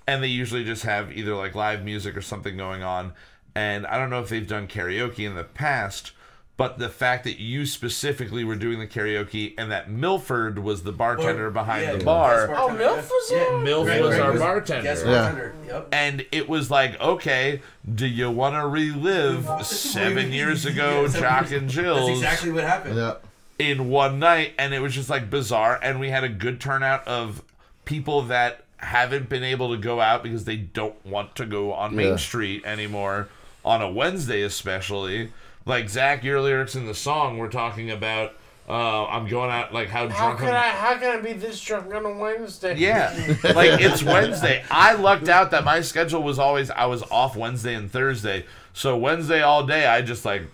And they usually just have either like live music or something going on. And I don't know if they've done karaoke in the past, but the fact that you specifically were doing the karaoke and that Milford was the bartender behind the bar. Oh, Milf was there? Milf was our bartender. Yes, bartender. Yep. And it was like, okay, do you want to relive 7 years ago Jock and Jill's? That's exactly what happened. Yeah. In one night. And it was just like bizarre. And we had a good turnout of people that haven't been able to go out because they don't want to go on Main Street anymore on a Wednesday, especially. Like, Zach, your lyrics in the song were talking about I'm going out, like, how drunk How can I be this drunk on a Wednesday? Yeah. Like, it's Wednesday. I lucked out that my schedule was always, I was off Wednesday and Thursday. So Wednesday all day, I just, like,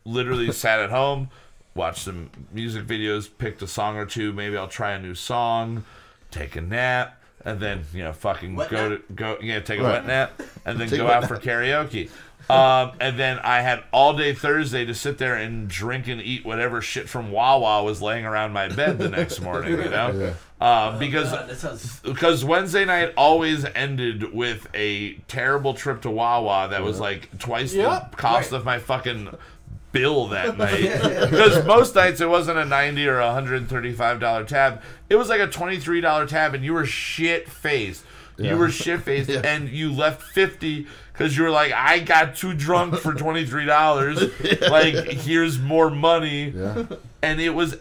literally sat at home, watched some music videos, picked a song or two. Maybe I'll try a new song, take a nap, and then, you know, fucking take a wet nap, and then go out for karaoke. And then I had all day Thursday to sit there and drink and eat whatever shit from Wawa was laying around my bed the next morning, you know? Because Wednesday night always ended with a terrible trip to Wawa that was like twice the cost of my fucking bill that night. Because most nights it wasn't a $90 or $135 tab. It was like a $23 tab, and you were shit-faced. You were shit-faced, and you left $50 because you were like, I got too drunk for $23. Like, here's more money. Yeah. And it was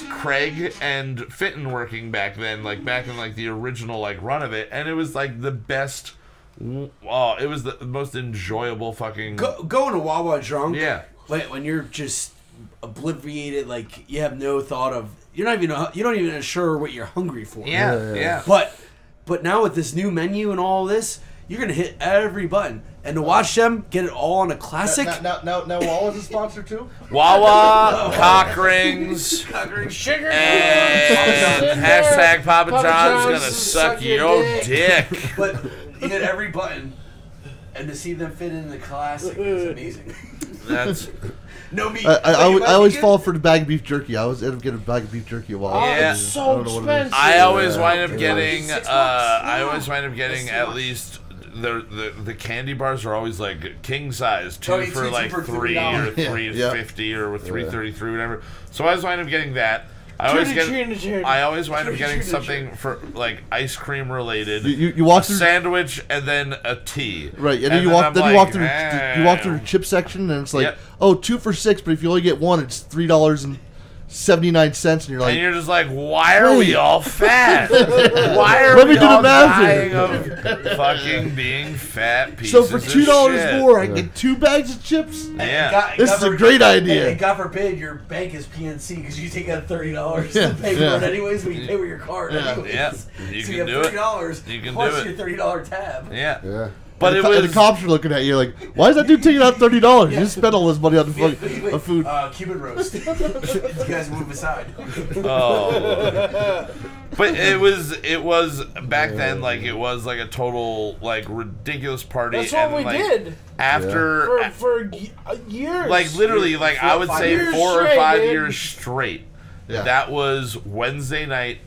Craig and Fitton working back then, like back in like the original like run of it, and it was like the best. Oh, it was the most enjoyable fucking going to Wawa drunk. Yeah. When you're just obliviated, like you have no thought of you don't even sure what you're hungry for. Yeah. But now with this new menu and all this, you're gonna hit every button, and to watch them get it all on a classic. Now Wawa's a sponsor too. Wawa, cock rings, sugar, and hashtag Papa John's gonna suck your dick. But you hit every button, and to see them fit in the classic is amazing. That's no meat. I always fall for the bag of beef jerky. I always end up getting a bag of beef jerky. Yeah, it's so expensive. I always wind up getting. At least the candy bars are always like king size, two for like $3 or $3.50 or $3.33, whatever. So I always wind up getting that. I always wind up getting something for like ice cream related. You walk through sandwich and then a tea. Right, and then you walk through the chip section, and it's like, oh, 2 for $6, but if you only get one, it's $3.79, and you're like, and you're just like, why are we all fat? Why are we all dying of fucking being fat pieces So for $2 of more, I get 2 bags of chips. Yeah, this is a great idea. And God forbid your bank is PNC because you take out $30 to pay for it anyways, but you pay with your card anyways. Yeah, you can do $30. You can plus do it. Your $30 tab. Yeah. But the cops are looking at you like, why is that dude taking out $30? You just spent all this money on the food. Cuban roast. You guys move aside. Oh. But it was back then, like it was like a total like ridiculous party. That's what we did. After for years. Like literally, like I would say 4 or 5 years straight. Yeah. That was Wednesday night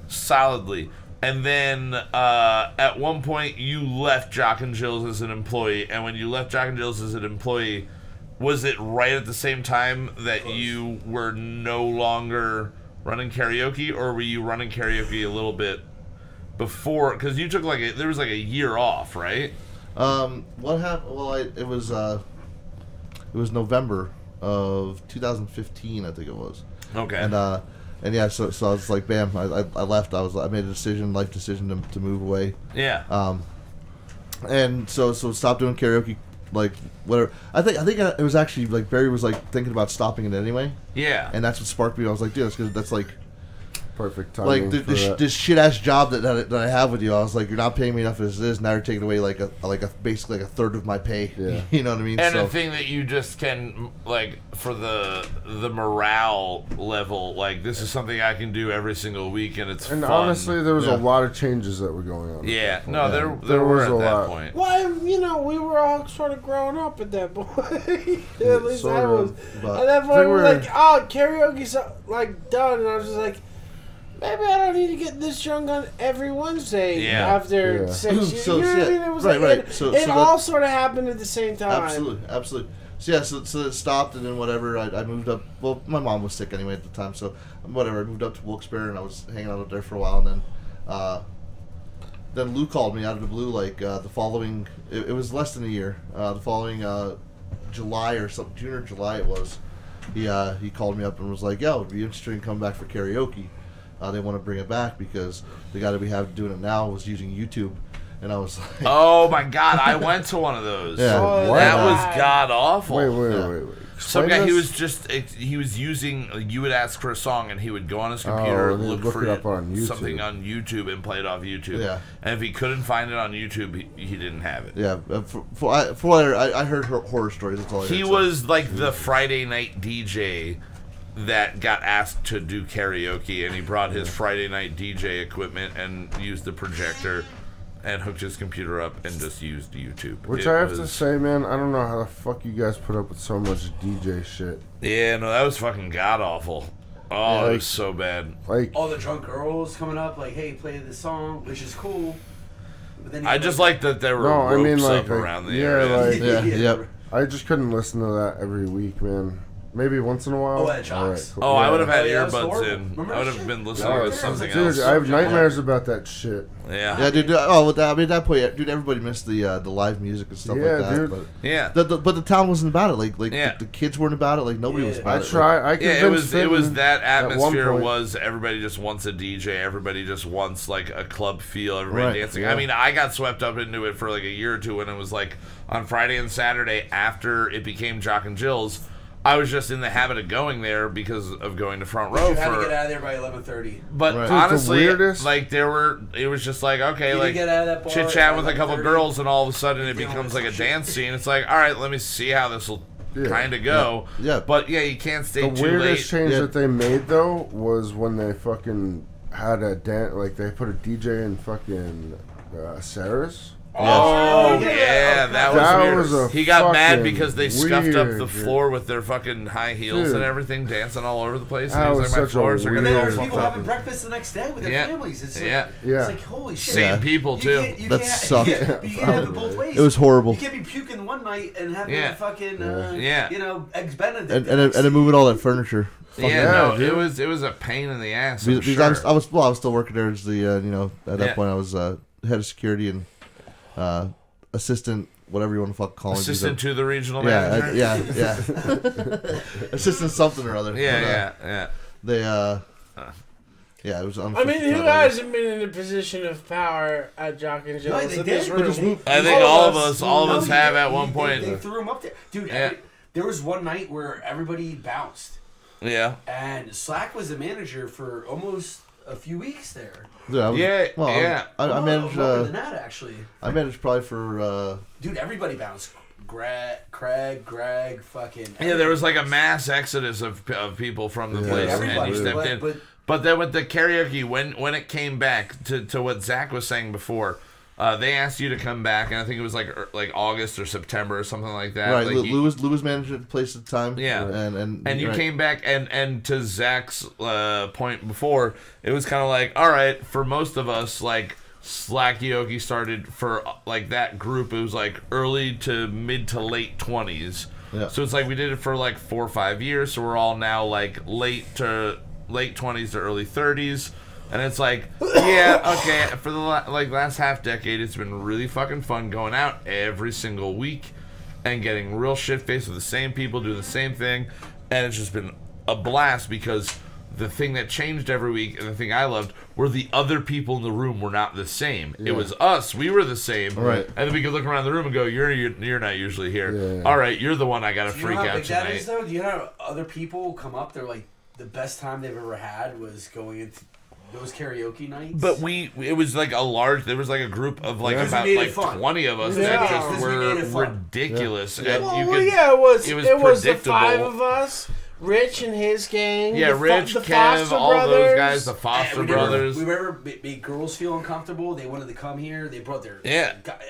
solidly. And then at one point you left Jock and Jill's as an employee, and when you left Jock and Jill's as an employee, was it right at the same time that you were no longer running karaoke, or were you running karaoke a little bit before? Because you took there was like a year off, right? What happened? Well, it was November of 2015, I think it was. Okay. And yeah, so I was like, bam, I left. I made a life decision to move away. Yeah. And so stopped doing karaoke, like whatever. I think it was actually like Barry was like thinking about stopping it anyway. Yeah. And that's what sparked me. I was like, dude, that's like perfect timing. Like this shit ass job that I have with you. I was like, you're not paying me enough as it is. Now you're taking away basically a third of my pay. Yeah. You know what I mean? And the thing that you just can like for the morale level, like this is something I can do every single week, and it's and fun. honestly, there was a lot of changes that were going on. Yeah, no, there were at that point. Well, we were all sort of growing up at that point. At least I was. At that point, we were like, oh, karaoke's like done, and I was just like, maybe I don't need to get this drunk on every Wednesday after 6 years. So, you know what I mean? It was right. It all sort of happened at the same time. Absolutely. So yeah, so it stopped, and then whatever, I moved up. Well, my mom was sick anyway at the time, so whatever. I moved up to Wilkes-Barre, and I was hanging out up there for a while, and then Lou called me out of the blue, like the following. It was less than a year. The following July or something, June or July it was. He called me up and was like, "Yo, would be interested in coming back for karaoke." They want to bring it back because the guy that we have doing it now was using YouTube, and I was like, "Oh my god, I went to one of those. Yeah, that was god awful." Wait. Some guy, he was using, you would ask for a song and he would go on his computer and look for it up on something on YouTube and play it off YouTube. Yeah. And if he couldn't find it on YouTube, he didn't have it. Yeah. For what I heard horror stories. That's all I heard. He was like the Friday night DJ that got asked to do karaoke, and he brought his Friday night DJ equipment and used the projector and hooked his computer up and just used YouTube. Which I have to say, man, I don't know how the fuck you guys put up with so much DJ shit. Yeah, no, that was fucking god awful. Oh, yeah, it was so bad. Like all the drunk girls coming up, like, "Hey, play this song," which is cool. But then I just like that there were ropes up around the area. I just couldn't listen to that every week, man. Maybe once in a while. Oh, at Jocks. Cool. I would have had earbuds in. I would have been listening to something else. Dude, I have nightmares about that shit. Yeah. Yeah, dude. Oh, I mean, at that point, dude, everybody missed the live music and stuff like that. Dude. But but the town wasn't about it. Like the kids weren't about it. Like nobody was about it. It was that atmosphere was everybody just wants a DJ. Everybody just wants like a club feel. Everybody dancing. Yeah. I mean, I got swept up into it for like a year or two when it was like on Friday and Saturday after it became Jock and Jill's. I was just in the habit of going there because of going to Front Row. You had to get out of there by 11:30. But honestly, like it was just like, okay, like chit chat with a couple girls, and all of a sudden it becomes like a dance scene. It's like, all right, let me see how this will kind of go. Yeah. But yeah, you can't stay too late. The weirdest change that they made though was when they fucking had a dance, like they put a DJ in fucking Sarah's. Oh yeah, that was weird. He got mad because they scuffed up the floor with their fucking high heels and everything, dancing all over the place. And he was like, my floors are gonna go fucked people up. having breakfast the next day with their families. It's like, it's like holy shit. Same people too. That sucked. You can't have it both ways. It was horrible. You can't be puking one night and having fucking you know, eggs Benedict and moving all that furniture. It was a pain in the ass. Because I was still working there as the at that point I was head of security and assistant, whatever you want to fuck call it. Assistant to the regional manager? Yeah. Assistant something or other. Yeah. They, it was I mean, who hasn't been in a position of power at Jock and Jill's in this room? I think all of us have at one point. They threw him up there. Dude, there was one night where everybody bounced. Yeah. And Slack was the manager for almost a few weeks there. I managed longer than that, actually. I managed probably for dude, everybody bounced. Craig, fucking. Yeah, there was like a mass exodus of people from the place, and you stepped in. But then with the karaoke, when it came back to what Zach was saying before, they asked you to come back, and I think it was like August or September or something like that. Right, like Lou managed the place at the time. Yeah, and you right. came back, and to Zach's point before, it was kind of like, all right, for most of us, like Slack Yogi started for like that group. It was like early to mid to late 20s. Yeah. So it's like we did it for like 4 or 5 years. So we're all now like late 20s to early 30s. And it's like, yeah, okay, for the last half decade, it's been really fucking fun going out every single week and getting real shit-faced with the same people, doing the same thing. And it's just been a blast because the thing that changed every week and the thing I loved were the other people in the room were not the same. Yeah. It was us. We were the same. Right. And then we could look around the room and go, you're not usually here. Yeah. All right, you're the one I got to freak out tonight. That is, though? Do you know how other people come up, they're like, the best time they've ever had was going into those karaoke nights? But it was like there was like a group of like about like 20 of us that just were ridiculous. Yeah. And it was predictable. The 5 of us, Rich and his gang. Yeah, Rich, Kev, all those guys, the Foster brothers. We ever made girls feel uncomfortable. They wanted to come here. They brought their...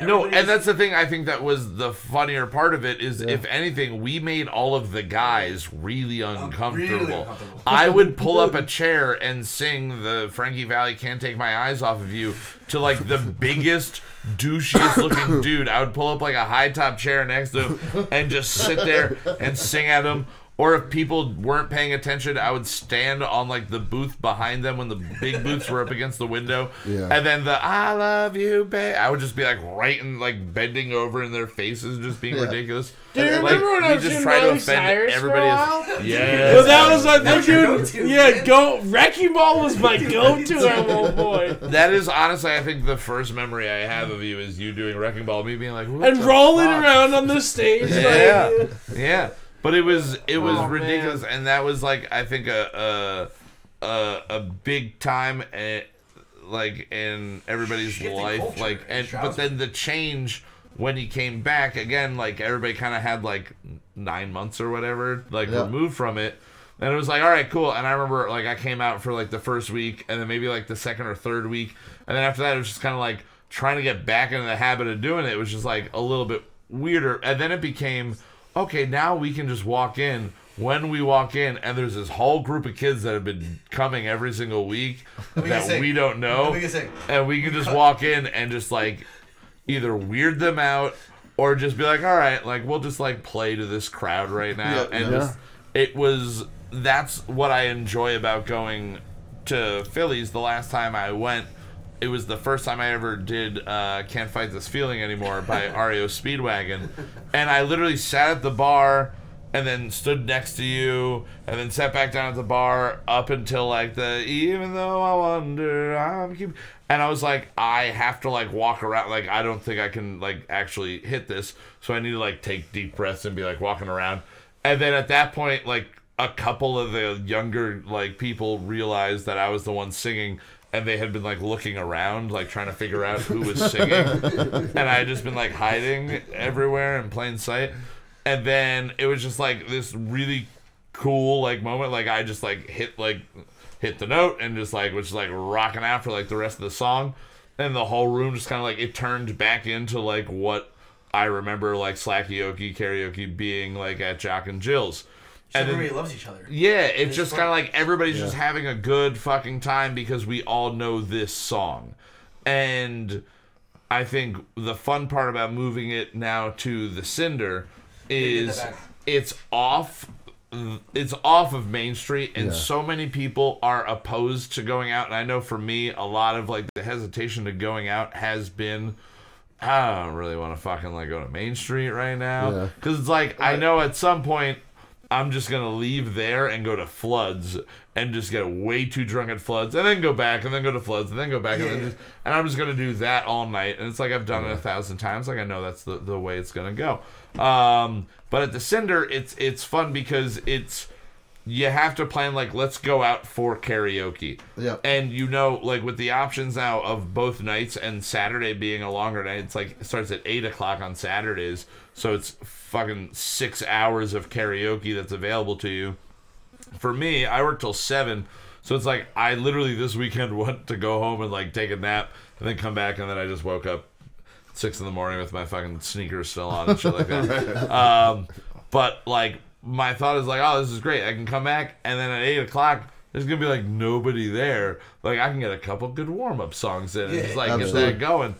No, and that's the thing. I think that was the funnier part of it is, if anything, we made all of the guys really uncomfortable. I would pull up a chair and sing the Frankie Valli Can't Take My Eyes Off of You to like the biggest, douchiest looking dude. I would pull up like a high top chair next to him and just sit there and sing at him. Or if people weren't paying attention, I would stand on like the booth behind them when the big booths were up against the window. Yeah. And then the I love you, babe. I would just be like right and like bending over in their faces, just being ridiculous. Do you remember when I was just trying to offend everybody? Yeah. Well, that was like, dude. Yeah, Wrecking Ball was my go-to at one point. That is honestly, I think the first memory I have of you is you doing Wrecking Ball, me being like, and rolling around on the stage. Yeah. Yeah. But it was ridiculous, man. And that was like I think a big time like in everybody's life, culture, like but then the change when he came back again, like everybody kind of had like 9 months or whatever, like removed from it. And it was like, all right, cool. And I remember, like, I came out for, like, the first week, and then maybe, like, the second or third week. And then after that, it was just kind of, like, trying to get back into the habit of doing it. It was just, like, a little bit weirder. And then it became, okay, now we can just walk in. When we walk in, and there's this whole group of kids that have been coming every single week that we don't know. And we can just walk in and just, like, either weird them out or just be like, all right, like, we'll just, like, play to this crowd right now. Just, it was... That's what I enjoy about going to Phillies. The last time I went, it was the first time I ever did Can't Fight This Feeling Anymore by REO Speedwagon. And I literally sat at the bar and then stood next to you and then sat back down at the bar up until like the even though I wonder I'm keep. And I was like, I have to like walk around. Like, I don't think I can like actually hit this. So I need to like take deep breaths and be like walking around. And then at that point, like, a couple of the younger like people realized that I was the one singing, and they had been like looking around, like trying to figure out who was singing, and I had just been like hiding everywhere in plain sight. And then it was just like this really cool like moment, like I just like hit the note and just like was just like rocking out for like the rest of the song, and the whole room just kind of like it turned back into like what I remember like Slackyoki karaoke being like at Jock and Jill's. And everybody loves each other. Yeah, it's just kind of like everybody's just having a good fucking time because we all know this song. And I think the fun part about moving it now to the Cinder is it's off of Main Street, and so many people are opposed to going out. And I know for me, a lot of like the hesitation to going out has been, I don't really want to fucking like go to Main Street right now. Because it's like, I know at some point, I'm just going to leave there and go to Floods and just get way too drunk at Floods and then go back and then go to Floods and then go back and I'm just going to do that all night. And it's like I've done it 1,000 times. Like I know that's the way it's going to go. But at the Cinder, it's fun because you have to plan like, let's go out for karaoke. Yeah. And you know, like with the options now of both nights and Saturday being a longer night, it's like it starts at 8 o'clock on Saturdays. So it's fucking 6 hours of karaoke that's available to you. For me, I work till 7. So it's like I literally this weekend went to go home and like take a nap and then come back, and then I just woke up 6 in the morning with my fucking sneakers still on and shit like that. But like my thought is like, oh, this is great. I can come back, and then at 8 o'clock, there's gonna be like nobody there. Like I can get a couple good warm up songs in, and just like get that going.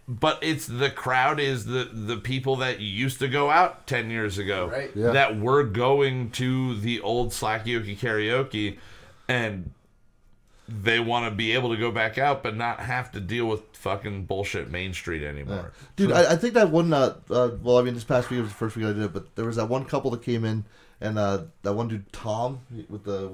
But it's the crowd is the people that used to go out 10 years ago, right? That were going to the old Slackyoki karaoke, and they want to be able to go back out but not have to deal with fucking bullshit Main Street anymore. Dude, I think that one well, I mean, this past week was the first week I did it, but there was that one couple that came in, and that one dude Tom with the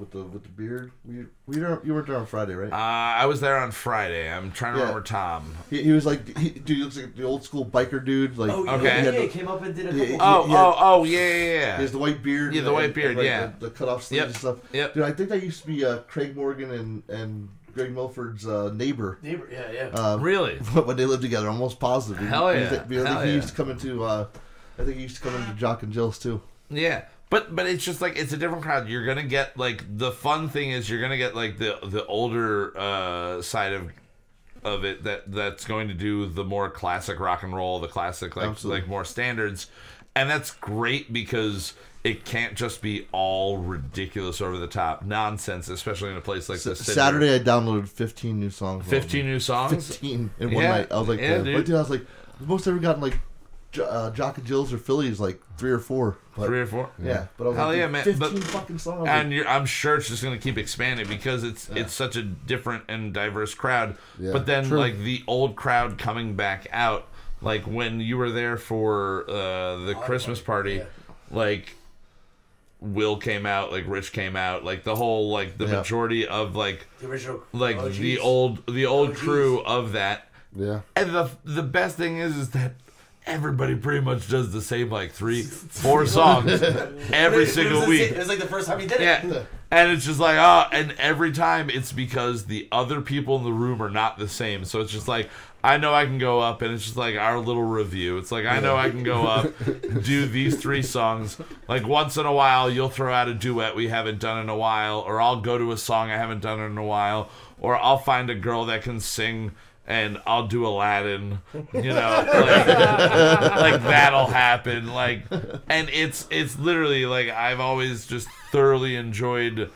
beard. You weren't there on Friday, right? I was there on Friday. I'm trying to remember Tom. He was like, dude, he looks like the old school biker dude. Like, he came up and did a couple. Yeah. He has the white beard. Yeah, the white beard. And the cut off sleeves and stuff. Yep. Dude, I think that used to be Craig Morgan and Greg Milford's neighbor. Really? When they lived together, I'm almost positive. Hell yeah. He used to come into. I think he used to come into Jock and Jill's too. Yeah. But it's just like it's a different crowd. You're gonna get like the fun thing is you're gonna get like the older side of it that's going to do the more classic rock and roll, the classic like more standards, and that's great because it can't just be all ridiculous over the top nonsense, especially in a place like this. Saturday I downloaded 15 new songs. 15 new songs? 15 in one night. I was like, dude, I was like, the most I've ever gotten like Jock and Jill's or Phillies like 3 or 4. But, 3 or 4? Yeah. But I was like, man. 15 fucking songs. And I'm sure it's just going to keep expanding because it's such a different and diverse crowd. Yeah, but then like the old crowd coming back out, like when you were there for the Christmas party, like Will came out, like Rich came out, like the whole like the majority of like the original, like OGs. the old crew of that. Yeah. And the best thing is that everybody pretty much does the same like 3-4 songs every single week. It was like the first time he did it. Yeah. And it's just like, oh, and every time it's because the other people in the room are not the same. So it's just like, I know I can go up, and it's just like our little review. It's like, I know I can go up, do these 3 songs. Like, once in a while, you'll throw out a duet we haven't done in a while, or I'll go to a song I haven't done in a while, or I'll find a girl that can sing, and I'll do Aladdin, you know, like that'll happen. Like, and it's literally like I've always just thoroughly enjoyed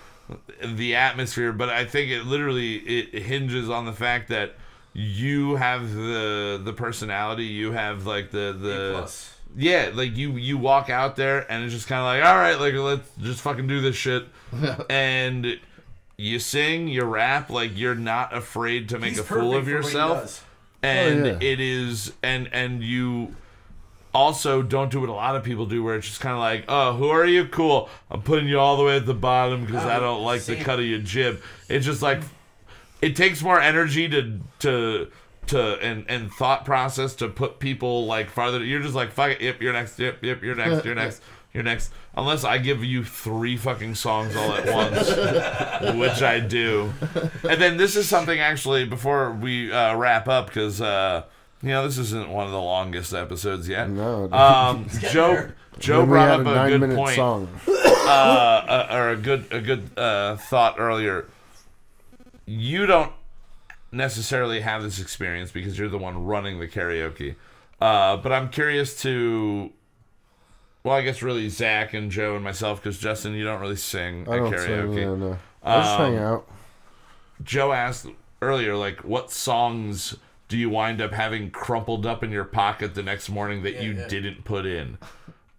the atmosphere, but I think it hinges on the fact that you have the personality, you have like the yeah, like you walk out there and it's just kind of like, all right, like let's just fucking do this shit, and you sing, you rap, like you're not afraid to make a fool of yourself, and it is, and you also don't do what a lot of people do, where it's just kind of like, oh, who are you? Cool, I'm putting you all the way at the bottom because I don't like the cut of your jib. It's just like, it takes more energy to and thought process to put people like farther. You're just like, fuck it, yep, you're next, yep, you're next, you're next. You're next. Unless I give you 3 fucking songs all at once, which I do. And then this is something, actually, before we wrap up, because, this isn't one of the longest episodes yet. No. Joe brought up a good point. Song. Or a good thought earlier. You don't necessarily have this experience because you're the one running the karaoke. But I'm curious to... Well, I guess really Zach and Joe and myself, because Justin, you don't really sing at karaoke. Sing, no. I just hang out. Joe asked earlier, like, what songs do you wind up having crumpled up in your pocket the next morning that you didn't put in?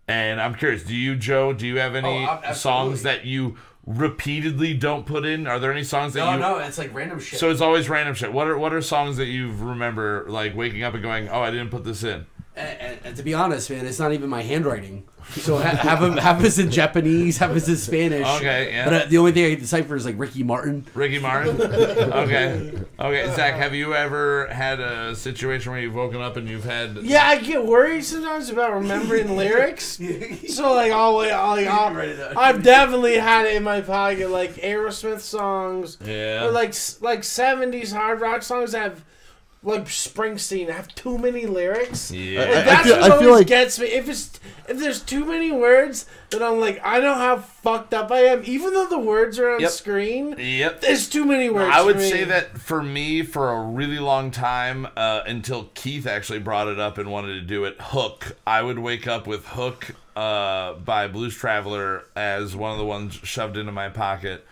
And I'm curious, do you, Joe, do you have any songs that you repeatedly don't put in? Are there any songs that No, it's like random shit. So it's always random shit. What are songs that you remember, like, waking up and going, oh, I didn't put this in? And to be honest, man, it's not even my handwriting. So have us in Japanese, have us in Spanish. Okay, yeah. But the only thing I can decipher is like Ricky Martin. Ricky Martin? Okay. Zach, have you ever had a situation where you've woken up and you've had... Yeah, I get worried sometimes about remembering lyrics. So, like, I've definitely had it in my pocket, like Aerosmith songs. Yeah. Or like 70s hard rock songs that have... Like Springsteen, have too many lyrics. Yeah, like, that's what always gets me. If there's too many words, then I'm like, I know how fucked up I am. Even though the words are on screen, there's too many words. I would say that for me, for a really long time, until Keith actually brought it up and wanted to do it, Hook. I would wake up with Hook by Blues Traveler as one of the ones shoved into my pocket.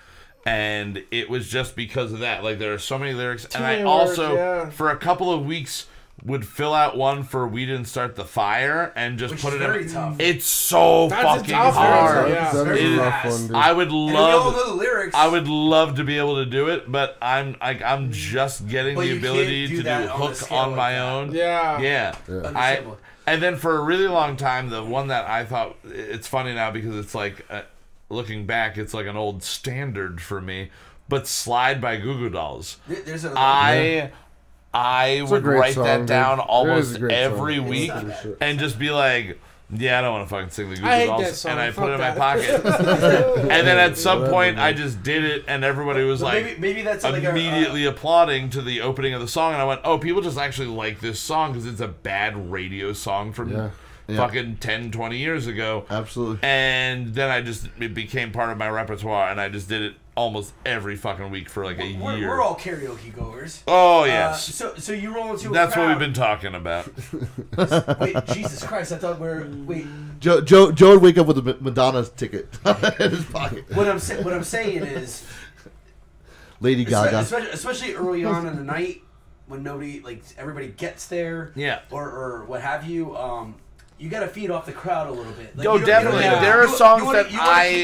And it was just because of that. Like, there are so many lyrics. And I also, for a couple of weeks, would fill out one for We Didn't Start the Fire and just put it in. Tough. It's so fucking hard. I would love know the lyrics. I would love to be able to do it, but I'm just getting the ability to do Hook on my own. Yeah. And then for a really long time, the one that I thought, it's funny now because it's like... looking back, it's like an old standard for me, but Slide by Goo Goo Dolls. I would write that down almost every week and just be like, yeah, I don't want to fucking sing the Goo Goo Dolls. And I put it in my pocket. And then at some point, I just did it, and everybody was like maybe that's immediately applauding to the opening of the song. And I went, oh, people just actually like this song because it's a bad radio song from... fucking 10, 20 years ago. Absolutely. And then it became part of my repertoire, and I just did it almost every fucking week for like a year. We're all karaoke goers. Oh, yes. So you roll into That's a crowd. what we've been talking about. Wait, Jesus Christ, I thought wait. Joe would wake up with a Madonna ticket in his pocket. What I'm saying is... Lady Gaga. Especially early on in the night, when nobody, like, everybody gets there. Yeah. Or what have you, you got to feed off the crowd a little bit. Like, definitely. There are songs that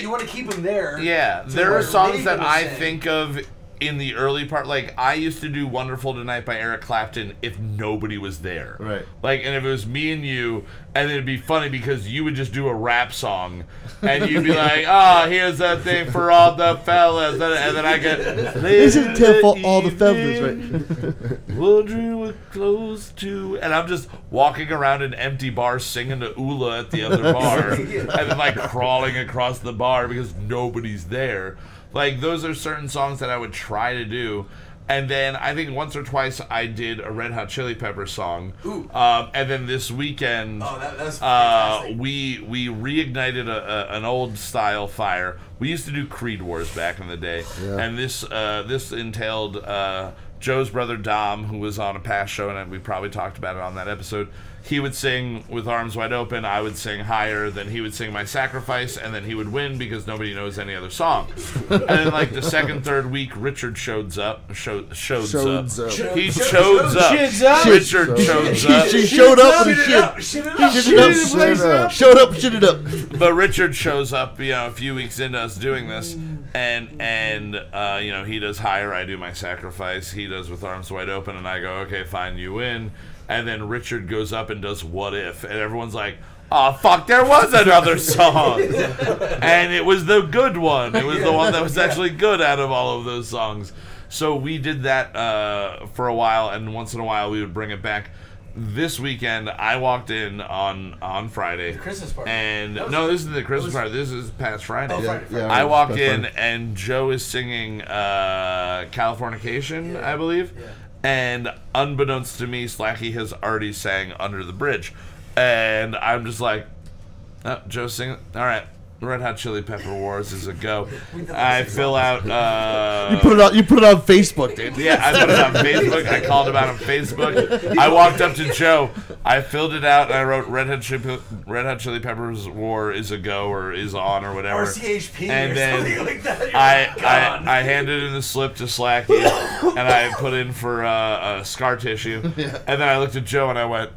you want to keep them there. Yeah, there are songs that I think of in the early part, like, I used to do Wonderful Tonight by Eric Clapton if nobody was there. Right. Like, and if it was me and you, and it'd be funny because you would just do a rap song, and you'd be like, oh, here's that thing for all the fellas, and then I get, isn't it for all the fellas, right? Wondering we're close to, and I'm just walking around an empty bar singing to Ula at the other bar, and then, like, crawling across the bar because nobody's there. Like, those are certain songs that I would try to do. And then I think once or twice I did a Red Hot Chili Peppers song. And then this weekend, we reignited an old style fire. We used to do Creed Wars back in the day, and this entailed Joe's brother Dom, who was on a past show, and we probably talked about it on that episode. He would sing With Arms Wide Open, I would sing Higher, then he would sing My Sacrifice, and then he would win because nobody knows any other song. And then, like, the second, third week, Richard shows up. He shows up. Richard shows up. She showed up and showed up, shitted up. But Richard shows up, you know, a few weeks into us doing this, and you know, he does Higher, I do My Sacrifice, he does With Arms Wide Open, and I go, okay, fine, you win. And then Richard goes up and does What If, and everyone's like, oh, fuck, there was another song. And it was the good one. It was the one that was actually good out of all of those songs. So we did that for a while, and once in a while we would bring it back. This weekend, I walked in on Friday. The Christmas party. And no, this is the Christmas party. This is past Friday. Oh, Friday. Yeah, I walked in, and Joe is singing Californication, I believe. Yeah. And unbeknownst to me, Slacky has already sang Under the Bridge. And I'm just like, oh, Joe's singing. All right, Red Hot Chili Pepper Wars is a go. I fill out. You put it on Facebook, dude. Yeah, I put it on Facebook. I called him out on Facebook. I walked up to Joe. I filled it out, and I wrote Red Hot Chili Peppers War is a go or is on or whatever. RCHP and or then something like that. I handed in the slip to Slacky, and I put in for scar tissue. And then I looked at Joe, and I went,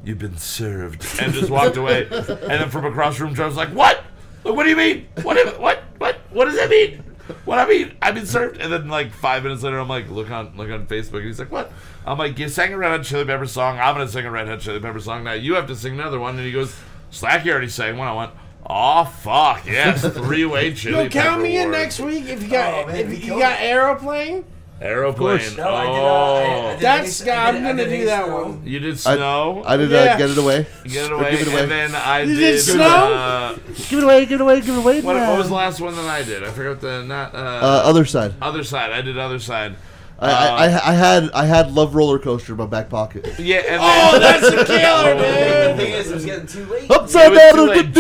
"You've been served," and just walked away. And then from across the room, Joe was like, "What? What do you mean? What does that mean? What I mean? I've been served." And then, like, 5 minutes later, I'm like, look on Facebook, and he's like, "What?" I'm like, "You sang a Red Hot Chili Peppers song. I'm gonna sing a Red Hot Chili Peppers song. Now you have to sing another one." And he goes, "Slacky already sang one." I went, "Oh fuck yes, 3-way Chili You'll count Pepper me in Wars." next week if you got you got Aeroplane. Aeroplane. No, oh, I'm gonna do that one. You did Snow. I did Yeah. Get It Away. Get It Away. Give It Away. And then I You did did Snow? Give It Away. Give It Away. Give It Away. What was the last one that I did? I forgot the not. Other Side. Other Side. I did Other Side. I had Love Roller Coaster in my back pocket. Yeah. And Oh, then, that's a killer, The dude. thing is, it was getting too late. Upside It was down. too late.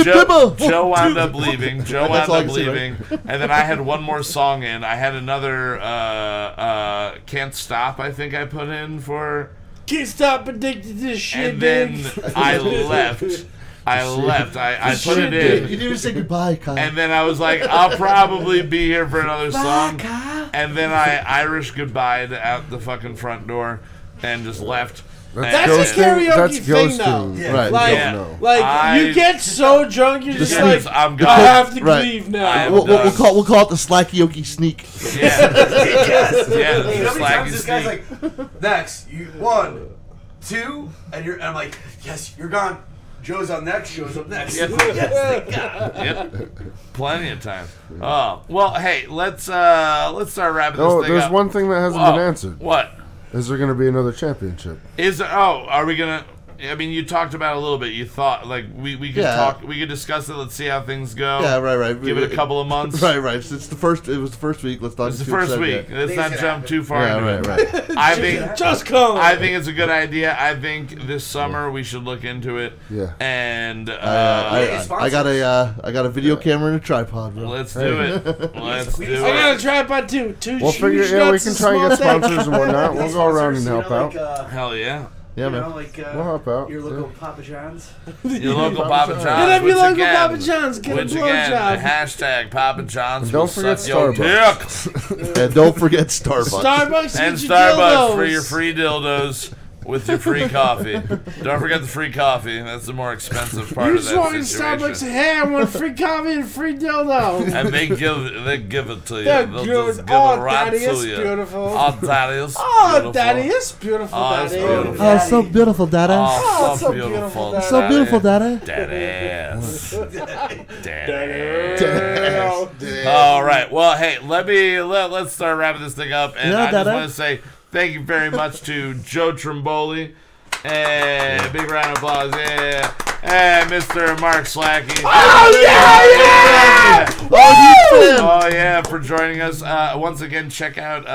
Joe wound up That's leaving. Joe wound all I up can say, right? leaving. And then I had one more song in. I had another Can't Stop, I think I put in for. Can't stop addicted to this shit, And then dude. I left. I put it in. You didn't even say goodbye, Kyle. And then I was like, I'll probably be here for another song. And then I Irish goodbye'd out the fucking front door and just left. That's a karaoke thing, though. Yeah. Right. Like, you get so drunk, you're just like, I'm I gone. have to leave now. We'll call it the Slacky Sneak. Yeah. Yes. Yeah. Hey, how many Slacky times this guy's sneak. like, next, 1, 2, and I'm like, yes, you're gone. Joe's up next. Joe's up next. Yep. Yes, thank God. Yep. Plenty of time. Oh well, hey, let's start wrapping this thing up. There's one thing that hasn't been answered. What? Is there going to be another championship? Are we gonna? I mean, you talked about it a little bit. You thought like we could talk, we could discuss it. Let's see how things go. Yeah, right. Give it a couple of months. Right. It was the first week. Let's not. It's the first week. Let's not jump too far. Yeah, into right. it. I think just come. I think it's a good idea. I think this summer we should look into it. Yeah. And I got a video camera and a tripod, bro. let's do it. Let's do it. I got a tripod too. We'll figure. Yeah, we can try and get sponsors and whatnot. We'll go around and help out. Hell yeah. Yeah, man. We'll help out. Your local Papa John's. Your local Papa John's. Hit up your which local again- Papa John's. Get a Which again, blowjob. hashtag Papa John's. And don't will forget suck your Starbucks. dick. And don't forget Starbucks. Starbucks And get your Starbucks dildos. for your free dildos. with your free coffee. Don't forget the free coffee. That's the more expensive part You of just that walk in situation. Starbucks and hey, I want free coffee and free dildo. And they give it to you. They're They'll good. just give Oh, it right Daddy, to it's you. beautiful. Oh, Daddy, it's Oh, beautiful. Daddy, it's beautiful, Oh, it's Daddy. beautiful. Oh, so beautiful, Daddy. Oh, so beautiful, Daddy. So beautiful, Daddy. Daddy. All right. Well, hey, let's start wrapping this thing up, and I just want to say thank you very much to Joe Trimboli, and big round of applause, yeah, and Mr. Mark Slacky. Oh yeah! Oh yeah, for joining us. Once again, check out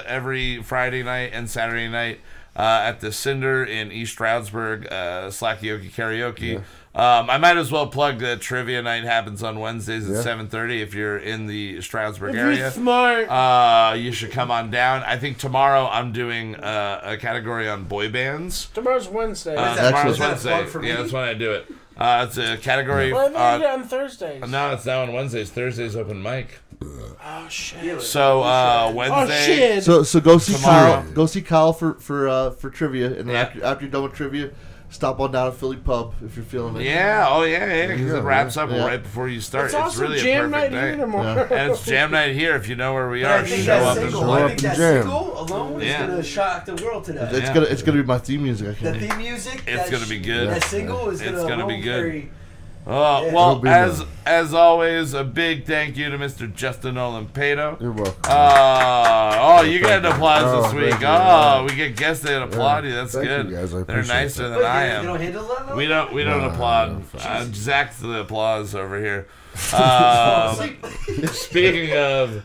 every Friday night and Saturday night at the Cinder in East Stroudsburg, Slackyokey Karaoke. Yeah. I might as well plug the trivia night happens on Wednesdays at 7:30 if you're in the Stroudsburg area. You're smart. You should come on down. I think tomorrow I'm doing a category on boy bands. Tomorrow's Wednesday. Tomorrow's Wednesday. Yeah, that's when I do it. It's a category. Well, I think you do it on Thursdays. No, it's now on Wednesdays. Thursdays open mic. Oh shit. So Wednesday. Oh shit. So go see tomorrow. Kyle. Go see Kyle for trivia, and then after you're done with trivia, stop on down to Philly Pub if you're feeling it. Yeah, because it wraps up right before you start. It's It's also really jam a night perfect day. here tomorrow. And it's jam night here if you know where we I are. think Show that up and single, I think that jam. single alone is gonna shock the world today. It's gonna be my theme music. The theme music. It's gonna be good. That single is gonna be good. Carry, well, as always, a big thank you to Mr. Justin Olimpedo. You're welcome. You get an applause this week. Thank you. We get guests that applaud you. That's Thank good. you guys. I They're appreciate nicer that. than I am. You don't handle that? We don't applaud. Zach's the applause over here. Speaking of,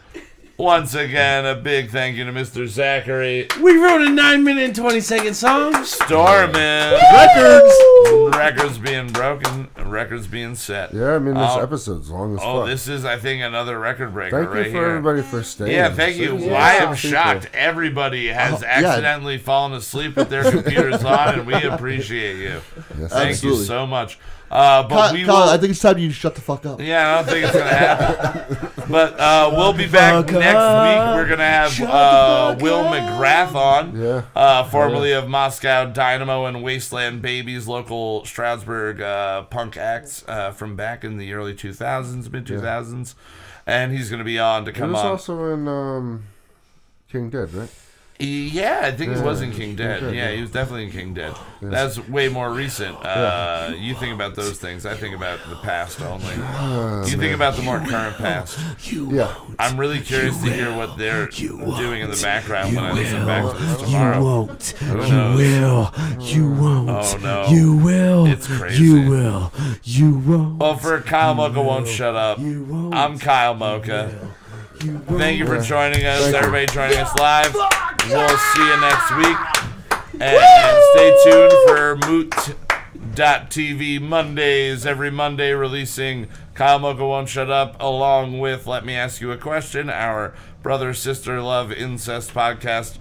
once again, a big thank you to Mr. Zachary. We wrote a 9-minute and 20-second song. Stormin'. Records being broken. Records being set. Yeah, I mean, this episode's long as fuck. This is, I think, another record breaker Thank right you for here. everybody for staying. Yeah, thank you. I am shocked. Everybody has accidentally fallen asleep with their computers on, and we appreciate you. Yes, Thank you so much. Kyle, I think it's time you shut the fuck up. Yeah, I don't think it's going to happen. But we'll be back next week. We're going to have Will McGrath on, formerly of Moscow Dynamo and Wasteland Babies, local Stroudsburg punk acts from back in the early 2000s, mid-2000s. And he's going to be on to come on. He was also in King Dead, right? Yeah, I think he was in King Dead. Yeah, he was definitely in King Dead. That's way more recent. You think about those things. I think about the past only. You think about the more current past. I'm really curious to hear what they're doing in the background when I listen back to this tomorrow. You won't. You will. You won't. Oh, no. You will. It's crazy. You will. You won't. Well, for Kyle Mocha Won't Shut Up, I'm Kyle Mocha. Thank you for joining us, everybody joining us live. We'll see you next week. And stay tuned for Moot.tv Mondays. Every Monday releasing Kyle Mocha Won't Shut Up, along with Let Me Ask You a Question, our brother, sister, love, incest podcast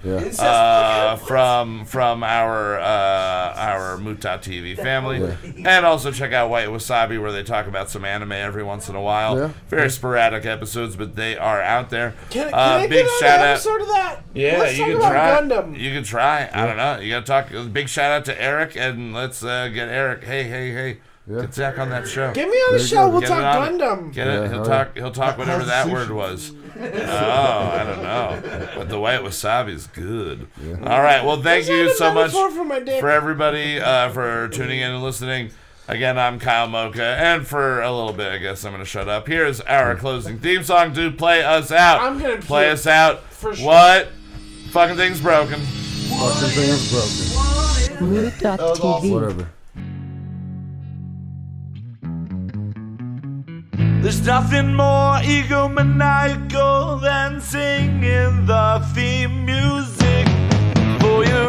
from our Moot.tv family. And also check out White Wasabi, where they talk about some anime every once in a while. Very sporadic episodes, but they are out there. Can I big get on shout an out. episode of that? Yeah, Let's you talk can about try. Gundam. You can try. I don't know. You gotta talk. Big shout out to Eric, and let's get Eric. Hey. Get Zach on that show. Get me on the show. We'll Get talk it on it. Gundam. Get it. He'll talk whatever that word was. Oh, I don't know. But the white wasabi is good. All right. Well, thank you so much for everybody for tuning in and listening. Again, I'm Kyle Mocha, and for a little bit, I guess I'm going to shut up. Here's our closing theme song. Dude, play us out. I'm going to play us out. For sure. What? Fucking thing's broken. Fucking thing is broken. Moot.tv. Whatever. There's nothing more egomaniacal than singing the theme music for your